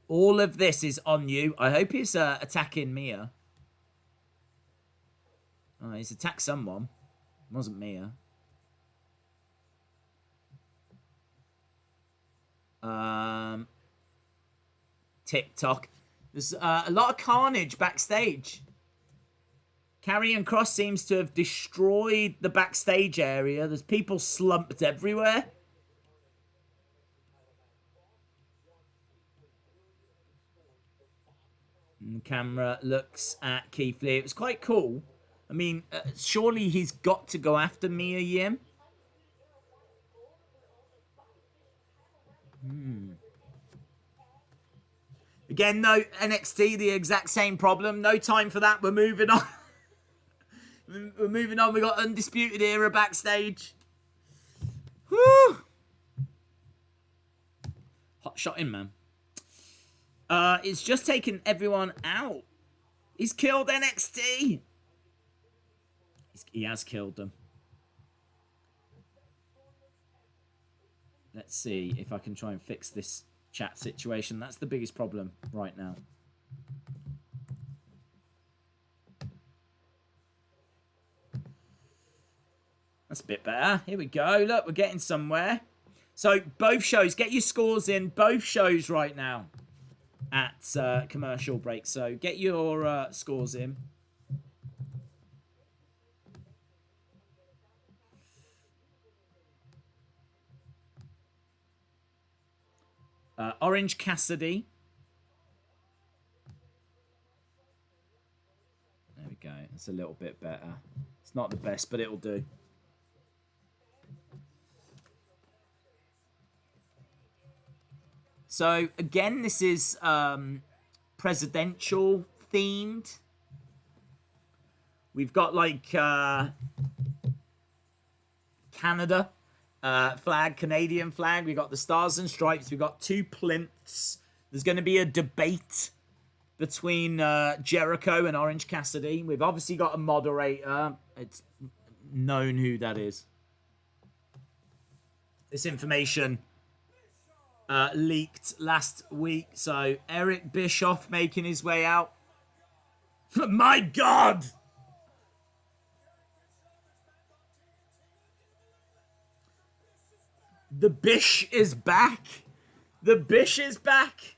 All of this is on you. I hope he's attacking Mia. Oh, he's attacked someone. It wasn't Mia. TikTok. There's a lot of carnage backstage. Karrion Kross seems to have destroyed the backstage area. There's people slumped everywhere. And the camera looks at Keith Lee. It was quite cool. I mean, surely he's got to go after Mia Yim. Again, no, NXT, the exact same problem. No time for that. We're moving on. We're moving on. We got Undisputed Era backstage. Woo! Hot shot in, man. It's just taken everyone out. He's killed NXT. He has killed them. Let's see if I can try and fix this chat situation. That's the biggest problem right now. That's a bit better. Here we go. Look, we're getting somewhere. So both shows, get your scores in. Both shows right now at commercial break. So get your scores in. Orange Cassidy. There we go. It's a little bit better. It's not the best, but it'll do. So, again, this is presidential themed. We've got, like, Canada. Flag, Canadian flag. We got the Stars and Stripes. We got two plinths. There's going to be a debate between Jericho and Orange Cassidy. We've obviously got a moderator. It's known who that is. This information leaked last week. So Eric Bischoff making his way out. My God! The Bish is back. The Bish is back.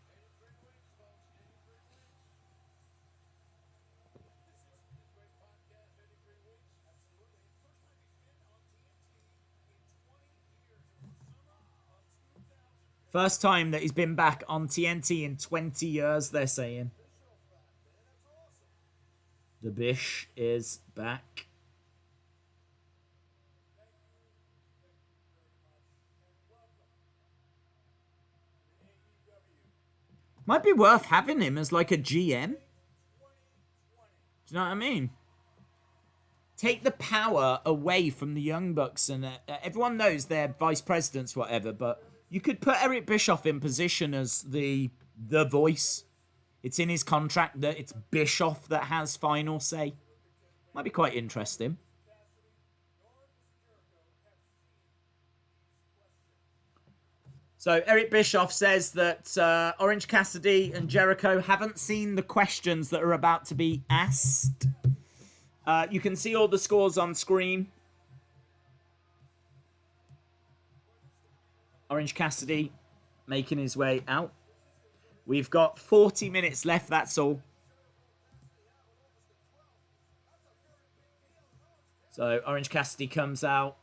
First time that he's been back on TNT in 20 years, they're saying. The Bish is back. Might be worth having him as like a GM. Do you know what I mean? Take the power away from the Young Bucks, and everyone knows they're vice presidents, whatever, but you could put Eric Bischoff in position as the voice. It's in his contract that it's Bischoff that has final say. Might be quite interesting. So Eric Bischoff says that Orange Cassidy and Jericho haven't seen the questions that are about to be asked. You can see all the scores on screen. Orange Cassidy making his way out. We've got 40 minutes left, that's all. So Orange Cassidy comes out.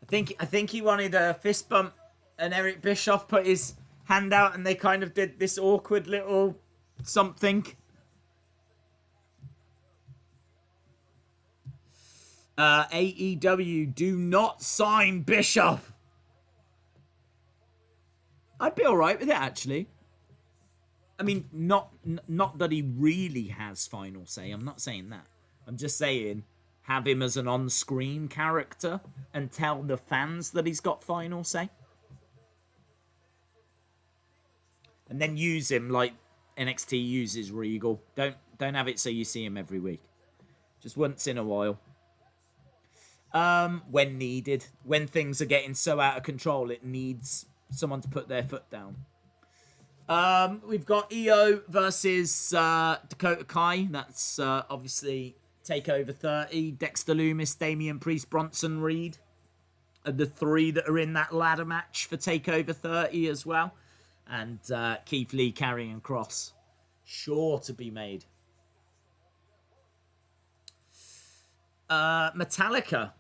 I think he wanted a fist bump, and Eric Bischoff put his hand out, and they kind of did this awkward little something. AEW, do not sign Bischoff. I'd be all right with it, actually. I mean, not that he really has final say. I'm not saying that. I'm just saying, have him as an on-screen character and tell the fans that he's got final say. And then use him like NXT uses Regal. Don't have it so you see him every week. Just once in a while. When needed. When things are getting so out of control, it needs someone to put their foot down. We've got EO versus Dakota Kai. That's obviously TakeOver 30. Dexter Lumis, Damian Priest, Bronson Reed are the three that are in that ladder match for TakeOver 30 as well. And Keith Lee, Karrion Kross, sure to be made. Metallica.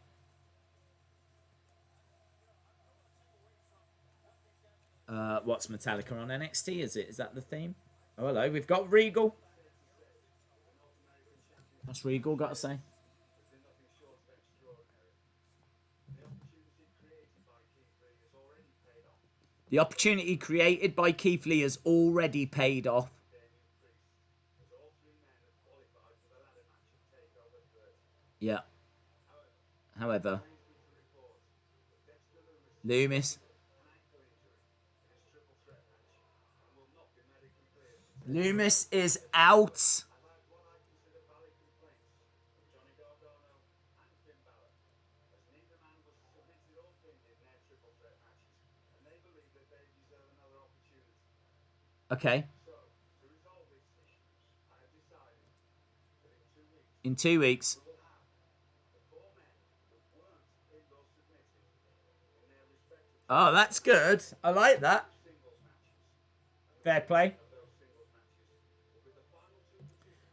What's Metallica on NXT? Is that the theme? Oh, hello. We've got Regal. What's Regal got to say? The opportunity created by Keith Lee has already paid off. Yeah. However, Lumis is out. Okay. In 2 weeks. Oh, that's good. I like that. Fair play.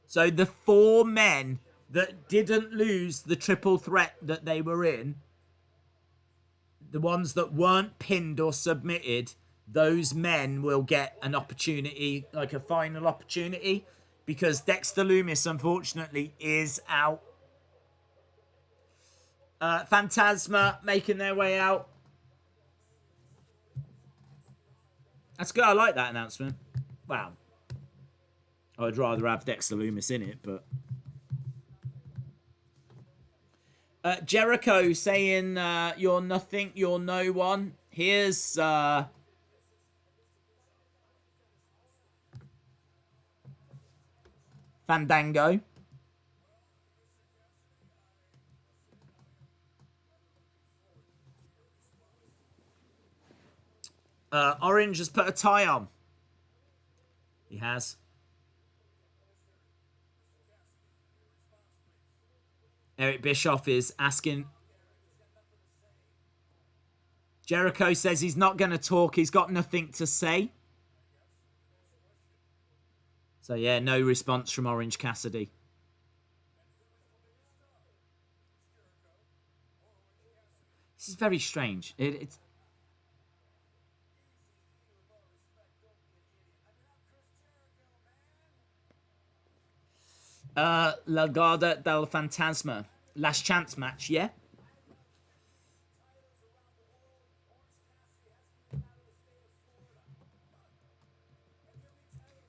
So the 4 men that didn't lose the triple threat that they were in, the ones that weren't pinned or submitted, those men will get an opportunity, like a final opportunity, because Dexter Lumis, unfortunately, is out. Phantasma making their way out. That's good. I like that announcement. Wow. I'd rather have Dexter Lumis in it, but... Jericho saying, you're nothing, you're no one. Here's... Fandango. Orange has put a tie on. He has. Eric Bischoff is asking. Jericho says he's not going to talk. He's got nothing to say. So, yeah, no response from Orange Cassidy. This is very strange. It's... La Garda del Fantasma. Last chance match, yeah?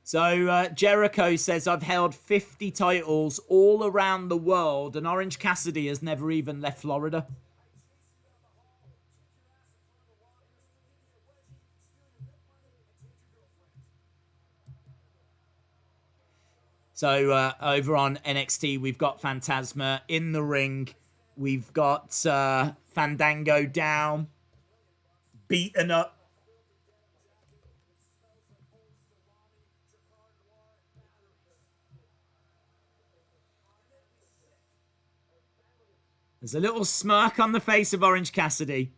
So, Jericho says, I've held 50 titles all around the world, and Orange Cassidy has never even left Florida. So, over on NXT, we've got Phantasma in the ring. We've got Fandango down. beaten up. There's a little smirk on the face of Orange Cassidy.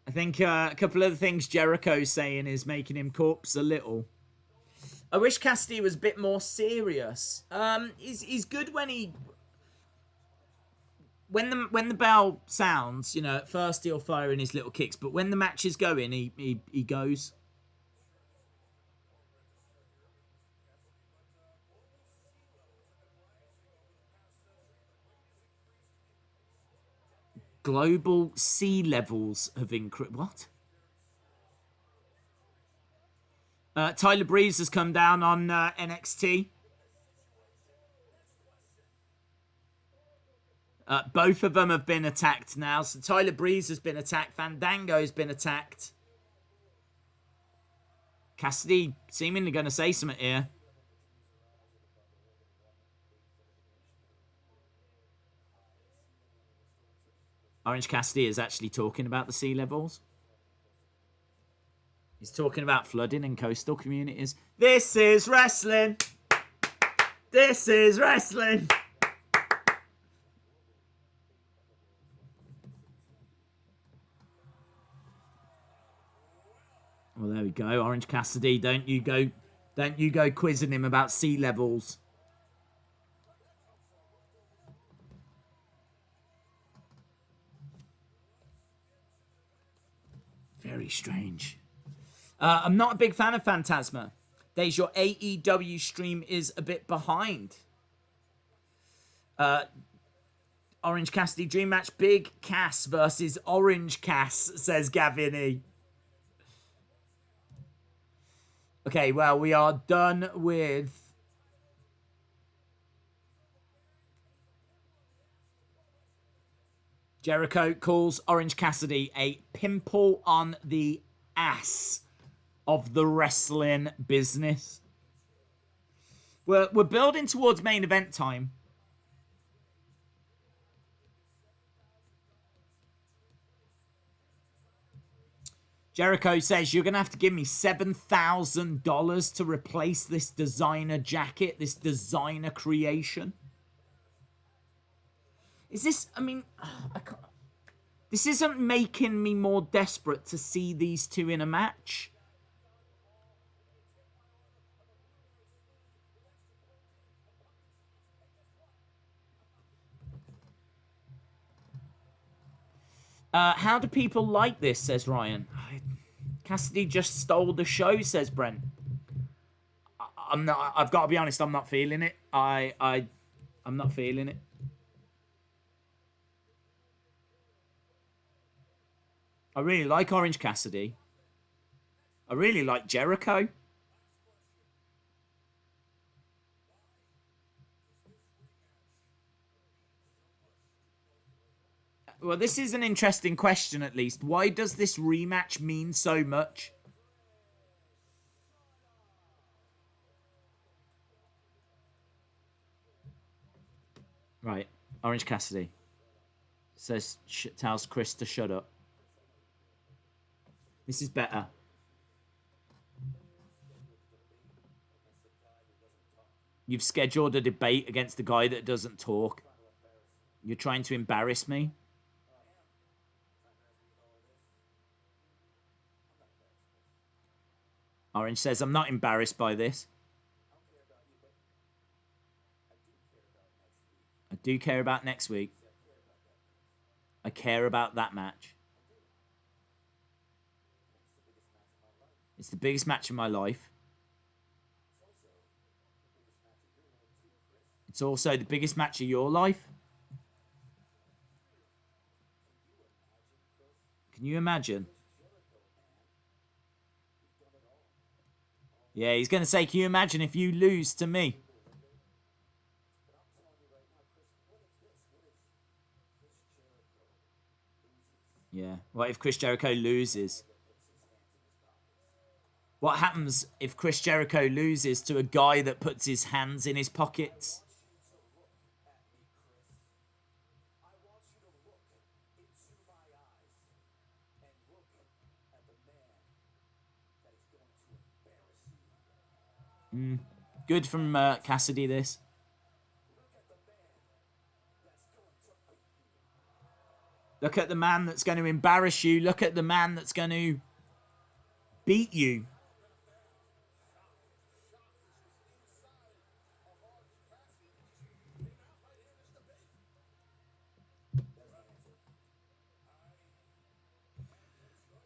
I think a couple of the things Jericho's saying is making him corpse a little. I wish Cassidy was a bit more serious. He's good when he... When the bell sounds, you know, at first he'll fire in his little kicks, but when the match is going, he goes. Global sea levels have increased. What? Tyler Breeze has come down on NXT. Both of them have been attacked now. So Tyler Breeze has been attacked. Fandango's been attacked. Cassidy seemingly going to say something here. Orange Cassidy is actually talking about the sea levels. He's talking about flooding in coastal communities. This is wrestling. This is wrestling. Well, there we go. Orange Cassidy, don't you go quizzing him about sea levels. Very strange. I'm not a big fan of Phantasma. Days, your AEW stream is a bit behind. Orange Cassidy dream match, Big Cass versus Orange Cass, says Gavin E. Okay, well, we are done with... Jericho calls Orange Cassidy a pimple on the ass of the wrestling business. We're building towards main event time. Jericho says, you're going to have to give me $7,000 to replace this designer jacket, this designer creation. Is this, I mean, this isn't making me more desperate to see these two in a match. How do people like this, says Ryan. Cassidy just stole the show, says Brent. I've got to be honest, I'm not feeling it. I'm not feeling it. I really like Orange Cassidy. I really like Jericho. Well, this is an interesting question, at least. Why does this rematch mean so much? Right. Orange Cassidy says, tells Chris to shut up. This is better. You've scheduled a debate against the guy that doesn't talk. You're trying to embarrass me. Orange says, I'm not embarrassed by this. I do care about next week. I care about that match. It's the biggest match of my life. It's also the biggest match of your life. Can you imagine? Yeah, he's going to say, can you imagine if you lose to me? Yeah. What if Chris Jericho loses? What happens if Chris Jericho loses to a guy that puts his hands in his pockets? Good from Cassidy, this. Look at the man that's going to embarrass you. Look at the man that's going to beat you.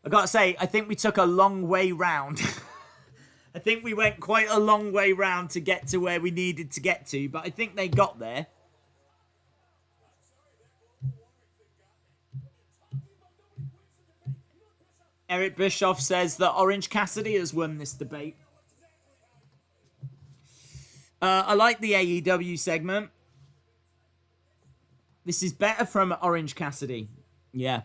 I gotta say, I think we took a long way round. I think we went quite a long way round to get to where we needed to get to, but I think they got there. Eric Bischoff says that Orange Cassidy has won this debate. I like the AEW segment. This is better from Orange Cassidy. Yeah.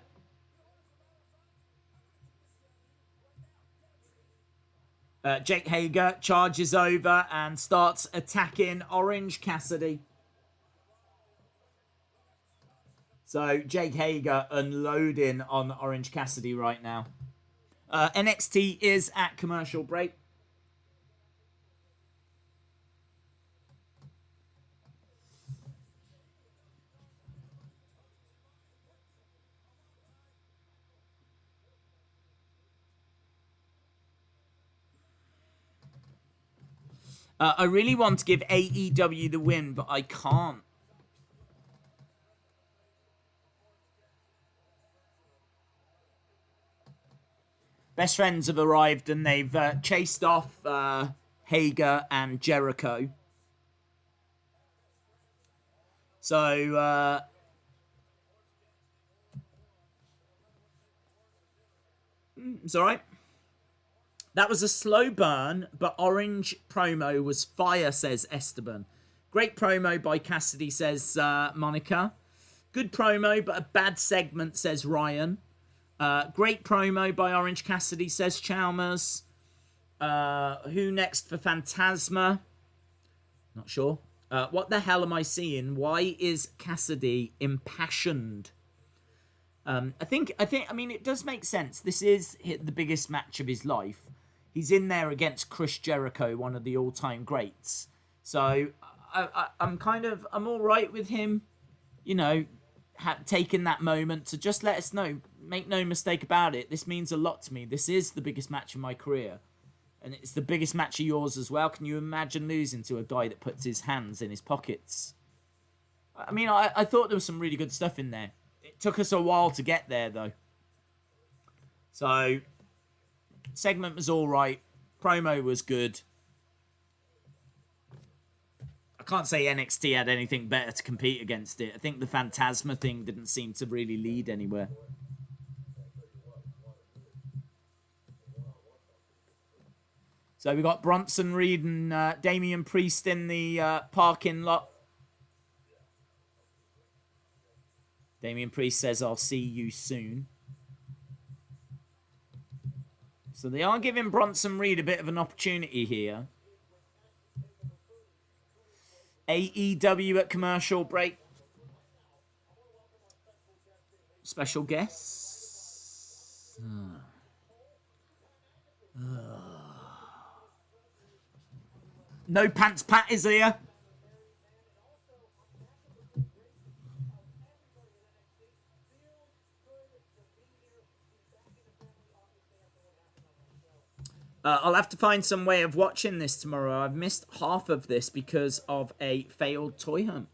Jake Hager charges over and starts attacking Orange Cassidy. So Jake Hager unloading on Orange Cassidy right now. NXT is at commercial break. I really want to give AEW the win, but I can't. Best friends have arrived and they've chased off Hager and Jericho. So, it's alright. That was a slow burn, but Orange promo was fire, says Esteban. Great promo by Cassidy, says Monica. Good promo, but a bad segment, says Ryan. Great promo by Orange Cassidy, says Chalmers. Who next for Phantasma? Not sure. What the hell am I seeing? Why is Cassidy impassioned? I mean, it does make sense. This is the biggest match of his life. He's in there against Chris Jericho, one of the all-time greats. So I'm all right with him, you know, taking that moment to just let us know. Make no mistake about it. This means a lot to me. This is the biggest match of my career. And it's the biggest match of yours as well. Can you imagine losing to a guy that puts his hands in his pockets? I mean, I thought there was some really good stuff in there. It took us a while to get there, though. So, segment was all right. Promo was good. I can't say NXT had anything better to compete against it. I think the Phantasma thing didn't seem to really lead anywhere. So we got Bronson, Reed, and Damian Priest in the parking lot. Damian Priest says, "I'll see you soon." So they are giving Bronson Reed a bit of an opportunity here. AEW at commercial break. Special guests. No Pants Pat is here. I'll have to find some way of watching this tomorrow. I've missed half of this because of a failed toy hunt.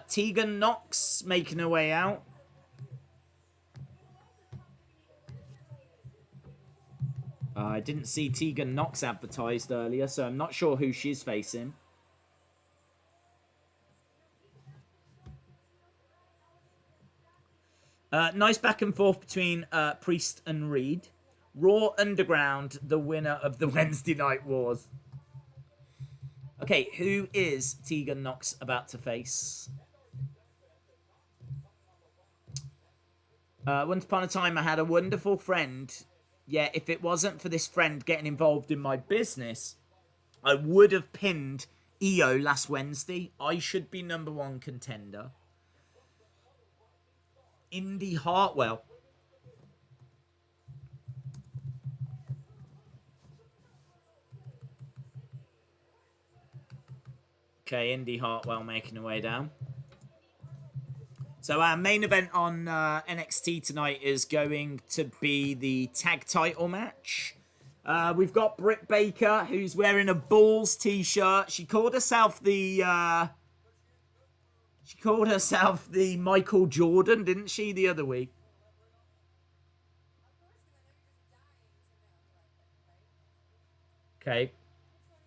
Tegan Knox making her way out. I didn't see Tegan Knox advertised earlier, so I'm not sure who she's facing. Nice back and forth between Priest and Reed. Raw Underground, the winner of the Wednesday Night Wars. Okay, who is Tegan Knox about to face? Once upon a time, I had a wonderful friend. Yeah, if it wasn't for this friend getting involved in my business, I would have pinned EO last Wednesday. I should be #1 contender. Indy Hartwell. Okay, Indy Hartwell making her way down. So our main event on NXT tonight is going to be the tag title match. We've got Britt Baker, who's wearing a Bulls t-shirt. She called herself the Michael Jordan, didn't she, the other week? Okay.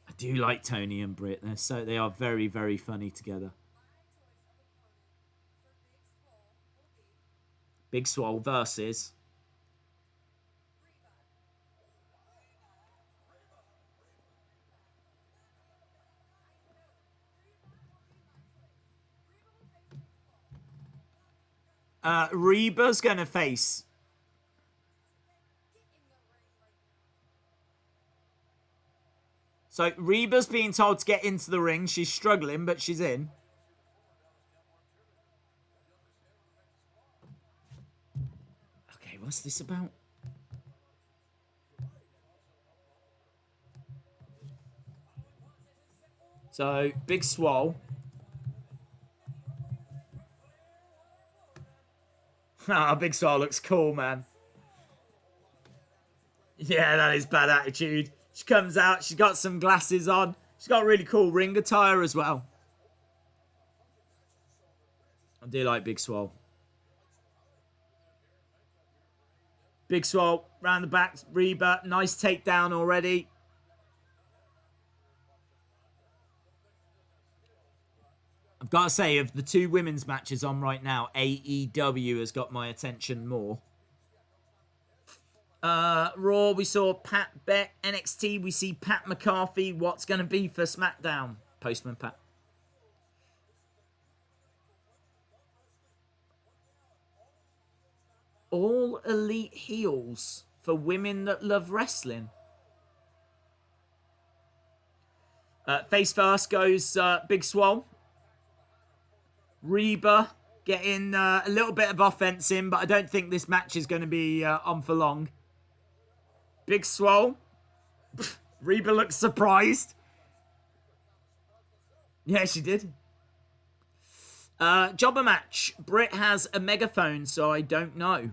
I do like Tony and Britt. They are very, very funny together. Big Swole versus Reba's gonna face. So Reba's being told to get into the ring. She's struggling, but she's in. Okay, what's this about? So, Big Swole. Ah, Big Swole looks cool, man. Yeah, that is bad attitude. She comes out, she's got some glasses on. She's got really cool ring attire as well. I do like Big Swole. Big Swole, round the back, Reba. Nice takedown already. I've got to say, of the two women's matches on right now, AEW has got my attention more. Raw, we saw Pat Beck. NXT, we see Pat McAfee. What's going to be for SmackDown? Postman Pat. All elite heels for women that love wrestling. Face first goes Big Swole. Reba getting a little bit of offense in, but I don't think this match is going to be on for long. Big Swole. Reba looks surprised. Yeah, she did. Jobber match. Britt has a megaphone, so I don't know.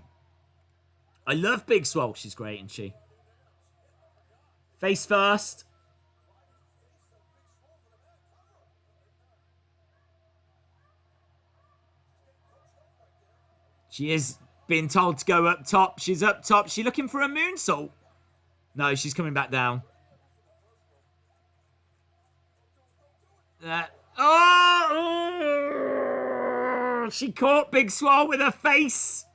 I love Big Swole. She's great, isn't she? Face first. She is being told to go up top. She's up top. She's looking for a moonsault. No, she's coming back down. Oh! She caught Big Swole with her face.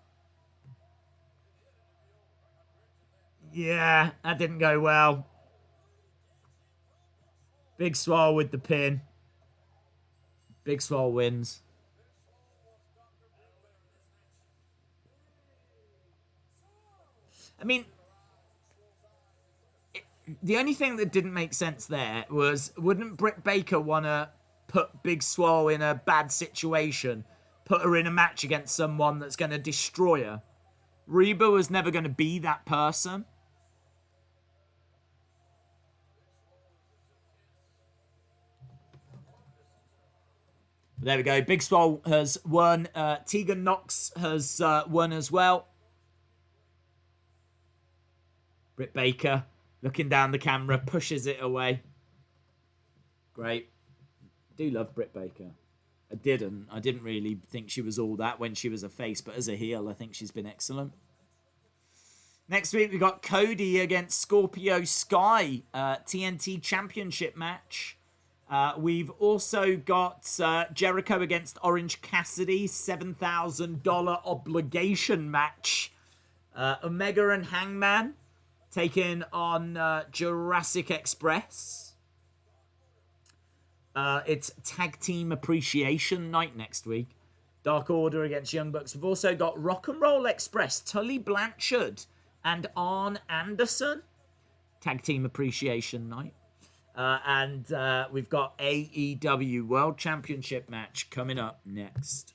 Yeah, that didn't go well. Big Swole with the pin. Big Swole wins. I mean, the only thing that didn't make sense there was, wouldn't Britt Baker want to put Big Swole in a bad situation, put her in a match against someone that's going to destroy her? Reba was never going to be that person. There we go. Big Swole has won. Tegan Nox has won as well. Britt Baker, looking down the camera, pushes it away. Great. Do love Britt Baker. I didn't really think she was all that when she was a face, but as a heel, I think she's been excellent. Next week, we got Cody against Scorpio Sky, TNT Championship match. We've also got Jericho against Orange Cassidy, $7,000 obligation match. Omega and Hangman taking on Jurassic Express. It's Tag Team Appreciation Night next week. Dark Order against Young Bucks. We've also got Rock and Roll Express, Tully Blanchard and Arn Anderson. Tag Team Appreciation Night. And we've got AEW World Championship match coming up next.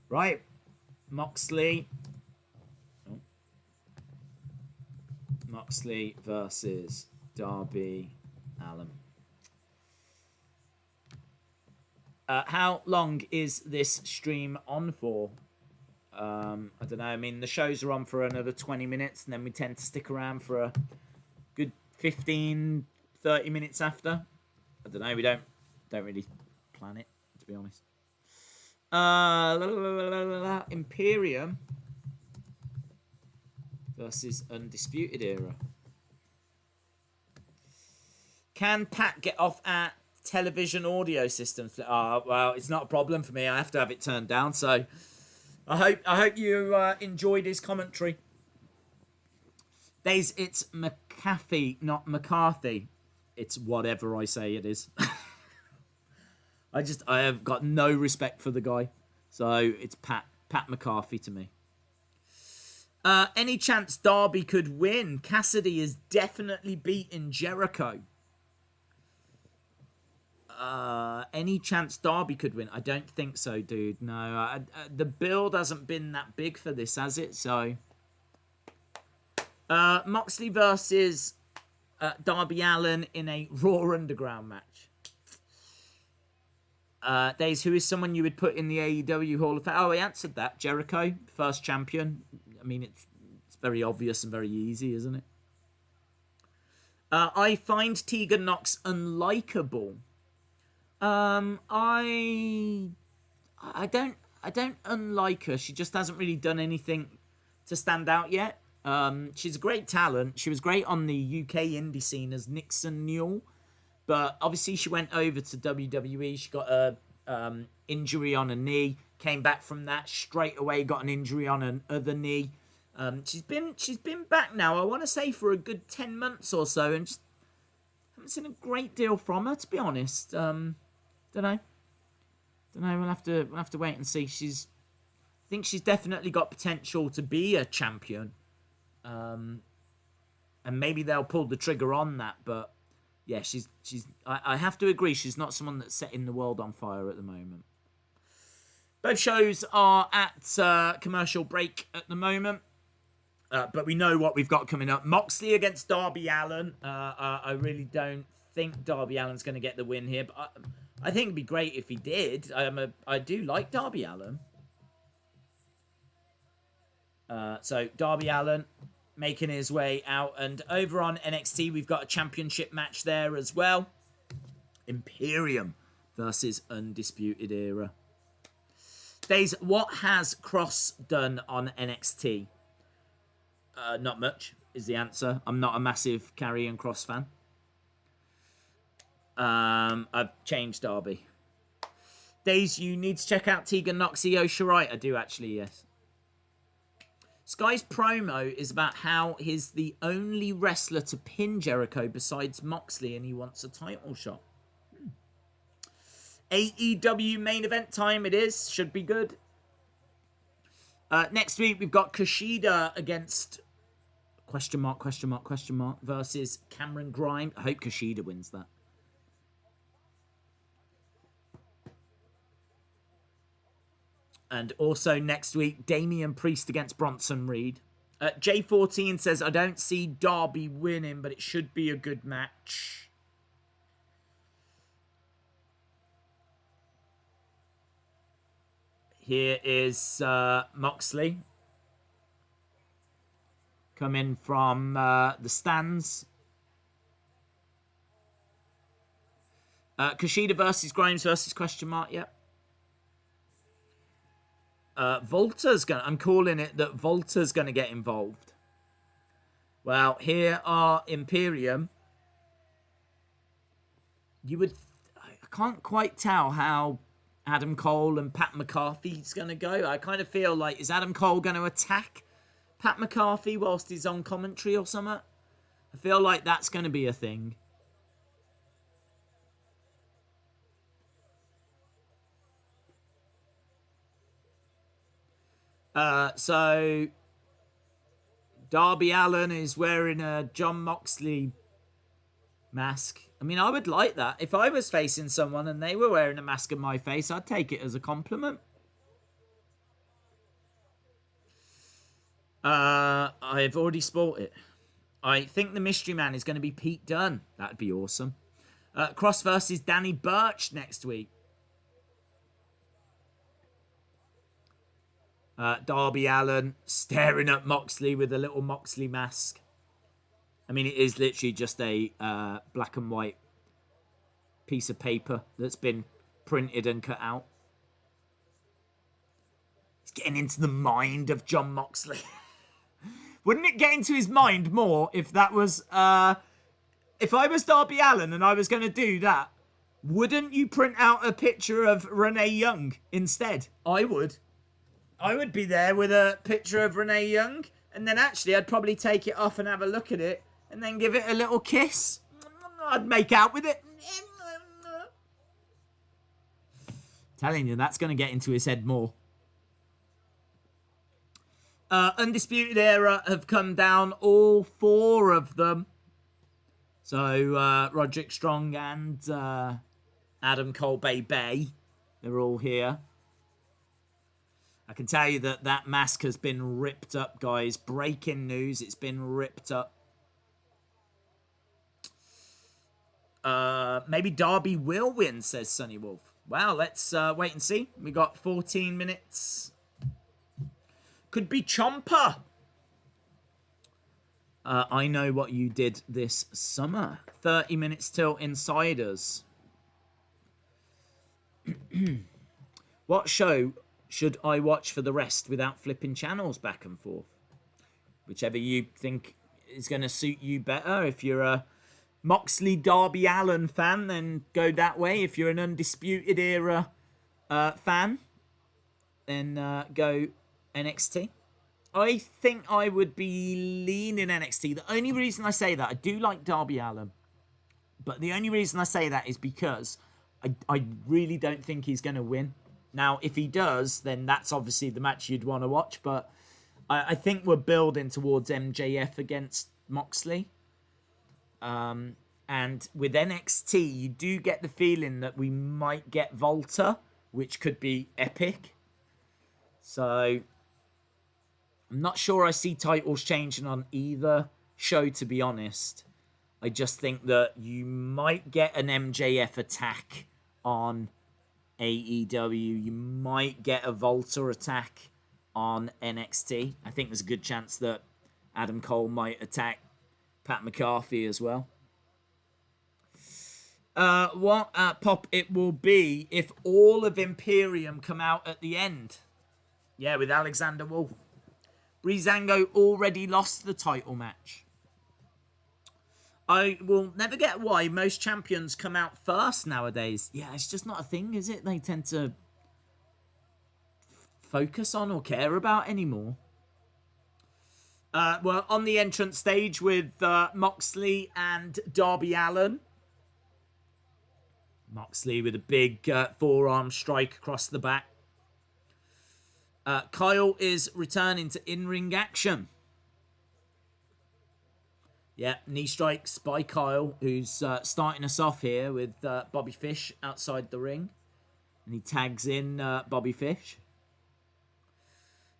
Right. Moxley versus Darby Allin. How long is this stream on for? I don't know. I mean, the shows are on for another 20 minutes, and then we tend to stick around for a good 15, 30 minutes after. I don't know. We don't really plan it, to be honest. Imperium versus Undisputed Era. Can Pat get off at television audio systems? Well, it's not a problem for me. I have to have it turned down. So I hope you enjoyed his commentary. Days, it's McAfee, not McCarthy. It's whatever I say it is. I have got no respect for the guy. So it's Pat McAfee to me. Any chance Darby could win? Cassidy is definitely beaten Jericho. Any chance Darby could win? I don't think so, dude. No, the build hasn't been that big for this, has it? So, Moxley versus Darby Allin in a Raw Underground match. Days, who is someone you would put in the AEW Hall of Fame? Oh, I answered that. Jericho, first champion. I mean, it's very obvious and very easy, isn't it? I find Tegan Nox unlikable. I don't unlike her. She just hasn't really done anything to stand out yet. She's a great talent. She was great on the UK indie scene as Nixon Newell, but obviously she went over to WWE. She got a injury on a knee, came back from that straight away, got an injury on another knee. She's been back now, I want to say, for a good 10 months or so, and just haven't seen a great deal from her, to be honest. Don't know. We'll have to wait and see. I think she's definitely got potential to be a champion. And maybe they'll pull the trigger on that. But yeah, I have to agree, she's not someone that's setting the world on fire at the moment. Both shows are at commercial break at the moment. But we know what we've got coming up. Moxley against Darby Allin. I really don't think Darby Allin's going to get the win here, but I think it'd be great if he did. I do like Darby Allin. So Darby Allin making his way out, and over on NXT we've got a championship match there as well. Imperium versus Undisputed Era. Days, what has Cross done on NXT? Not much is the answer. I'm not a massive Karrion Kross fan. I've changed Darby. Days, you need to check out Tegan Nox, Io Shirai. I do actually, yes. Sky's promo is about how he's the only wrestler to pin Jericho besides Moxley, and he wants a title shot. AEW main event time it is. Should be good. Next week we've got Kushida against question mark versus Cameron Grimes. I hope Kushida wins that. And also next week, Damian Priest against Bronson Reed. J14 says, I don't see Darby winning, but it should be a good match. Here is Moxley. Coming from the stands. Kushida versus Grimes versus question mark, yep. Volta's I'm calling it that Volta's gonna get involved. Well, here are Imperium. I can't quite tell how Adam Cole and Pat McAfee's gonna go. I kind of feel like, is Adam Cole gonna attack Pat McAfee whilst he's on commentary or something? I feel like that's gonna be a thing. So Darby Allin is wearing a John Moxley mask. I mean, I would like that. If I was facing someone and they were wearing a mask in my face, I'd take it as a compliment. I've already sport it. I think the mystery man is going to be Pete Dunne. That'd be awesome. Cross versus Danny Burch next week. Darby Allin staring at Moxley with a little Moxley mask. I mean, it is literally just a black and white piece of paper that's been printed and cut out. He's getting into the mind of Jon Moxley. Wouldn't it get into his mind more if that was... if I was Darby Allin and I was going to do that, wouldn't you print out a picture of Renee Young instead? I would. I would be there with a picture of Renee Young, and then actually I'd probably take it off and have a look at it, and then give it a little kiss. I'd make out with it. Telling you, that's going to get into his head more. Undisputed Era have come down, all 4 of them. So, Roderick Strong and Adam Cole Bay, they're all here. I can tell you that that mask has been ripped up, guys. Breaking news, it's been ripped up. Maybe Darby will win, says Sonny Wolf. Well, let's wait and see. We got 14 minutes. Could be Ciampa. I know what you did this summer. 30 minutes till Insiders. What show should I watch for the rest without flipping channels back and forth? Whichever you think is going to suit you better. If you're a Moxley Darby Allin fan, then go that way. If you're an Undisputed Era fan, then go NXT. I think I would be leaning NXT. The only reason I say that, I do like Darby Allin, but the only reason I say that is because I really don't think he's going to win. Now, if he does, then that's obviously the match you'd want to watch, but I think we're building towards MJF against Moxley. And with NXT, you do get the feeling that we might get Volta, which could be epic. So I'm not sure I see titles changing on either show, to be honest. I just think that you might get an MJF attack on AEW. You might get a Volta attack on NXT. I think there's a good chance that Adam Cole might attack Pat McAfee as well. What pop it will be if all of Imperium come out at the end. Yeah, with Alexander Wolf. Breezango already lost the title match. I will never get why most champions come out first nowadays. Yeah, it's just not a thing, is it? They tend to focus on or care about anymore. Well, on the entrance stage with Moxley and Darby Allin. Moxley with a big forearm strike across the back. Kyle is returning to in-ring action. Yeah, knee strikes by Kyle, who's starting us off here with Bobby Fish outside the ring. And he tags in Bobby Fish.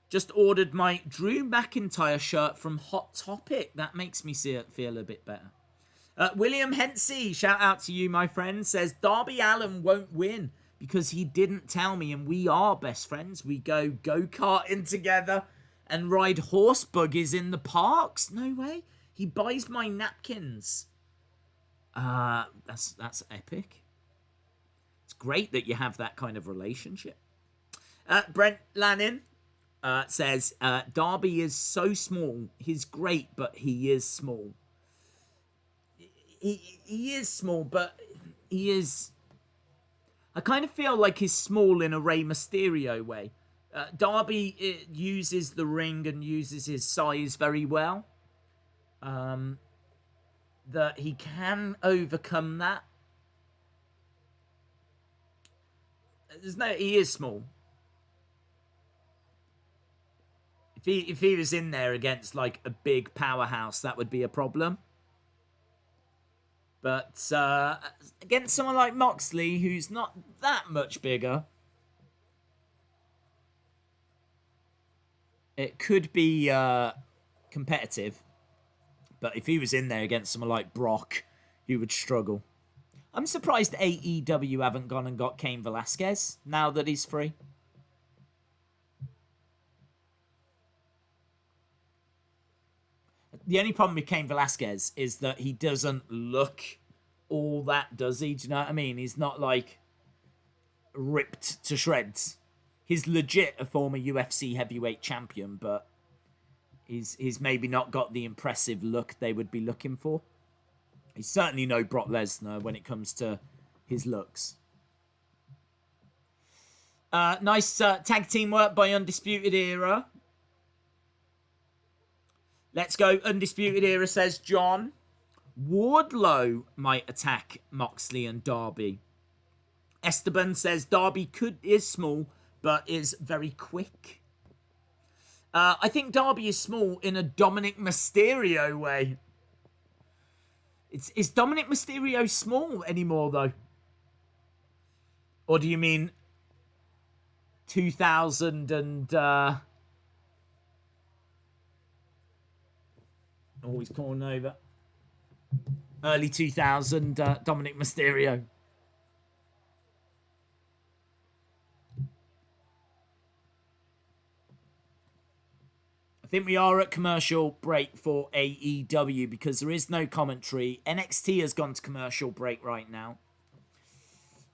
Just ordered my Drew McIntyre shirt from Hot Topic. That makes me feel a bit better. William Hensey, shout out to you, my friend, says Darby Allin won't win because he didn't tell me, and we are best friends. We go go-karting together and ride horse buggies in the parks. No way. He buys my napkins. That's epic. It's great that you have that kind of relationship. Brent Lannin says, Darby is so small. He's great, but he is small. He is small, but he is... I kind of feel like he's small in a Rey Mysterio way. Darby uses the ring and uses his size very well. That he can overcome that. He is small. If he was in there against like a big powerhouse, that would be a problem. But against someone like Moxley, who's not that much bigger, it could be competitive. But if he was in there against someone like Brock, he would struggle. I'm surprised AEW haven't gone and got Cain Velasquez now that he's free. the only problem with Cain Velasquez is that he doesn't look all that, does he? Do you know what I mean? He's not like ripped to shreds. He's legit a former UFC heavyweight champion, but he's maybe not got the impressive look they would be looking for. He's certainly no Brock Lesnar when it comes to his looks. Nice tag team work by Undisputed Era. Let's go. Undisputed Era says John. Wardlow might attack Moxley and Darby. Esteban says Darby is small, but is very quick. I think Darby is small in a Dominic Mysterio way. Is Dominic Mysterio small anymore, though? Or do you mean 2000 and... Oh, he's calling over. Early 2000 Dominic Mysterio. I think we are at commercial break for AEW because there is no commentary. NXT has gone to commercial break right now.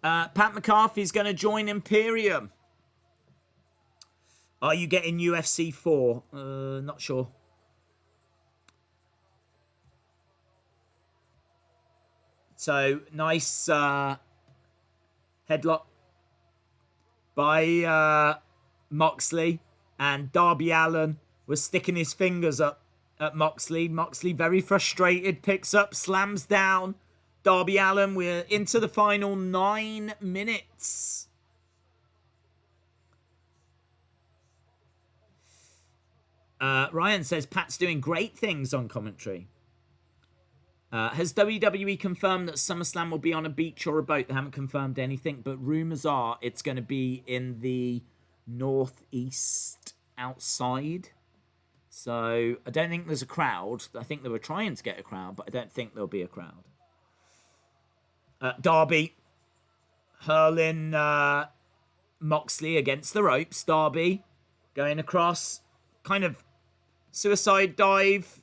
Pat McAfee's going to join Imperium. Are you getting UFC 4? Not sure. So, nice headlock by Moxley, and Darby Allin was sticking his fingers up at Moxley. Moxley, very frustrated, picks up, slams down Darby Allin. We're into the final 9 minutes. Ryan says Pat's doing great things on commentary. Has WWE confirmed that SummerSlam will be on a beach or a boat? They haven't confirmed anything, but rumours are it's going to be in the northeast outside. So I don't think there's a crowd. I think they were trying to get a crowd, but I don't think there'll be a crowd. Darby hurling Moxley against the ropes. Darby going across, kind of suicide dive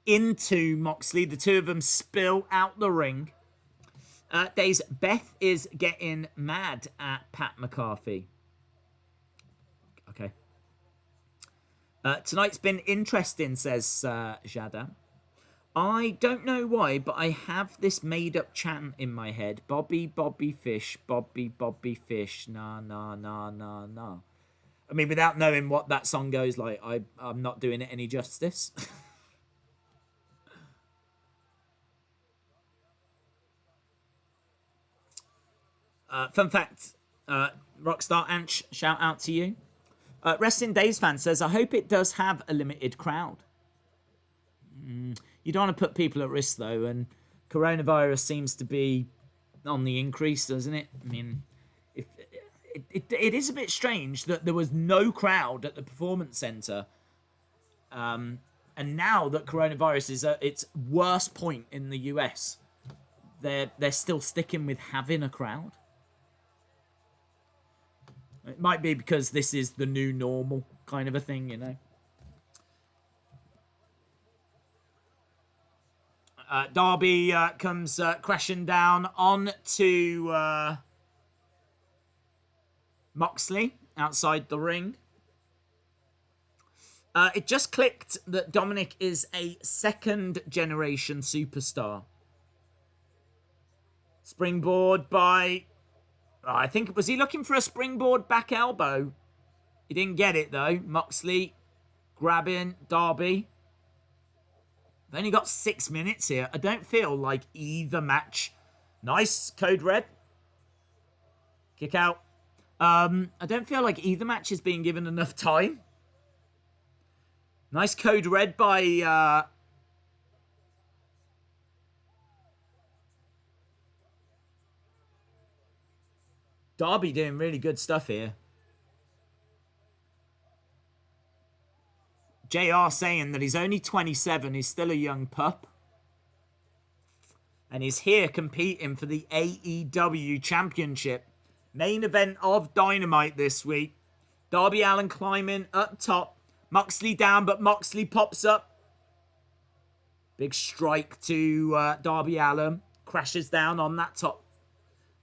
into Moxley. The two of them spill out the ring. Days, Beth is getting mad at Pat McAfee. Okay. Tonight's been interesting, says Jada. I don't know why, but I have this made-up chant in my head. Bobby, Bobby Fish, Bobby, Bobby Fish, nah, nah, nah, nah, nah. I mean, without knowing what that song goes like, I'm not doing it any justice. Fun fact, Rockstar Anch, shout out to you. Wrestling Days fan says, I hope it does have a limited crowd. You don't want to put people at risk, though, and coronavirus seems to be on the increase, doesn't it? I mean, it is a bit strange that there was no crowd at the Performance Center, and now that coronavirus is at its worst point in the US, they're still sticking with having a crowd. It might be because this is the new normal kind of a thing, you know. Darby comes crashing down onto Moxley outside the ring. It just clicked that Dominic is a second-generation superstar. Springboard by... I think, was he looking for a springboard back elbow? He didn't get it, though. Moxley grabbing Darby. They've only got 6 minutes here. I don't feel like either match... Nice, code red. Kick out. I don't feel like either match is being given enough time. Nice code red by... Darby doing really good stuff here. JR saying that he's only 27, he's still a young pup. And he's here competing for the AEW Championship. Main event of Dynamite this week. Darby Allin climbing up top. Moxley down, but Moxley pops up. Big strike to Darby Allin. Crashes down on that top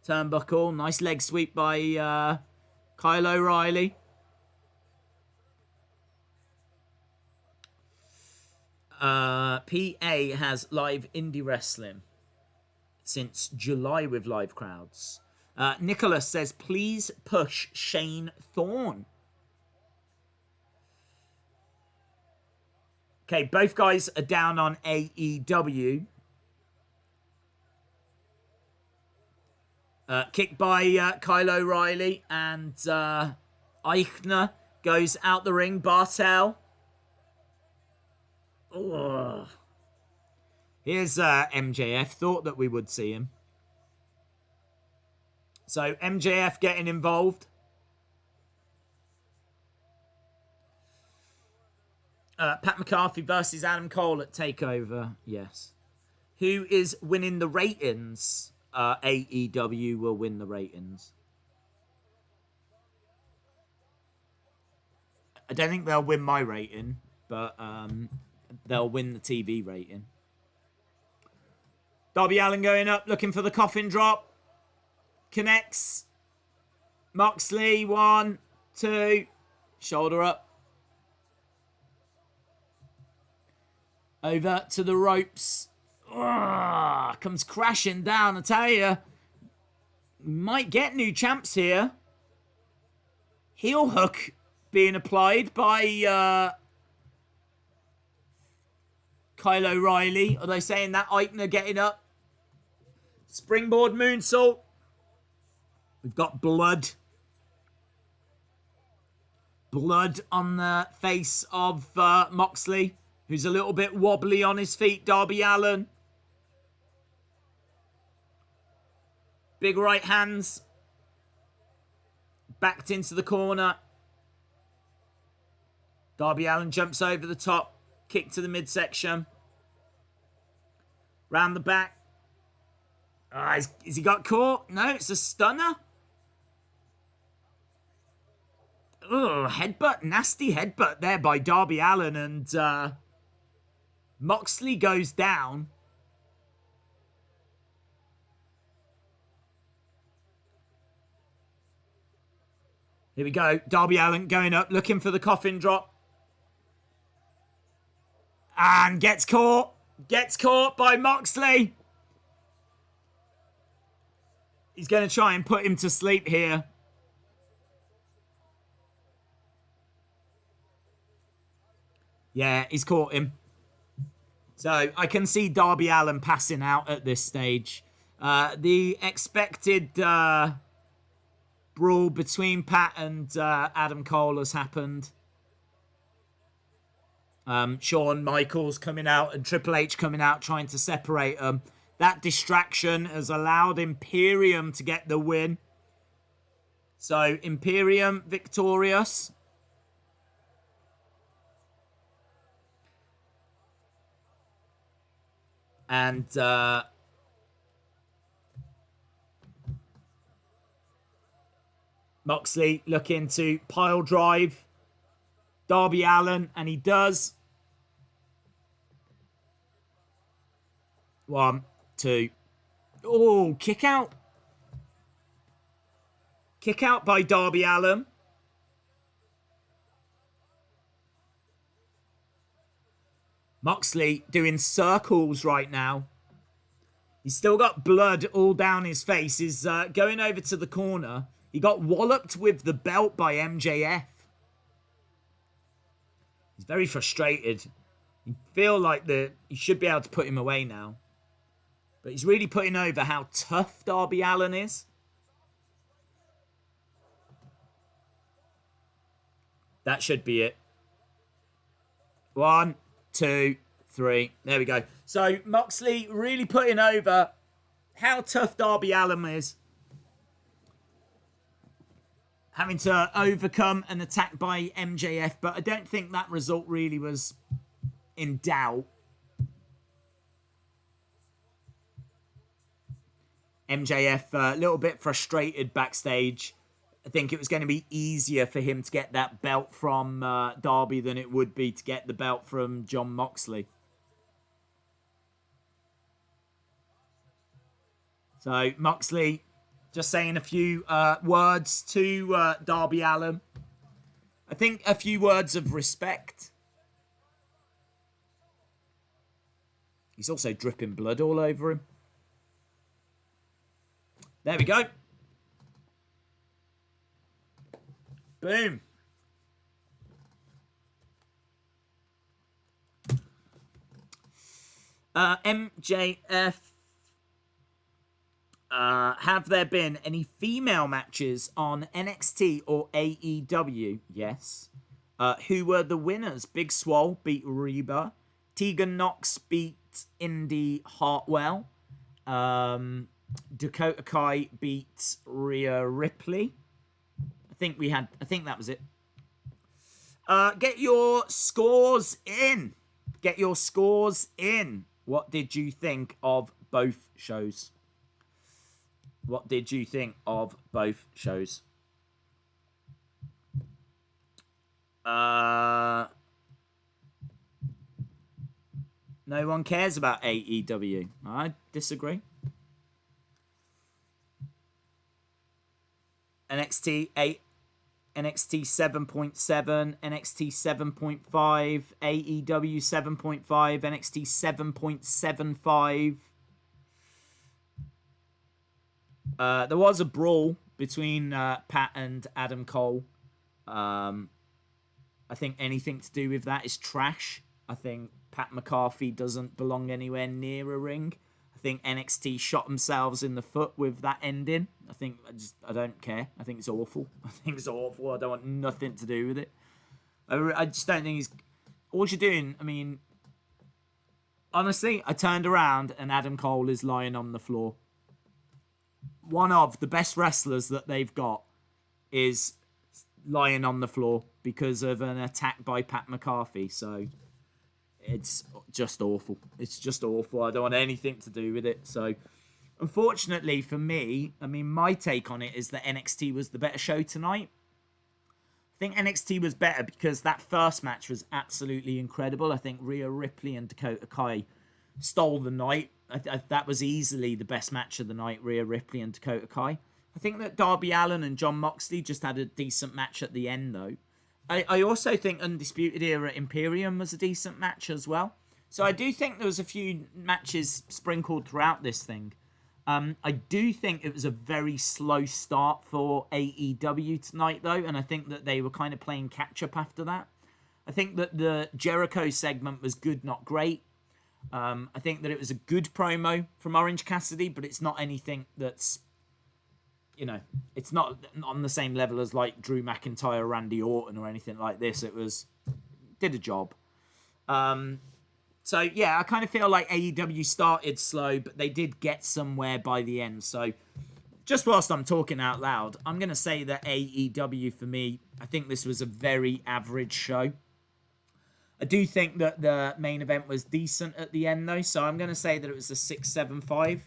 turnbuckle. Nice leg sweep by Kyle O'Reilly. PA has live indie wrestling since July with live crowds. Nicholas says, please push Shane Thorne. Okay, both guys are down on AEW. Kicked by Kyle O'Reilly, and Eichner goes out the ring. Bartel. Ugh. Here's MJF. Thought that we would see him. So MJF getting involved. Pat McAfee versus Adam Cole at TakeOver. Yes. Who is winning the ratings? AEW will win the ratings. I don't think they'll win my rating, but they'll win the TV rating. Darby Allin going up, looking for the coffin drop. Connects. Moxley, 1, 2. Shoulder up. Over to the ropes. Ugh, comes crashing down, I tell you. Might get new champs here. Heel hook being applied by Kyle O'Reilly. Are they saying that Eichner getting up? Springboard moonsault. We've got blood. Blood on the face of Moxley, who's a little bit wobbly on his feet. Darby Allin. Big right hands. Backed into the corner. Darby Allin jumps over the top. Kick to the midsection. Round the back. Has he got caught? No, it's a stunner. Oh, headbutt. Nasty headbutt there by Darby Allin. And Moxley goes down. Here we go. Darby Allin going up, looking for the coffin drop. And gets caught. Gets caught by Moxley. He's going to try and put him to sleep here. Yeah, he's caught him. So I can see Darby Allin passing out at this stage. The expected brawl between Pat and Adam Cole has happened. Shawn Michaels coming out and Triple H coming out trying to separate them. That distraction has allowed Imperium to get the win. So Imperium victorious. And Moxley looking to pile drive Darby Allin, and he does. 1, 2. Oh, kick out. Kick out by Darby Allin. Moxley doing circles right now. He's still got blood all down his face. He's going over to the corner. He got walloped with the belt by MJF. He's very frustrated. You feel like he should be able to put him away now. But he's really putting over how tough Darby Allin is. That should be it. 1, 2, 3. There we go. So Moxley really putting over how tough Darby Allin is. Having to overcome an attack by MJF, but I don't think that result really was in doubt. MJF a little bit frustrated backstage. I think it was going to be easier for him to get that belt from Darby than it would be to get the belt from Jon Moxley. So Moxley just saying a few words to Darby Allin. I think a few words of respect. He's also dripping blood all over him. There we go. Boom. MJF. Have there been any female matches on NXT or AEW? Yes. Who were the winners? Big Swole beat Reba. Tegan Nox beat Indy Hartwell. Dakota Kai beat Rhea Ripley. I think that was it. Get your scores in. Get your scores in. What did you think of both shows? What did you think of both shows? No one cares about AEW. I disagree. NXT 8, NXT 7.7, NXT 7.5, AEW 7.5, NXT 7.75. There was a brawl between Pat and Adam Cole. I think anything to do with that is trash. I think Pat McAfee doesn't belong anywhere near a ring. I think NXT shot themselves in the foot with that ending. I don't care. I think it's awful. I don't want nothing to do with it. I just don't think he's... All you're doing, I mean... Honestly, I turned around and Adam Cole is lying on the floor. One of the best wrestlers that they've got is lying on the floor because of an attack by Pat McAfee. So it's just awful. It's just awful. I don't want anything to do with it. So unfortunately for me, I mean, my take on it is that NXT was the better show tonight. I think NXT was better because that first match was absolutely incredible. I think Rhea Ripley and Dakota Kai stole the night. That was easily the best match of the night, Rhea Ripley and Dakota Kai. I think that Darby Allin and Jon Moxley just had a decent match at the end, though. I also think Undisputed Era Imperium was a decent match as well. So I do think there was a few matches sprinkled throughout this thing. I do think it was a very slow start for AEW tonight, though, and I think that they were kind of playing catch-up after that. I think that the Jericho segment was good, not great. I think that it was a good promo from Orange Cassidy, but it's not anything that's, you know, it's not on the same level as like Drew McIntyre, Randy Orton or anything like this. It did a job. So yeah, I kind of feel like AEW started slow, but they did get somewhere by the end. So just whilst I'm talking out loud, I'm going to say that AEW for me, I think this was a very average show. I do think that the main event was decent at the end, though, so I'm going to say that it was a 6.75.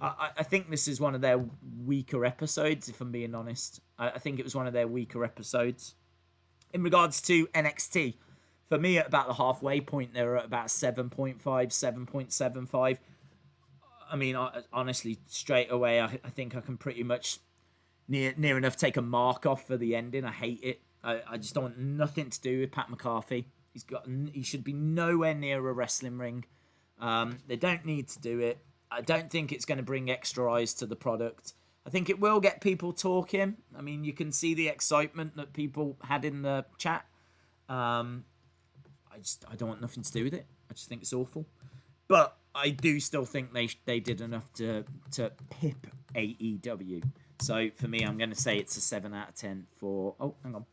I think this is one of their weaker episodes, if I'm being honest. I think it was one of their weaker episodes. In regards to NXT, for me, at about the halfway point, they were at about 7.5, 7.75. I mean, honestly, straight away, I think I can pretty much near enough take a mark off for the ending. I hate it. I just don't want nothing to do with Pat McAfee. He should be nowhere near a wrestling ring. They don't need to do it. I don't think it's going to bring extra eyes to the product. I think it will get people talking. I mean, you can see the excitement that people had in the chat. I don't want nothing to do with it. I just think it's awful. But I do still think they did enough to pip AEW. So for me, I'm going to say it's a 7 out of 10 for... Oh, hang on.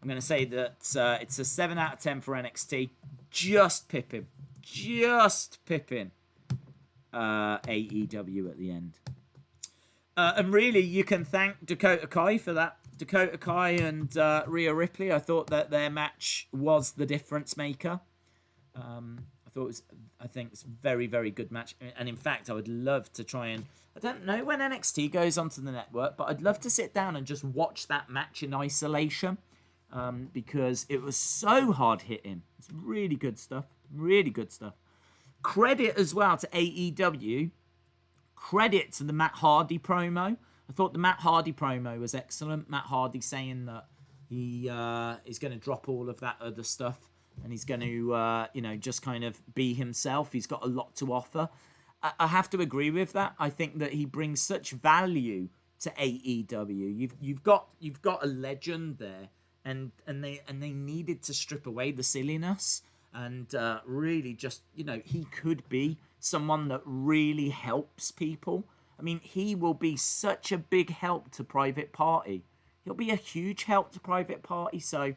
I'm going to say that it's a 7 out of 10 for NXT. Just pipping AEW at the end. And really, you can thank Dakota Kai for that. Dakota Kai and Rhea Ripley, I thought that their match was the difference maker. I think it's a very, very good match. And in fact, I would love to try and... I don't know when NXT goes onto the network, but I'd love to sit down and just watch that match in isolation. Because it was so hard hitting. It's really good stuff. Really good stuff. Credit as well to AEW. credit to the Matt Hardy promo. I thought the Matt Hardy promo was excellent. Matt Hardy saying that he is going to drop all of that other stuff and he's going to, just kind of be himself. He's got a lot to offer. I have to agree with that. I think that he brings such value to AEW. You've got a legend there, and they needed to strip away the silliness and really just he could be someone that really helps people. I mean, he will be such a big help to Private Party. He'll be a huge help to Private Party. So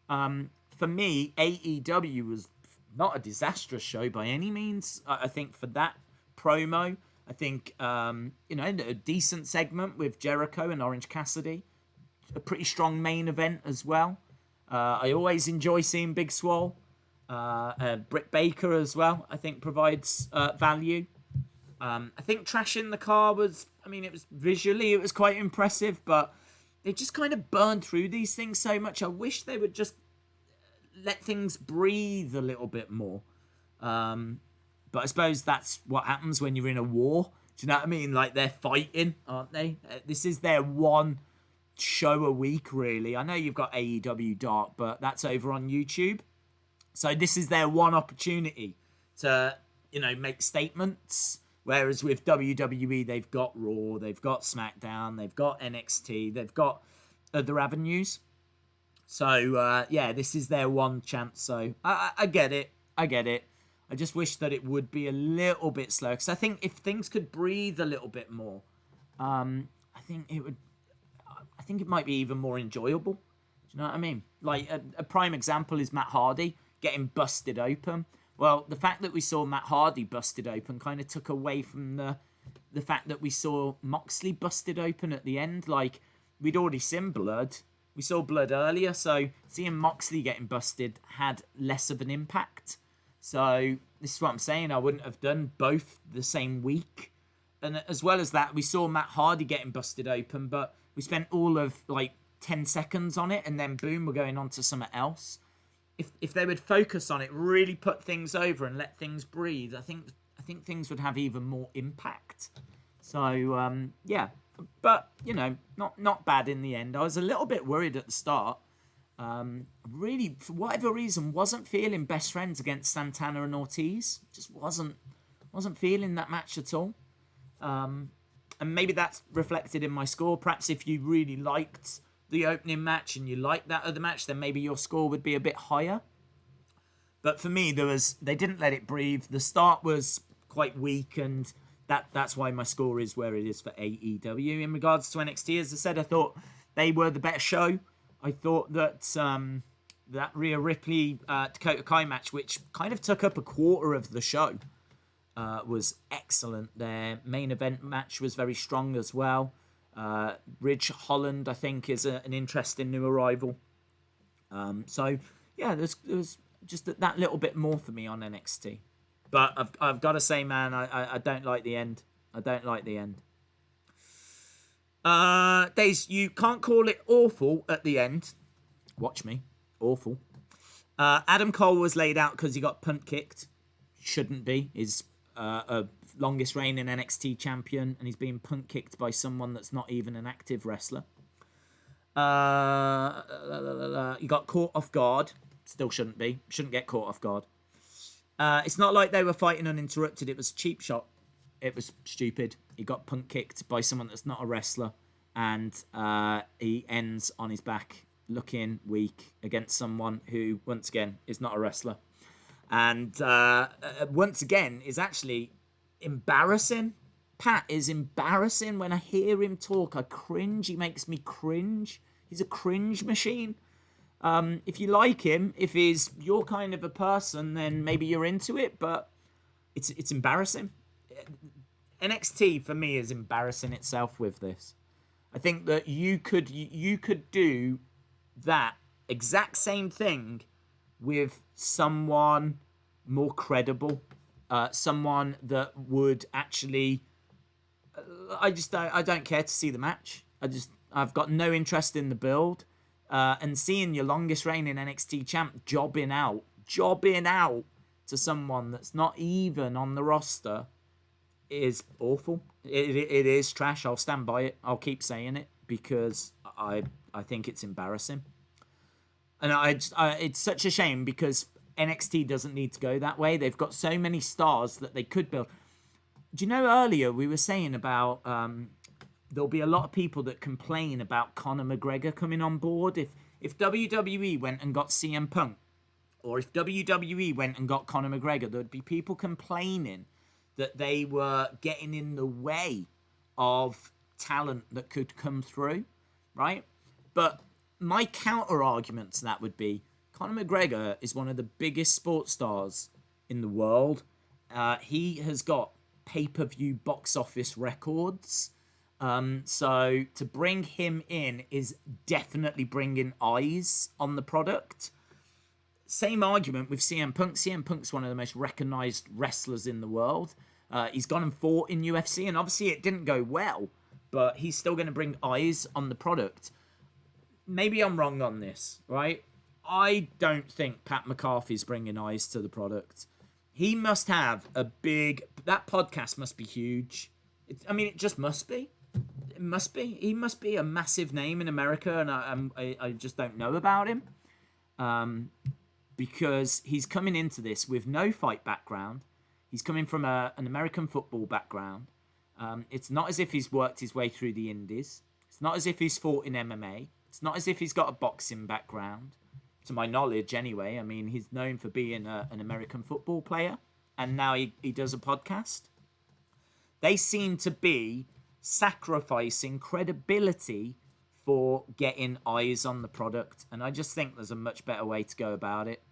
for me, AEW was not a disastrous show by any means. I think for that promo, I think a decent segment with Jericho and Orange Cassidy, a pretty strong main event as well. I always enjoy seeing Big Swole. Britt Baker as well, I think provides value. I think Trash in the Car was visually it was quite impressive, but they just kind of burned through these things so much. I wish they would just let things breathe a little bit more. But I suppose that's what happens when you're in a war. Do you know what I mean? Like, they're fighting, aren't they? This is their one show a week, really. I know you've got AEW Dark, but that's over on YouTube. So this is their one opportunity to, make statements. Whereas with WWE, they've got Raw, they've got SmackDown, they've got NXT, they've got other avenues. So, this is their one chance. So I get it. I just wish that it would be a little bit slower. Because I think if things could breathe a little bit more, I think it might be even more enjoyable. Do you know what I mean? Like, a prime example is Matt Hardy getting busted open. Well, the fact that we saw Matt Hardy busted open kind of took away from the fact that we saw Moxley busted open at the end. Like, we'd already seen blood. We saw blood earlier, so seeing Moxley getting busted had less of an impact. So this is what I'm saying. I wouldn't have done both the same week. And as well as that, we saw Matt Hardy getting busted open, but we spent all of 10 seconds on it, and then boom, we're going on to something else. If they would focus on it, really put things over and let things breathe, I think things would have even more impact. So but not bad in the end. I was a little bit worried at the start. Really, for whatever reason, wasn't feeling best friends against Santana and Ortiz. Just wasn't feeling that match at all. And maybe that's reflected in my score. Perhaps if you really liked the opening match and you liked that other match, then maybe your score would be a bit higher. But for me, they didn't let it breathe. The start was quite weak, and that's why my score is where it is for AEW. In regards to NXT, as I said, I thought they were the better show. I thought that that Rhea Ripley Dakota Kai match, which kind of took up a quarter of the show, was excellent. Their main event match was very strong as well. Ridge Holland, I think, is an interesting new arrival. There's just that little bit more for me on NXT. But I've got to say, man, I don't like the end. Days, you can't call it awful at the end. Watch me. Awful. Adam Cole was laid out because he got punt kicked. Shouldn't be. He's a longest reigning NXT champion, and he's being punt kicked by someone that's not even an active wrestler. He got caught off guard. Still shouldn't be. Shouldn't get caught off guard. It's not like they were fighting uninterrupted. It was a cheap shot. It was stupid. He got punt kicked by someone that's not a wrestler, and he ends on his back looking weak against someone who, once again, is not a wrestler. And once again, is actually embarrassing. Pat is embarrassing. When I hear him talk, I cringe. He makes me cringe. He's a cringe machine. If you like him, if he's your kind of a person, then maybe you're into it, but it's embarrassing. NXT for me is embarrassing itself with this. I think that you could do that exact same thing with someone more credible, someone that would actually. I don't care to see the match. I've got no interest in the build, and seeing your longest reigning NXT champ jobbing out to someone that's not even on the roster is awful. It is trash. I'll stand by it. I'll keep saying it because I think it's embarrassing. And it's such a shame because NXT doesn't need to go that way. They've got so many stars that they could build. Do you know earlier we were saying about there'll be a lot of people that complain about Conor McGregor coming on board if WWE went and got CM Punk, or if WWE went and got Conor McGregor, there'd be people complaining that they were getting in the way of talent that could come through, right? But my counter argument to that would be Conor McGregor is one of the biggest sports stars in the world. He has got pay-per-view box office records. So to bring him in is definitely bringing eyes on the product. Same argument with CM Punk. CM Punk's one of the most recognized wrestlers in the world. He's gone and fought in UFC, and obviously it didn't go well, but he's still going to bring eyes on the product. Maybe I'm wrong on this, right? I don't think Pat McAfee's bringing eyes to the product. He must have that podcast must be huge. It just must be. It must be. He must be a massive name in America, and I just don't know about him. Because he's coming into this with no fight background. He's coming from an American football background. It's not as if he's worked his way through the indies. It's not as if he's fought in MMA. It's not as if he's got a boxing background, to my knowledge anyway. I mean, he's known for being an American football player, and now he does a podcast. They seem to be sacrificing credibility for getting eyes on the product, and I just think there's a much better way to go about it.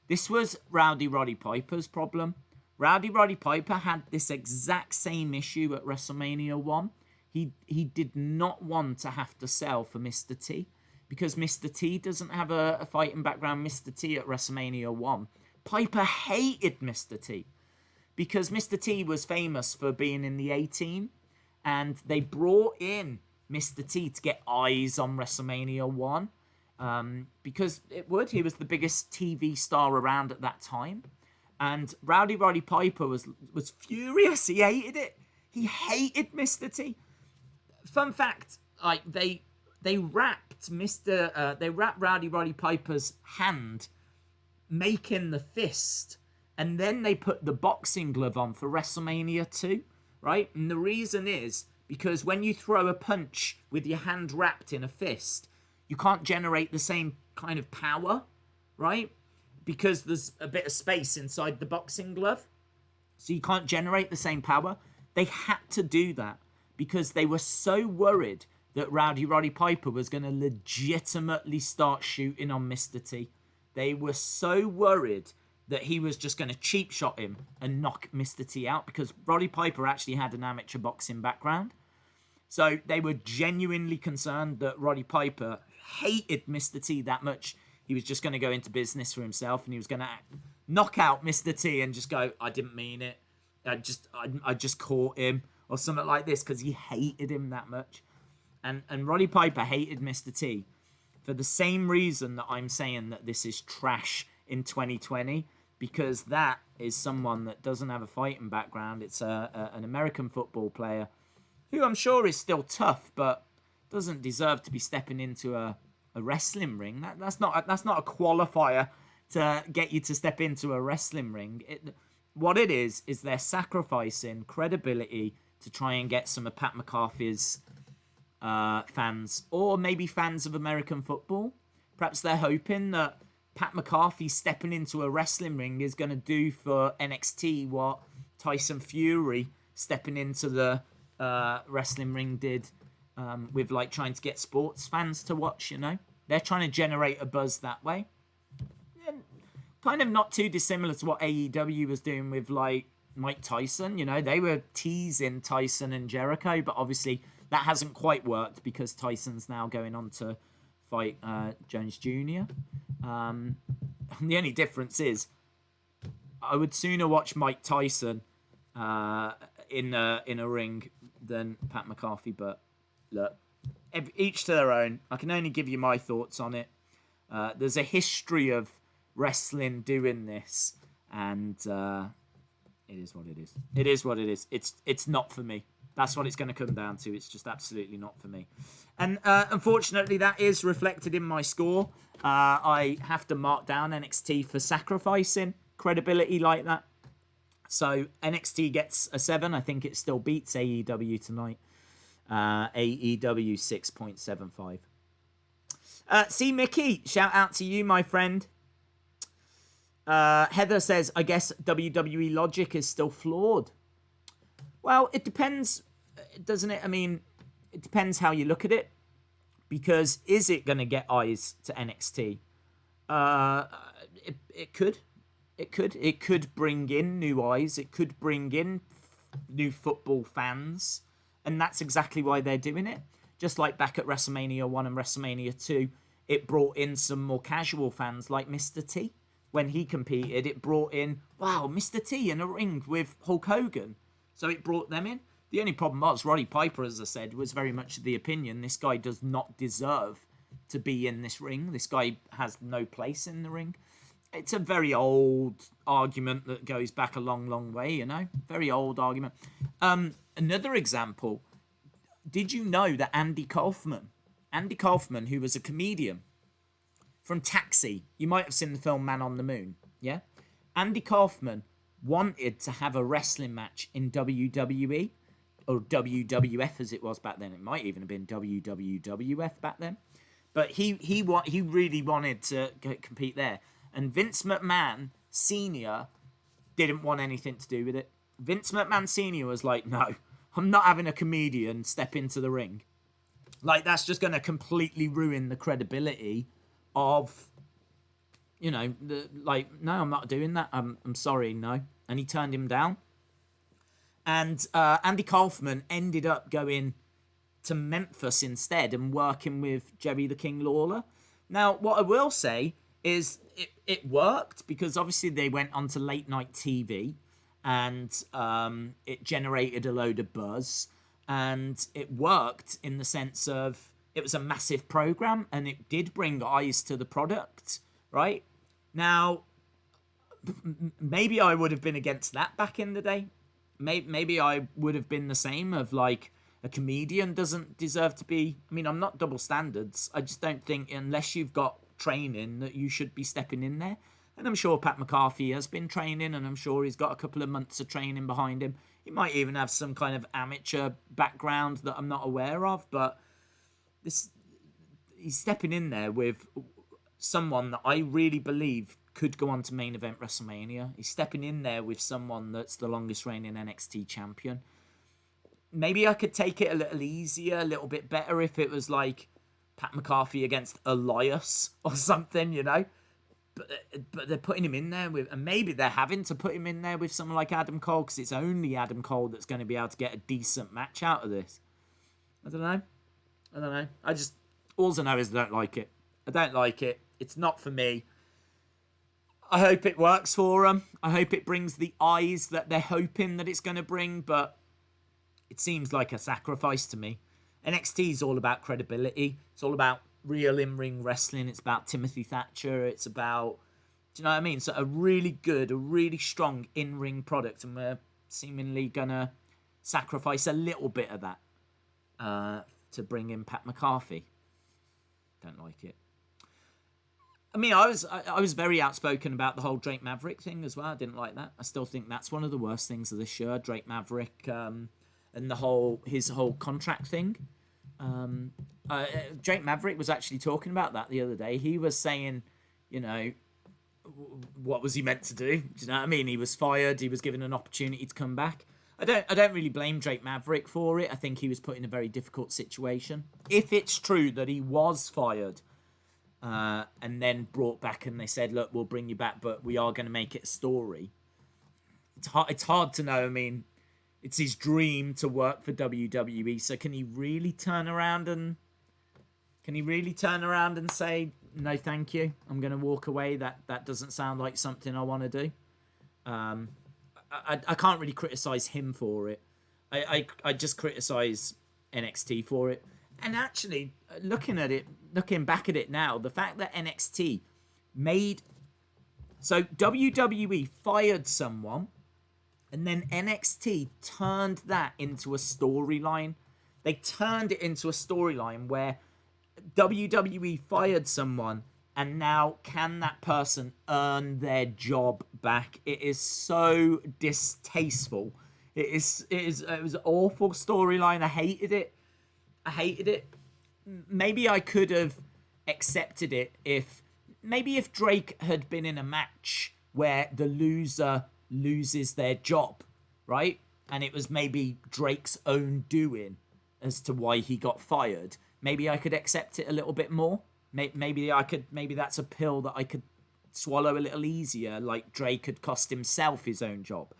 This was Rowdy Roddy Piper's problem. Rowdy Roddy Piper had this exact same issue at WrestleMania 1. He did not want to have to sell for Mr. T because Mr. T doesn't have a fighting background. Mr. T at WrestleMania 1. Piper hated Mr. T because Mr. T was famous for being in the A-Team, and they brought in Mr. T to get eyes on WrestleMania 1 because he was the biggest TV star around at that time. And Rowdy Roddy Piper was furious. He hated it. He hated Mr. T. Fun fact, like they wrapped Rowdy Roddy Piper's hand, making the fist, and then they put the boxing glove on for WrestleMania 2, right? And the reason is because when you throw a punch with your hand wrapped in a fist, you can't generate the same kind of power, right? Because there's a bit of space inside the boxing glove. So you can't generate the same power. They had to do that because they were so worried that Rowdy Roddy Piper was going to legitimately start shooting on Mr. T. They were so worried that he was just going to cheap shot him and knock Mr. T out because Roddy Piper actually had an amateur boxing background. So they were genuinely concerned that Roddy Piper hated Mr. T that much. He was just going to go into business for himself, and he was going to knock out Mr. T and just go, I didn't mean it. I just caught him or something like this because he hated him that much. And Roddy Piper hated Mr. T for the same reason that I'm saying that this is trash in 2020, because that is someone that doesn't have a fighting background. It's an American football player who I'm sure is still tough, but doesn't deserve to be stepping into a wrestling ring. That's not a qualifier to get you to step into a wrestling ring. What it is they're sacrificing credibility to try and get some of Pat McAfee's fans, or maybe fans of American football. Perhaps they're hoping that Pat McAfee stepping into a wrestling ring is going to do for NXT what Tyson Fury stepping into the wrestling ring did with like trying to get sports fans to watch, you know. They're trying to generate a buzz that way. And kind of not too dissimilar to what AEW was doing with like Mike Tyson, you know. They were teasing Tyson and Jericho, but obviously that hasn't quite worked because Tyson's now going on to fight Jones Jr. The only difference is I would sooner watch Mike Tyson in a ring than Pat McAfee, but look, each to their own. I can only give you my thoughts on it. There's a history of wrestling doing this, and It is what it is. It is what it is. It's not for me. That's what it's going to come down to. It's just absolutely not for me. And unfortunately, that is reflected in my score. I have to mark down NXT for sacrificing credibility like that. So NXT gets a 7. I think it still beats AEW tonight. AEW 6.75. See, Mickey, shout out to you, my friend. Heather says, I guess WWE logic is still flawed. Well, it depends, doesn't it? I mean, it depends how you look at it. Because is it going to get eyes to NXT? It could. It could. It could bring in new eyes. It could bring in new football fans. And that's exactly why they're doing it. Just like back at WrestleMania 1 and WrestleMania 2, it brought in some more casual fans like Mr. T. When he competed, it brought in, wow, Mr. T in a ring with Hulk Hogan. So it brought them in. The only problem was Roddy Piper, as I said, was very much the opinion this guy does not deserve to be in this ring. This guy has no place in the ring. It's a very old argument that goes back a long, long way, you know? Very old argument. Another example, did you know that Andy Kaufman, who was a comedian from Taxi, you might have seen the film Man on the Moon, yeah? Andy Kaufman wanted to have a wrestling match in WWE, or WWF as it was back then. It might even have been WWF back then. But he really wanted to compete there. And Vince McMahon Sr. didn't want anything to do with it. Vince McMahon Sr. was like, no, I'm not having a comedian step into the ring. Like, that's just going to completely ruin the credibility of, you know, no, I'm not doing that. I'm sorry, no. And he turned him down. And Andy Kaufman ended up going to Memphis instead and working with Jerry the King Lawler. Now, what I will say is it worked because obviously they went onto late night TV and it generated a load of buzz, and it worked in the sense of it was a massive program and it did bring eyes to the product, right? Now, maybe I would have been against that back in the day. Maybe I would have been the same of like a comedian doesn't deserve to be. I mean, I'm not double standards. I just don't think unless you've got training that you should be stepping in there. And I'm sure Pat McAfee has been training, and I'm sure he's got a couple of months of training behind him. He might even have some kind of amateur background that I'm not aware of, but he's stepping in there with someone that I really believe could go on to main event WrestleMania. He's stepping in there with someone that's the longest reigning NXT champion. Maybe I could take it a little easier, a little bit better if it was like Pat McAfee against Elias or something, you know. But they're putting him in there with, and maybe they're having to put him in there with someone like Adam Cole because it's only Adam Cole that's going to be able to get a decent match out of this. I don't know. All I know is I don't like it. I don't like it. It's not for me. I hope it works for them. I hope it brings the eyes that they're hoping that it's going to bring, but it seems like a sacrifice to me. NXT is all about credibility. It's all about real in-ring wrestling. It's about Timothy Thatcher. It's about, do you know what I mean? So a really good, a really strong in-ring product, and we're seemingly going to sacrifice a little bit of that to bring in Pat McAfee. Don't like it. I mean, I was very outspoken about the whole Drake Maverick thing as well. I didn't like that. I still think that's one of the worst things of this year, Drake Maverick, and his whole contract thing. Drake Maverick was actually talking about that the other day. He was saying, you know, what was he meant to do? Do you know what I mean? He was fired. He was given an opportunity to come back. I don't really blame Drake Maverick for it. I think he was put in a very difficult situation. If it's true that he was fired, and then brought back and they said, look, we'll bring you back, but we are going to make it a story. It's hard to know. I mean, it's his dream to work for WWE. So can he really turn around and say, no, thank you, I'm going to walk away? That doesn't sound like something I want to do. I can't really criticize him for it. I just criticize NXT for it. And actually, looking back at it now, the fact that NXT so WWE fired someone And then NXT turned that into a storyline. They turned it into a storyline where WWE fired someone, and now can that person earn their job back? It is so distasteful. It was an awful storyline. I hated it. Maybe I could have accepted it if Drake had been in a match where the loser loses their job, right? And it was maybe Drake's own doing as to why he got fired. Maybe I could accept it a little bit more. Maybe that's a pill that I could swallow a little easier, like Drake had cost himself his own job.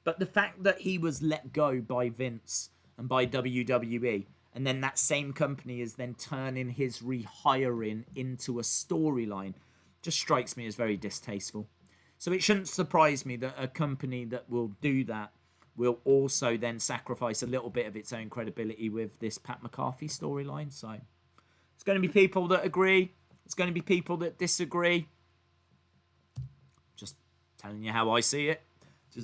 But the fact that he was let go by Vince and by WWE, and then that same company is then turning his rehiring into a storyline, just strikes me as very distasteful. So it shouldn't surprise me that a company that will do that will also then sacrifice a little bit of its own credibility with this Pat McAfee storyline. So it's going to be people that agree. It's going to be people that disagree. Just telling you how I see it.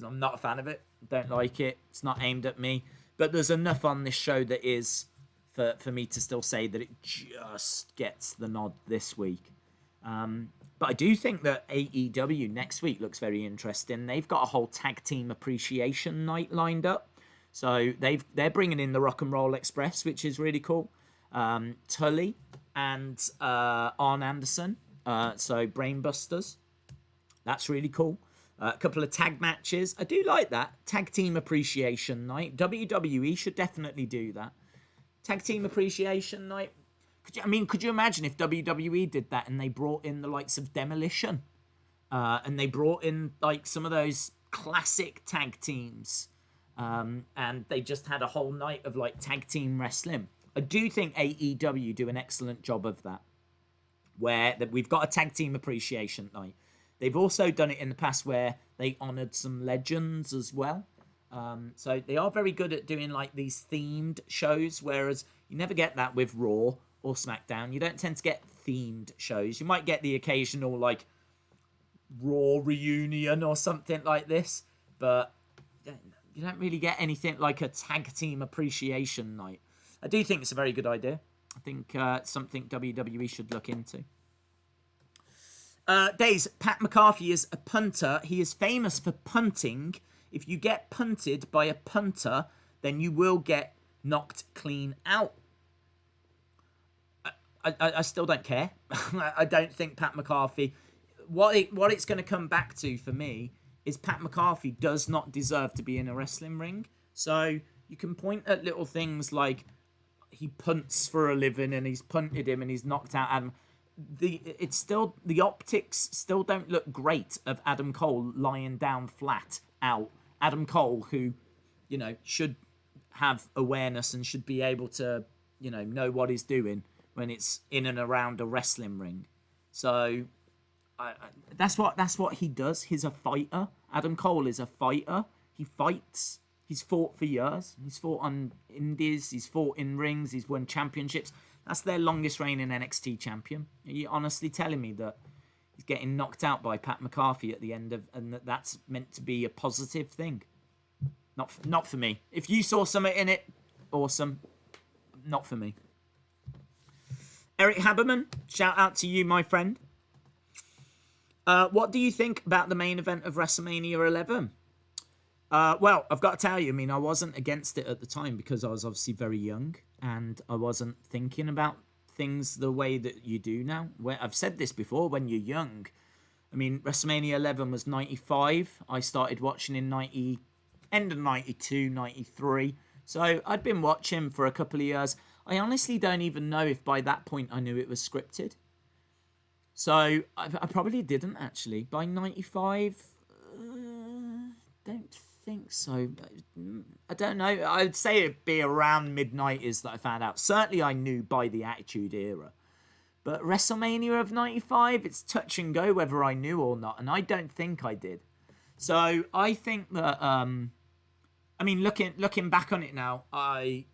I'm not a fan of it. Don't like it. It's not aimed at me. But there's enough on this show that is for me to still say that it just gets the nod this week. But I do think that AEW next week looks very interesting. They've got a whole tag team appreciation night lined up. So they're bringing in the Rock and Roll Express, which is really cool. Tully and Arn Anderson. So Brainbusters. That's really cool. A couple of tag matches. I do like that. Tag team appreciation night. WWE should definitely do that. Tag team appreciation night. Could you imagine if WWE did that and they brought in the likes of Demolition, and they brought in like some of those classic tag teams, and they just had a whole night of like tag team wrestling. I do think AEW do an excellent job of that, where we've got a tag team appreciation night. They've also done it in the past where they honoured some legends as well. So they are very good at doing like these themed shows, whereas you never get that with Raw or SmackDown. You don't tend to get themed shows. You might get the occasional like Raw reunion or something like this, but you don't really get anything like a tag team appreciation night. I do think it's a very good idea. I think it's something WWE should look into. Days, Pat McAfee is a punter. He is famous for punting. If you get punted by a punter, then you will get knocked clean out. I still don't care. I don't think Pat McAfee... What it's going to come back to for me is Pat McAfee does not deserve to be in a wrestling ring. So you can point at little things like he punts for a living and he's punted him and he's knocked out Adam. The optics still don't look great of Adam Cole lying down flat out. Adam Cole, who, should have awareness and should be able to, know what he's doing when it's in and around a wrestling ring. So that's what he does. He's a fighter. Adam Cole is a fighter. He fights. He's fought for years. He's fought on indies. He's fought in rings. He's won championships. That's their longest reigning NXT champion. Are you honestly telling me that he's getting knocked out by Pat McAfee at the end of, and that's meant to be a positive thing? Not for me. If you saw something in it, awesome. Not for me. Eric Haberman, shout out to you, my friend. What do you think about the main event of WrestleMania 11? Well, I've got to tell you, I wasn't against it at the time because I was obviously very young and I wasn't thinking about things the way that you do now. I've said this before, when you're young. WrestleMania 11 was 95. I started watching in end of 92, 93. So I'd been watching for a couple of years. I honestly don't even know if by that point I knew it was scripted. So I probably didn't actually. By 95, don't think so. I don't know. I'd say it'd be around mid-90s that I found out. Certainly I knew by the Attitude Era. But WrestleMania of 95, it's touch and go whether I knew or not. And I don't think I did. So I think that, looking back on it now, I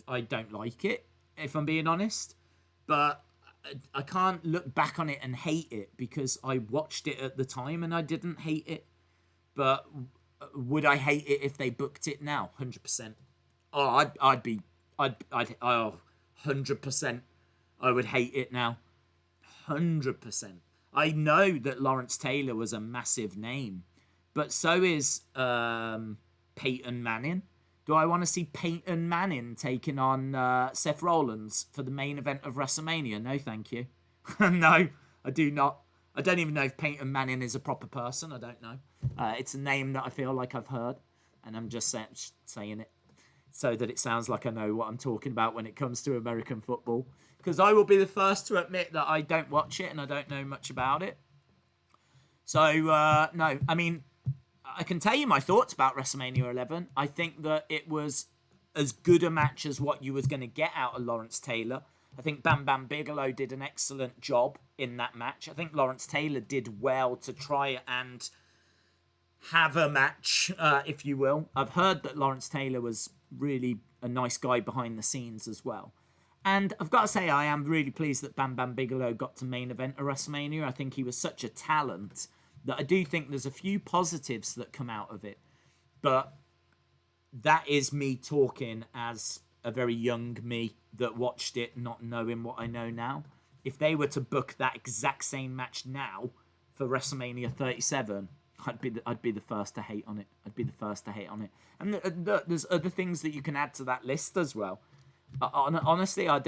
don't like it, if I'm being honest. But I can't look back on it and hate it because I watched it at the time and I didn't hate it. But Would I hate it if they booked it now? 100%. Oh, oh, 100%. I would hate it now. 100%. I know that Lawrence Taylor was a massive name, but so is Peyton Manning. Do I want to see Peyton Manning taking on Seth Rollins for the main event of WrestleMania? No, thank you. No, I do not. I don't even know if Peyton Manning is a proper person. I don't know. It's a name that I feel like I've heard, and I'm just saying it so that it sounds like I know what I'm talking about when it comes to American football. Because I will be the first to admit that I don't watch it and I don't know much about it. So, no, I mean, I can tell you my thoughts about WrestleMania 11. I think that it was as good a match as what you was going to get out of Lawrence Taylor. I think Bam Bam Bigelow did an excellent job in that match. I think Lawrence Taylor did well to try and have a match, if you will. I've heard that Lawrence Taylor was really a nice guy behind the scenes as well. And I've got to say, I am really pleased that Bam Bam Bigelow got to main event of WrestleMania. I think he was such a talent that I do think there's a few positives that come out of it. But that is me talking as a very young me that watched it not knowing what I know now. If they were to book that exact same match now for WrestleMania 37, I'd be the first to hate on it. I'd be the first to hate on it. And there's other things that you can add to that list as well. Honestly, I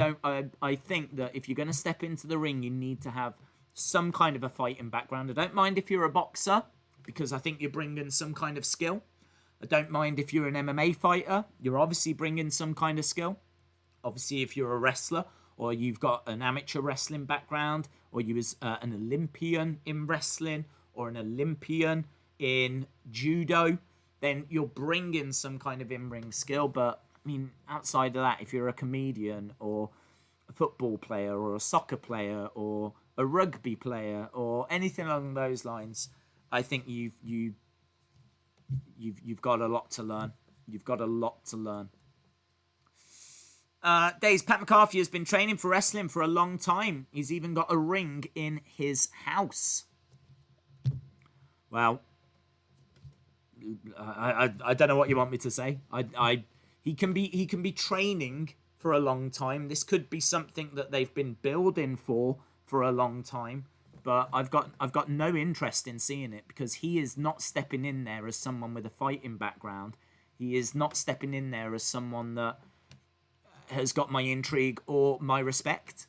think that if you're going to step into the ring, you need to have some kind of a fighting background. I don't mind if you're a boxer, because I think you're bringing some kind of skill. I don't mind if you're an MMA fighter. You're obviously bringing some kind of skill. Obviously, if you're a wrestler, or you've got an amateur wrestling background, or you was an Olympian in wrestling, or an Olympian in judo, then you're bringing some kind of in-ring skill. But I mean, outside of that, if you're a comedian or a football player or a soccer player or a rugby player or anything along those lines, I think you've got a lot to learn. You've got a lot to learn. Days, Pat McAfee has been training for wrestling for a long time. He's even got a ring in his house. Well, I don't know what you want me to say. He can be training for a long time. This could be something that they've been building for a long time. But I've got no interest in seeing it, because he is not stepping in there as someone with a fighting background. He is not stepping in there as someone that has got my intrigue or my respect.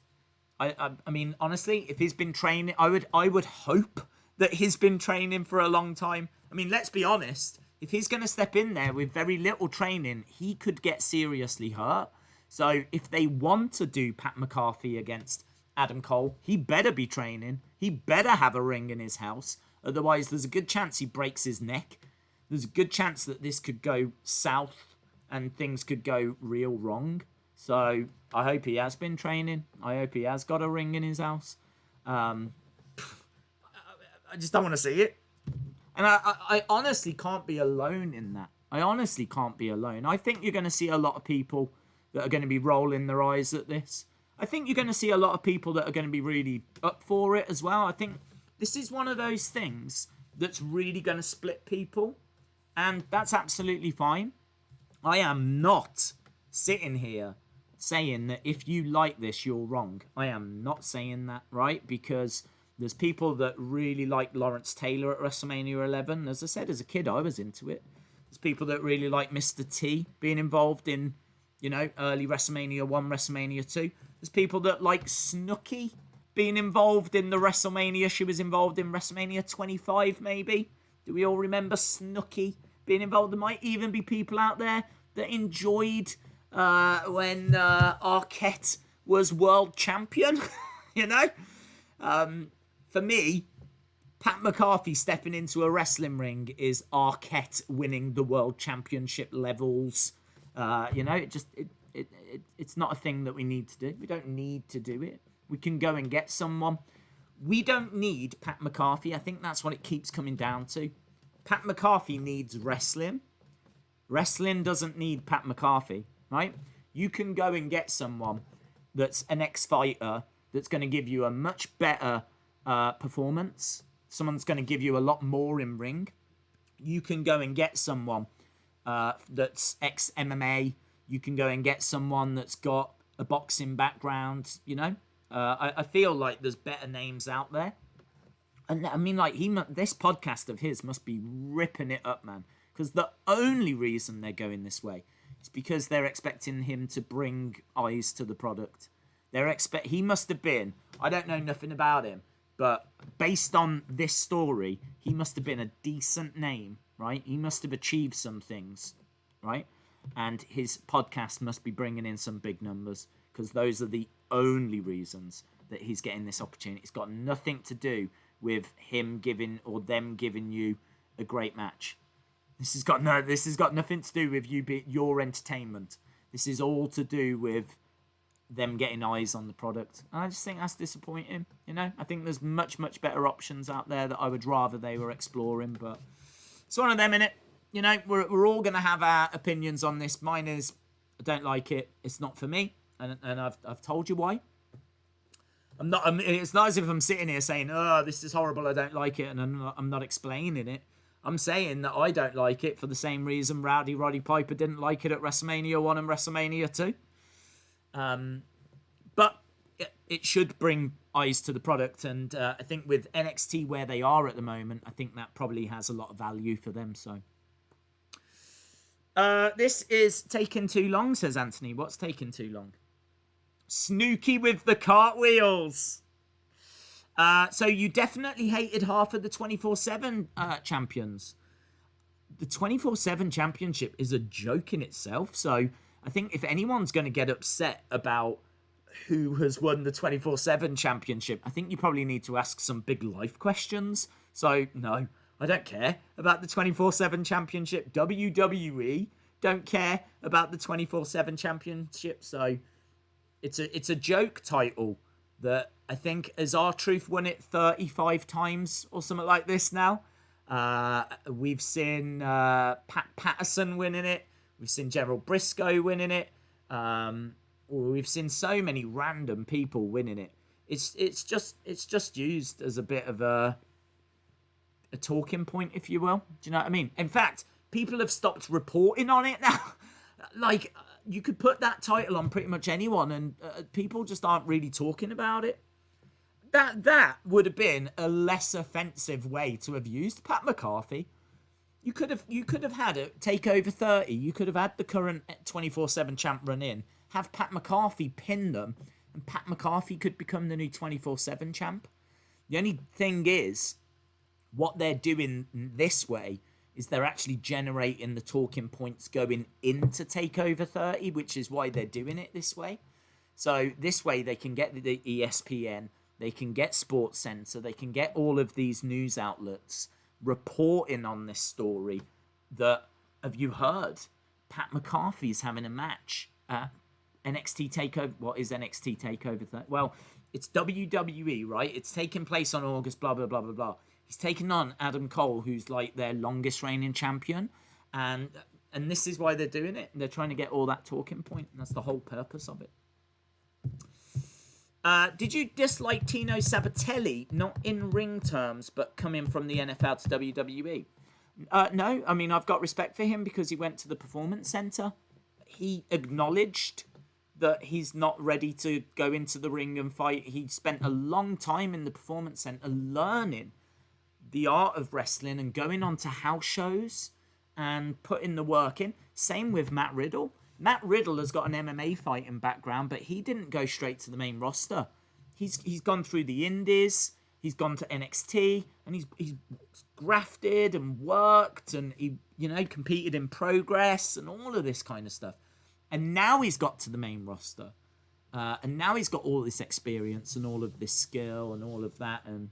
I mean, honestly, if he's been training, I would hope that he's been training for a long time. I mean, let's be honest. If he's going to step in there with very little training, he could get seriously hurt. So if they want to do Pat McAfee against Adam Cole, he better be training. He better have a ring in his house. Otherwise, there's a good chance he breaks his neck. There's a good chance that this could go south and things could go real wrong. So I hope he has been training. I hope he has got a ring in his house. I just don't want to see it. And I honestly can't be alone in that. I honestly can't be alone. I think you're going to see a lot of people that are going to be rolling their eyes at this. I think you're going to see a lot of people that are going to be really up for it as well. I think this is one of those things that's really going to split people. And that's absolutely fine. I am not sitting here saying that if you like this, you're wrong. I am not saying that, right? Because there's people that really like Lawrence Taylor at WrestleMania 11. As I said, as a kid, I was into it. There's people that really like Mr. T being involved in, early WrestleMania 1, WrestleMania 2. There's people that like Snooki being involved in the WrestleMania. She was involved in WrestleMania 25, maybe. Do we all remember Snooki being involved? There might even be people out there that enjoyed when Arquette was world champion, For me, Pat McAfee stepping into a wrestling ring is Arquette winning the world championship levels. It's not a thing that we need to do. We don't need to do it. We can go and get someone. We don't need Pat McAfee. I think that's what it keeps coming down to. Pat McAfee needs wrestling. Wrestling doesn't need Pat McAfee, right? You can go and get someone that's an ex-fighter that's going to give you a much better performance. Someone's going to give you a lot more in ring. You can go and get someone that's ex-MMA. You can go and get someone that's got a boxing background, you know. I feel like there's better names out there. And I mean, like, this podcast of his must be ripping it up, man. Because the only reason they're going this way is because they're expecting him to bring eyes to the product. He must have been, I don't know nothing about him, but based on this story, he must have been a decent name, right? He must have achieved some things, right? And his podcast must be bringing in some big numbers, because those are the only reasons that he's getting this opportunity. It's got nothing to do with him giving or them giving you a great match. This has got nothing to do with your entertainment. This is all to do with them getting eyes on the product. And I just think that's disappointing. You know, I think there's much better options out there that I would rather they were exploring. But it's one of them, innit? You know, we're all gonna have our opinions on this. Mine is, I don't like it. It's not for me, and I've told you why. It's not as if I'm sitting here saying, "Oh, this is horrible. I don't like it," and I'm not explaining it. I'm saying that I don't like it for the same reason Roddy Piper didn't like it at WrestleMania 1 and WrestleMania 2. But it should bring eyes to the product, and I think with NXT where they are at the moment, I think that probably has a lot of value for them. So this is taking too long, says Anthony. What's taking too long? Snooki with the cartwheels. So you definitely hated half of the 24/7 champions. The 24/7 championship is a joke in itself. So I think if anyone's going to get upset about who has won the 24/7 championship, I think you probably need to ask some big life questions. So no, I don't care about the 24/7 championship. WWE don't care about the 24/7 championship. So it's a joke title that I think has R-Truth won it 35 times or something like this now. We've seen Pat Patterson winning it. We've seen Gerald Briscoe winning it. We've seen so many random people winning it. It's just used as a bit of a talking point, if you will. Do you know what I mean? In fact, people have stopped reporting on it now. Like, you could put that title on pretty much anyone, and people just aren't really talking about it. That would have been a less offensive way to have used Pat McAfee. You could have had it take over 30. You could have had the current 24/7 champ run in, have Pat McAfee pin them, and Pat McAfee could become the new 24/7 champ. The only thing is, what they're doing this way is they're actually generating the talking points going into TakeOver 30, which is why they're doing it this way. So this way they can get the ESPN, they can get SportsCenter, they can get all of these news outlets reporting on this story that, have you heard, Pat McAfee's having a match at NXT TakeOver. What is NXT TakeOver 30? Well, it's WWE, right? It's taking place on August, blah, blah, blah, blah, blah. He's taken on Adam Cole, who's like their longest reigning champion. And this is why they're doing it. They're trying to get all that talking point. And that's the whole purpose of it. Did you dislike Tino Sabatelli, not in ring terms, but coming from the NFL to WWE? No, I mean, I've got respect for him because he went to the Performance Center. He acknowledged that he's not ready to go into the ring and fight. He spent a long time in the Performance Center learning the art of wrestling and going on to house shows and putting the work in. Same with Matt Riddle. Matt Riddle has got an MMA fighting background, but he didn't go straight to the main roster. He's gone through the indies, he's gone to NXT, and he's grafted and worked, and he competed in Progress and all of this kind of stuff. And now he's got to the main roster. And now he's got all this experience and all of this skill and all of that, and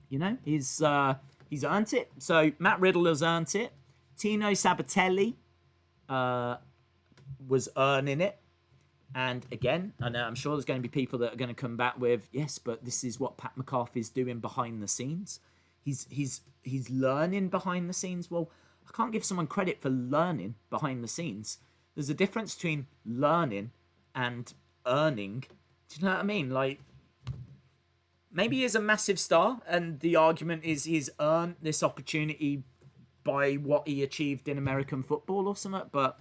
he's earned it. So Matt Riddle has earned it. Tino Sabatelli was earning it. And again, I know I'm sure there's going to be people that are going to come back with, yes, but this is what Pat McAfee's doing behind the scenes. He's learning behind the scenes. Well, I can't give someone credit for learning behind the scenes. There's a difference between learning and earning. Do you know what I mean? Like, maybe he's a massive star, and the argument is he's earned this opportunity by what he achieved in American football or something, but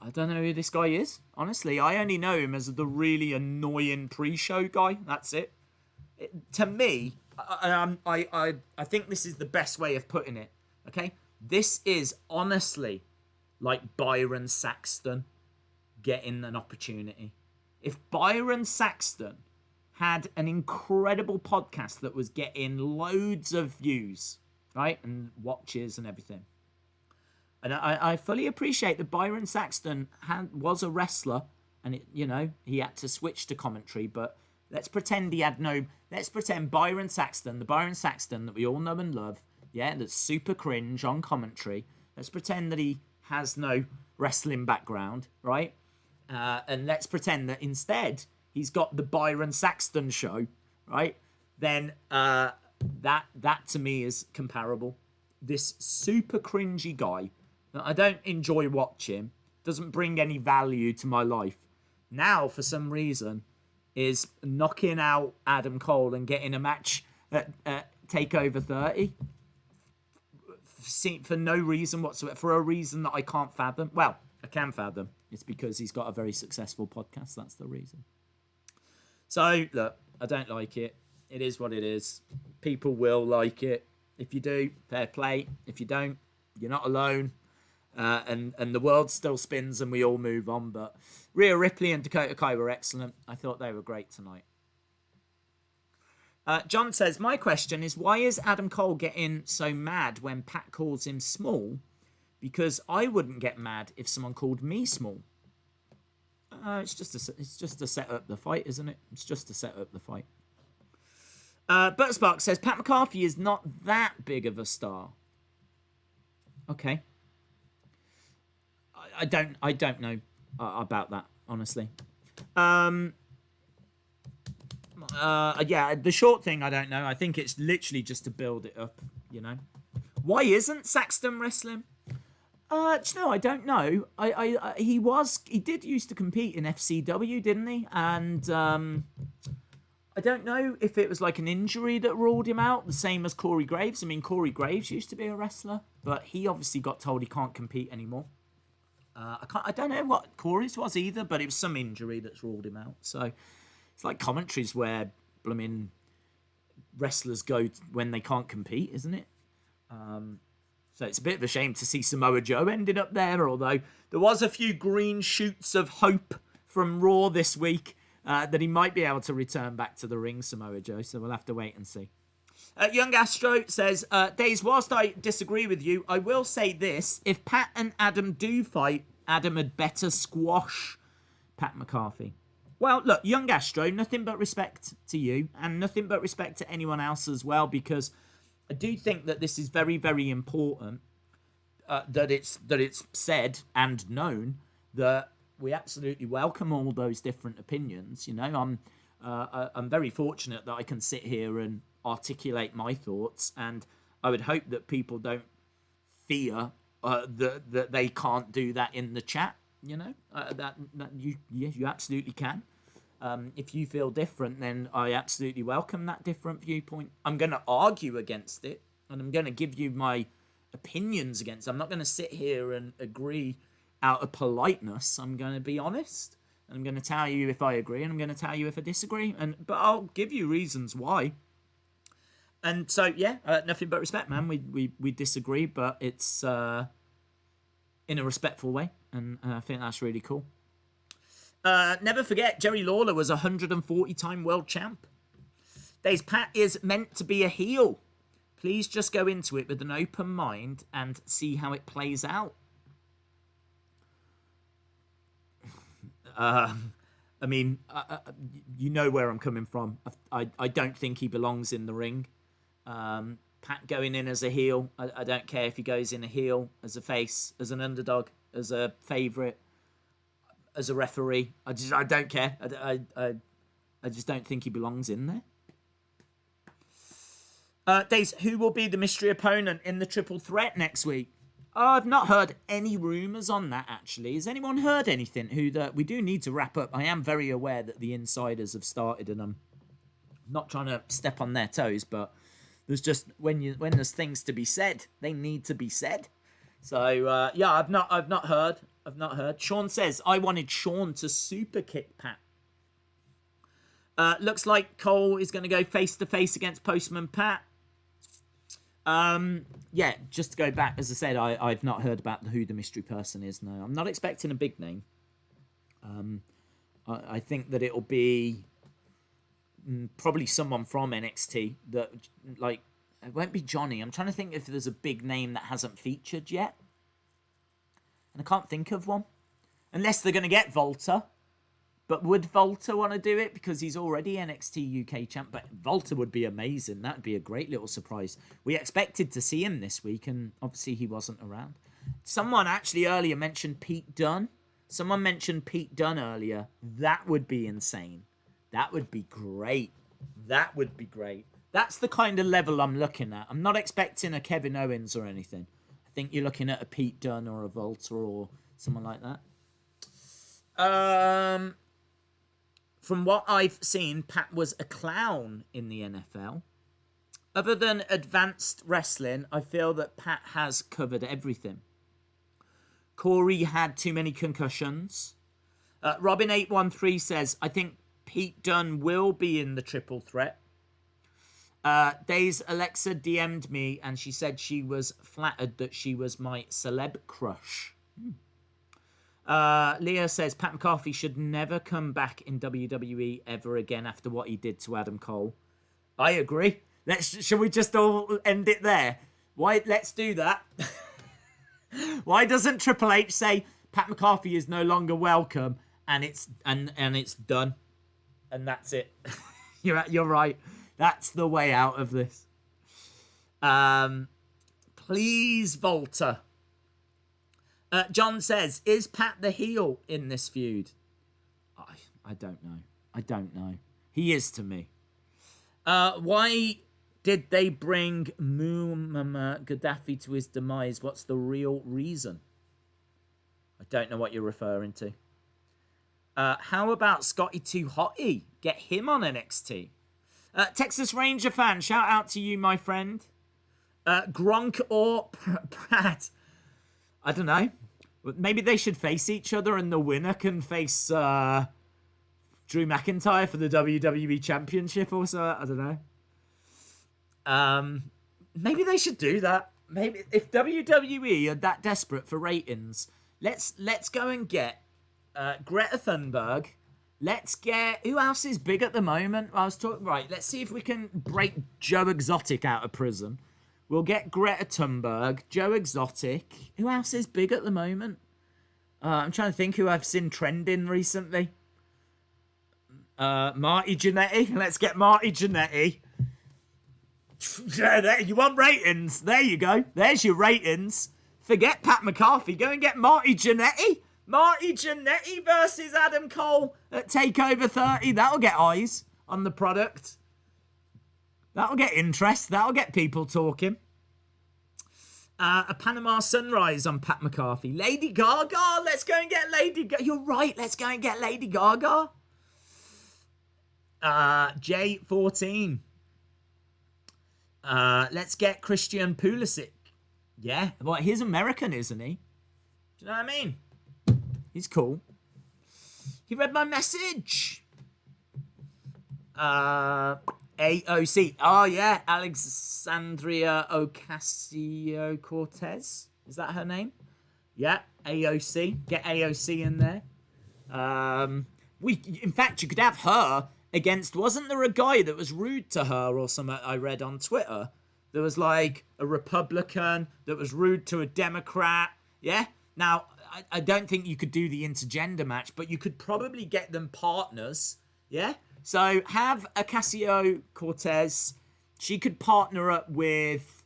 I don't know who this guy is. Honestly, I only know him as the really annoying pre-show guy. That's it. To me, I think this is the best way of putting it. Okay, this is honestly like Byron Saxton getting an opportunity. If Byron Saxton had an incredible podcast that was getting loads of views, right, and watches and everything, and I fully appreciate that Byron Saxton was a wrestler, and he had to switch to commentary, but let's pretend let's pretend Byron Saxton, the Byron Saxton that we all know and love, that's super cringe on commentary, let's pretend that he has no wrestling background, right? And let's pretend that instead he's got the Byron Saxton show, right? Then that to me is comparable. This super cringy guy that I don't enjoy watching, doesn't bring any value to my life, now for some reason is knocking out Adam Cole and getting a match at TakeOver 30 for no reason whatsoever, for a reason that I can't fathom. Well, I can fathom. It's because he's got a very successful podcast. That's the reason. So, look, I don't like it. It is what it is. People will like it. If you do, fair play. If you don't, you're not alone. And the world still spins and we all move on. But Rhea Ripley and Dakota Kai were excellent. I thought they were great tonight. John says, my question is, why is Adam Cole getting so mad when Pat calls him small? Because I wouldn't get mad if someone called me small. It's just to set up the fight, isn't it? It's just to set up the fight. Butterspark says, Pat McAfee is not that big of a star. Okay. I don't know about that, honestly. Yeah, the short thing, I don't know. I think it's literally just to build it up, Why isn't Saxton wrestling? I don't know. He did used to compete in FCW, didn't he? And I don't know if it was like an injury that ruled him out, the same as Corey Graves. I mean, Corey Graves used to be a wrestler, but he obviously got told he can't compete anymore. I don't know what Corey's was either, but it was some injury that's ruled him out. So it's like commentaries where blooming wrestlers go when they can't compete, isn't it? So it's a bit of a shame to see Samoa Joe ended up there, although there was a few green shoots of hope from Raw this week that he might be able to return back to the ring, Samoa Joe. So we'll have to wait and see. Young Astro says, Days, whilst I disagree with you, I will say this. If Pat and Adam do fight, Adam had better squash Pat McAfee. Well, look, Young Astro, nothing but respect to you and nothing but respect to anyone else as well, because I do think that this is very, very important that it's said and known that we absolutely welcome all those different opinions. I'm very fortunate that I can sit here and articulate my thoughts, and I would hope that people don't fear that they can't do that in the chat. That you absolutely can. If you feel different, then I absolutely welcome that different viewpoint. I'm going to argue against it, and I'm going to give you my opinions against it. I'm not going to sit here and agree out of politeness. I'm going to be honest. I'm going to tell you if I agree, and I'm going to tell you if I disagree. But I'll give you reasons why. And so, yeah, nothing but respect, man. We disagree, but it's in a respectful way, and I think that's really cool. Never forget, Jerry Lawler was a 140-time world champ. Days, Pat is meant to be a heel. Please just go into it with an open mind and see how it plays out. I mean, you know where I'm coming from. I don't think he belongs in the ring. Pat going in as a heel, I don't care if he goes in a heel, as a face, as an underdog, as a favourite, as a referee. I don't care. I just don't think he belongs in there. Days, who will be the mystery opponent in the triple threat next week? I've not heard any rumours on that, actually. Has anyone heard anything? We do need to wrap up. I am very aware that the insiders have started, and I'm not trying to step on their toes, but There's just when there's things to be said, they need to be said. So yeah, I've not heard. Sean says I wanted Sean to super kick Pat. Looks like Cole is going to go face to face against Postman Pat. Yeah, just to go back, as I said, I've not heard about who the mystery person is. No, I'm not expecting a big name. I think that it'll be probably someone from NXT that, like, it won't be Johnny. I'm trying to think if there's a big name that hasn't featured yet. And I can't think of one. Unless they're going to get Volta. But would Volta want to do it? Because he's already NXT UK champ. But Volta would be amazing. That would be a great little surprise. We expected to see him this week, and obviously he wasn't around. Someone actually earlier mentioned Pete Dunne. Someone mentioned Pete Dunne earlier. That would be insane. That would be great. That would be great. That's the kind of level I'm looking at. I'm not expecting a Kevin Owens or anything. I think you're looking at a Pete Dunne or a Volta or someone like that. From what I've seen, Pat was a clown in the NFL. Other than advanced wrestling, I feel that Pat has covered everything. Corey had too many concussions. Robin813 says, I think Pete Dunne will be in the triple threat. Days Alexa DM'd me and she said she was flattered that she was my celeb crush. Leah says Pat McAfee should never come back in WWE ever again after what he did to Adam Cole. I agree. Shall we just all end it there? Why? Let's do that. Why doesn't Triple H say Pat McAfee is no longer welcome and it's done, and that's it? You're right. That's the way out of this. Please, Volta. John says, is Pat the heel in this feud? I don't know. I don't know. He is to me. Why did they bring Muammar Gaddafi to his demise? What's the real reason? I don't know what you're referring to. How about Scotty 2 Hottie? Get him on NXT. Texas Ranger fan, shout out to you, my friend. Gronk or Pratt? I don't know. Maybe they should face each other and the winner can face Drew McIntyre for the WWE Championship or so. I don't know. Maybe they should do that. Maybe if WWE are that desperate for ratings, let's go and get Greta Thunberg. Let's get, who else is big at the moment? I was talking, right, let's see if we can break Joe Exotic out of prison. We'll get Greta Thunberg, Joe Exotic. Who else is big at the moment? I'm trying to think who I've seen trending recently. Marty Jannetty. Let's get Marty Jannetty. You want ratings? There you go. There's your ratings. Forget Pat McAfee. Go and get Marty Jannetty. Marty Jannetty versus Adam Cole at TakeOver 30. That'll get eyes on the product. That'll get interest. That'll get people talking. A Panama Sunrise on Pat McAfee. Lady Gaga. Let's go and get Lady Gaga. You're right. Let's go and get Lady Gaga. J14. Let's get Christian Pulisic. Yeah. Well, he's American, isn't he? Do you know what I mean? He's cool. He read my message. AOC. Oh, yeah. Alexandria Ocasio-Cortez. Is that her name? Yeah. AOC. Get AOC in there. In fact, you could have her against... Wasn't there a guy that was rude to her or something I read on Twitter? There was like a Republican that was rude to a Democrat. Yeah? Now, I don't think you could do the intergender match, but you could probably get them partners. Yeah? So have Ocasio-Cortez. She could partner up with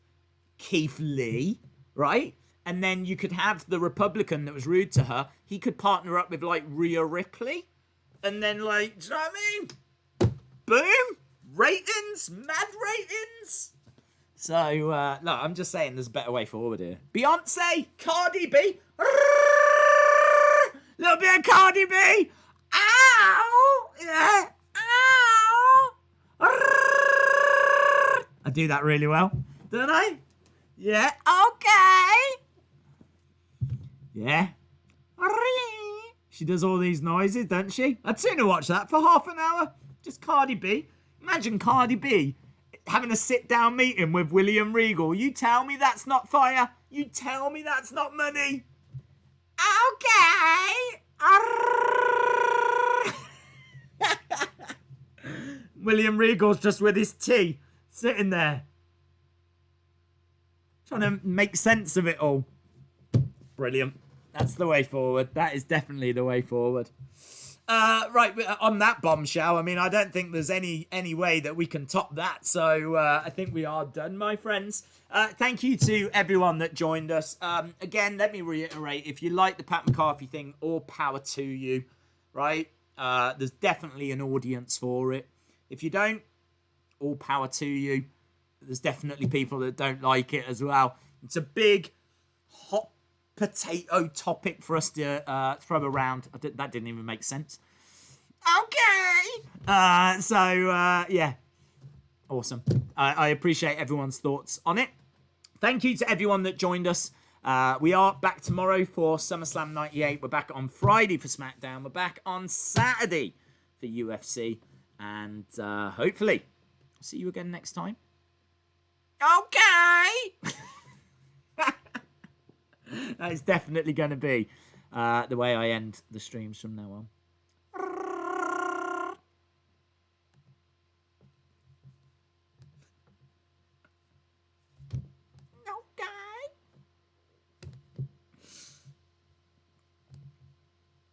Keith Lee, right? And then you could have the Republican that was rude to her. He could partner up with, like, Rhea Ripley. And then, like, do you know what I mean? Boom! Ratings! Mad ratings! So, no, I'm just saying there's a better way forward here. Beyonce! Cardi B! Little bit of Cardi B! Ow! Yeah! Ow! I I do that really well, don't I? Yeah, okay. Yeah. She does all these noises, doesn't she? I'd sooner watch that for half an hour. Just Cardi B. Imagine Cardi B having a sit-down meeting with William Regal. You tell me that's not fire. You tell me that's not money. Okay. William Regal's just with his tea, sitting there, trying to make sense of it all. Brilliant. That's the way forward. That is definitely the way forward. Right, on that bombshell, I mean, I don't think there's any way that we can top that. So I think we are done, my friends. Thank you to everyone that joined us. Again, let me reiterate, if you like the Pat McAfee thing, all power to you, right? There's definitely an audience for it. If you don't, all power to you. There's definitely people that don't like it as well. It's a big, hot potato topic for us to throw around. That didn't even make sense. Okay. Yeah. Awesome. I appreciate everyone's thoughts on it. Thank you to everyone that joined us. We are back tomorrow for SummerSlam 98. We're back on Friday for SmackDown. We're back on Saturday for UFC. And hopefully, I'll see you again next time. Okay. That is definitely going to be the way I end the streams from now on.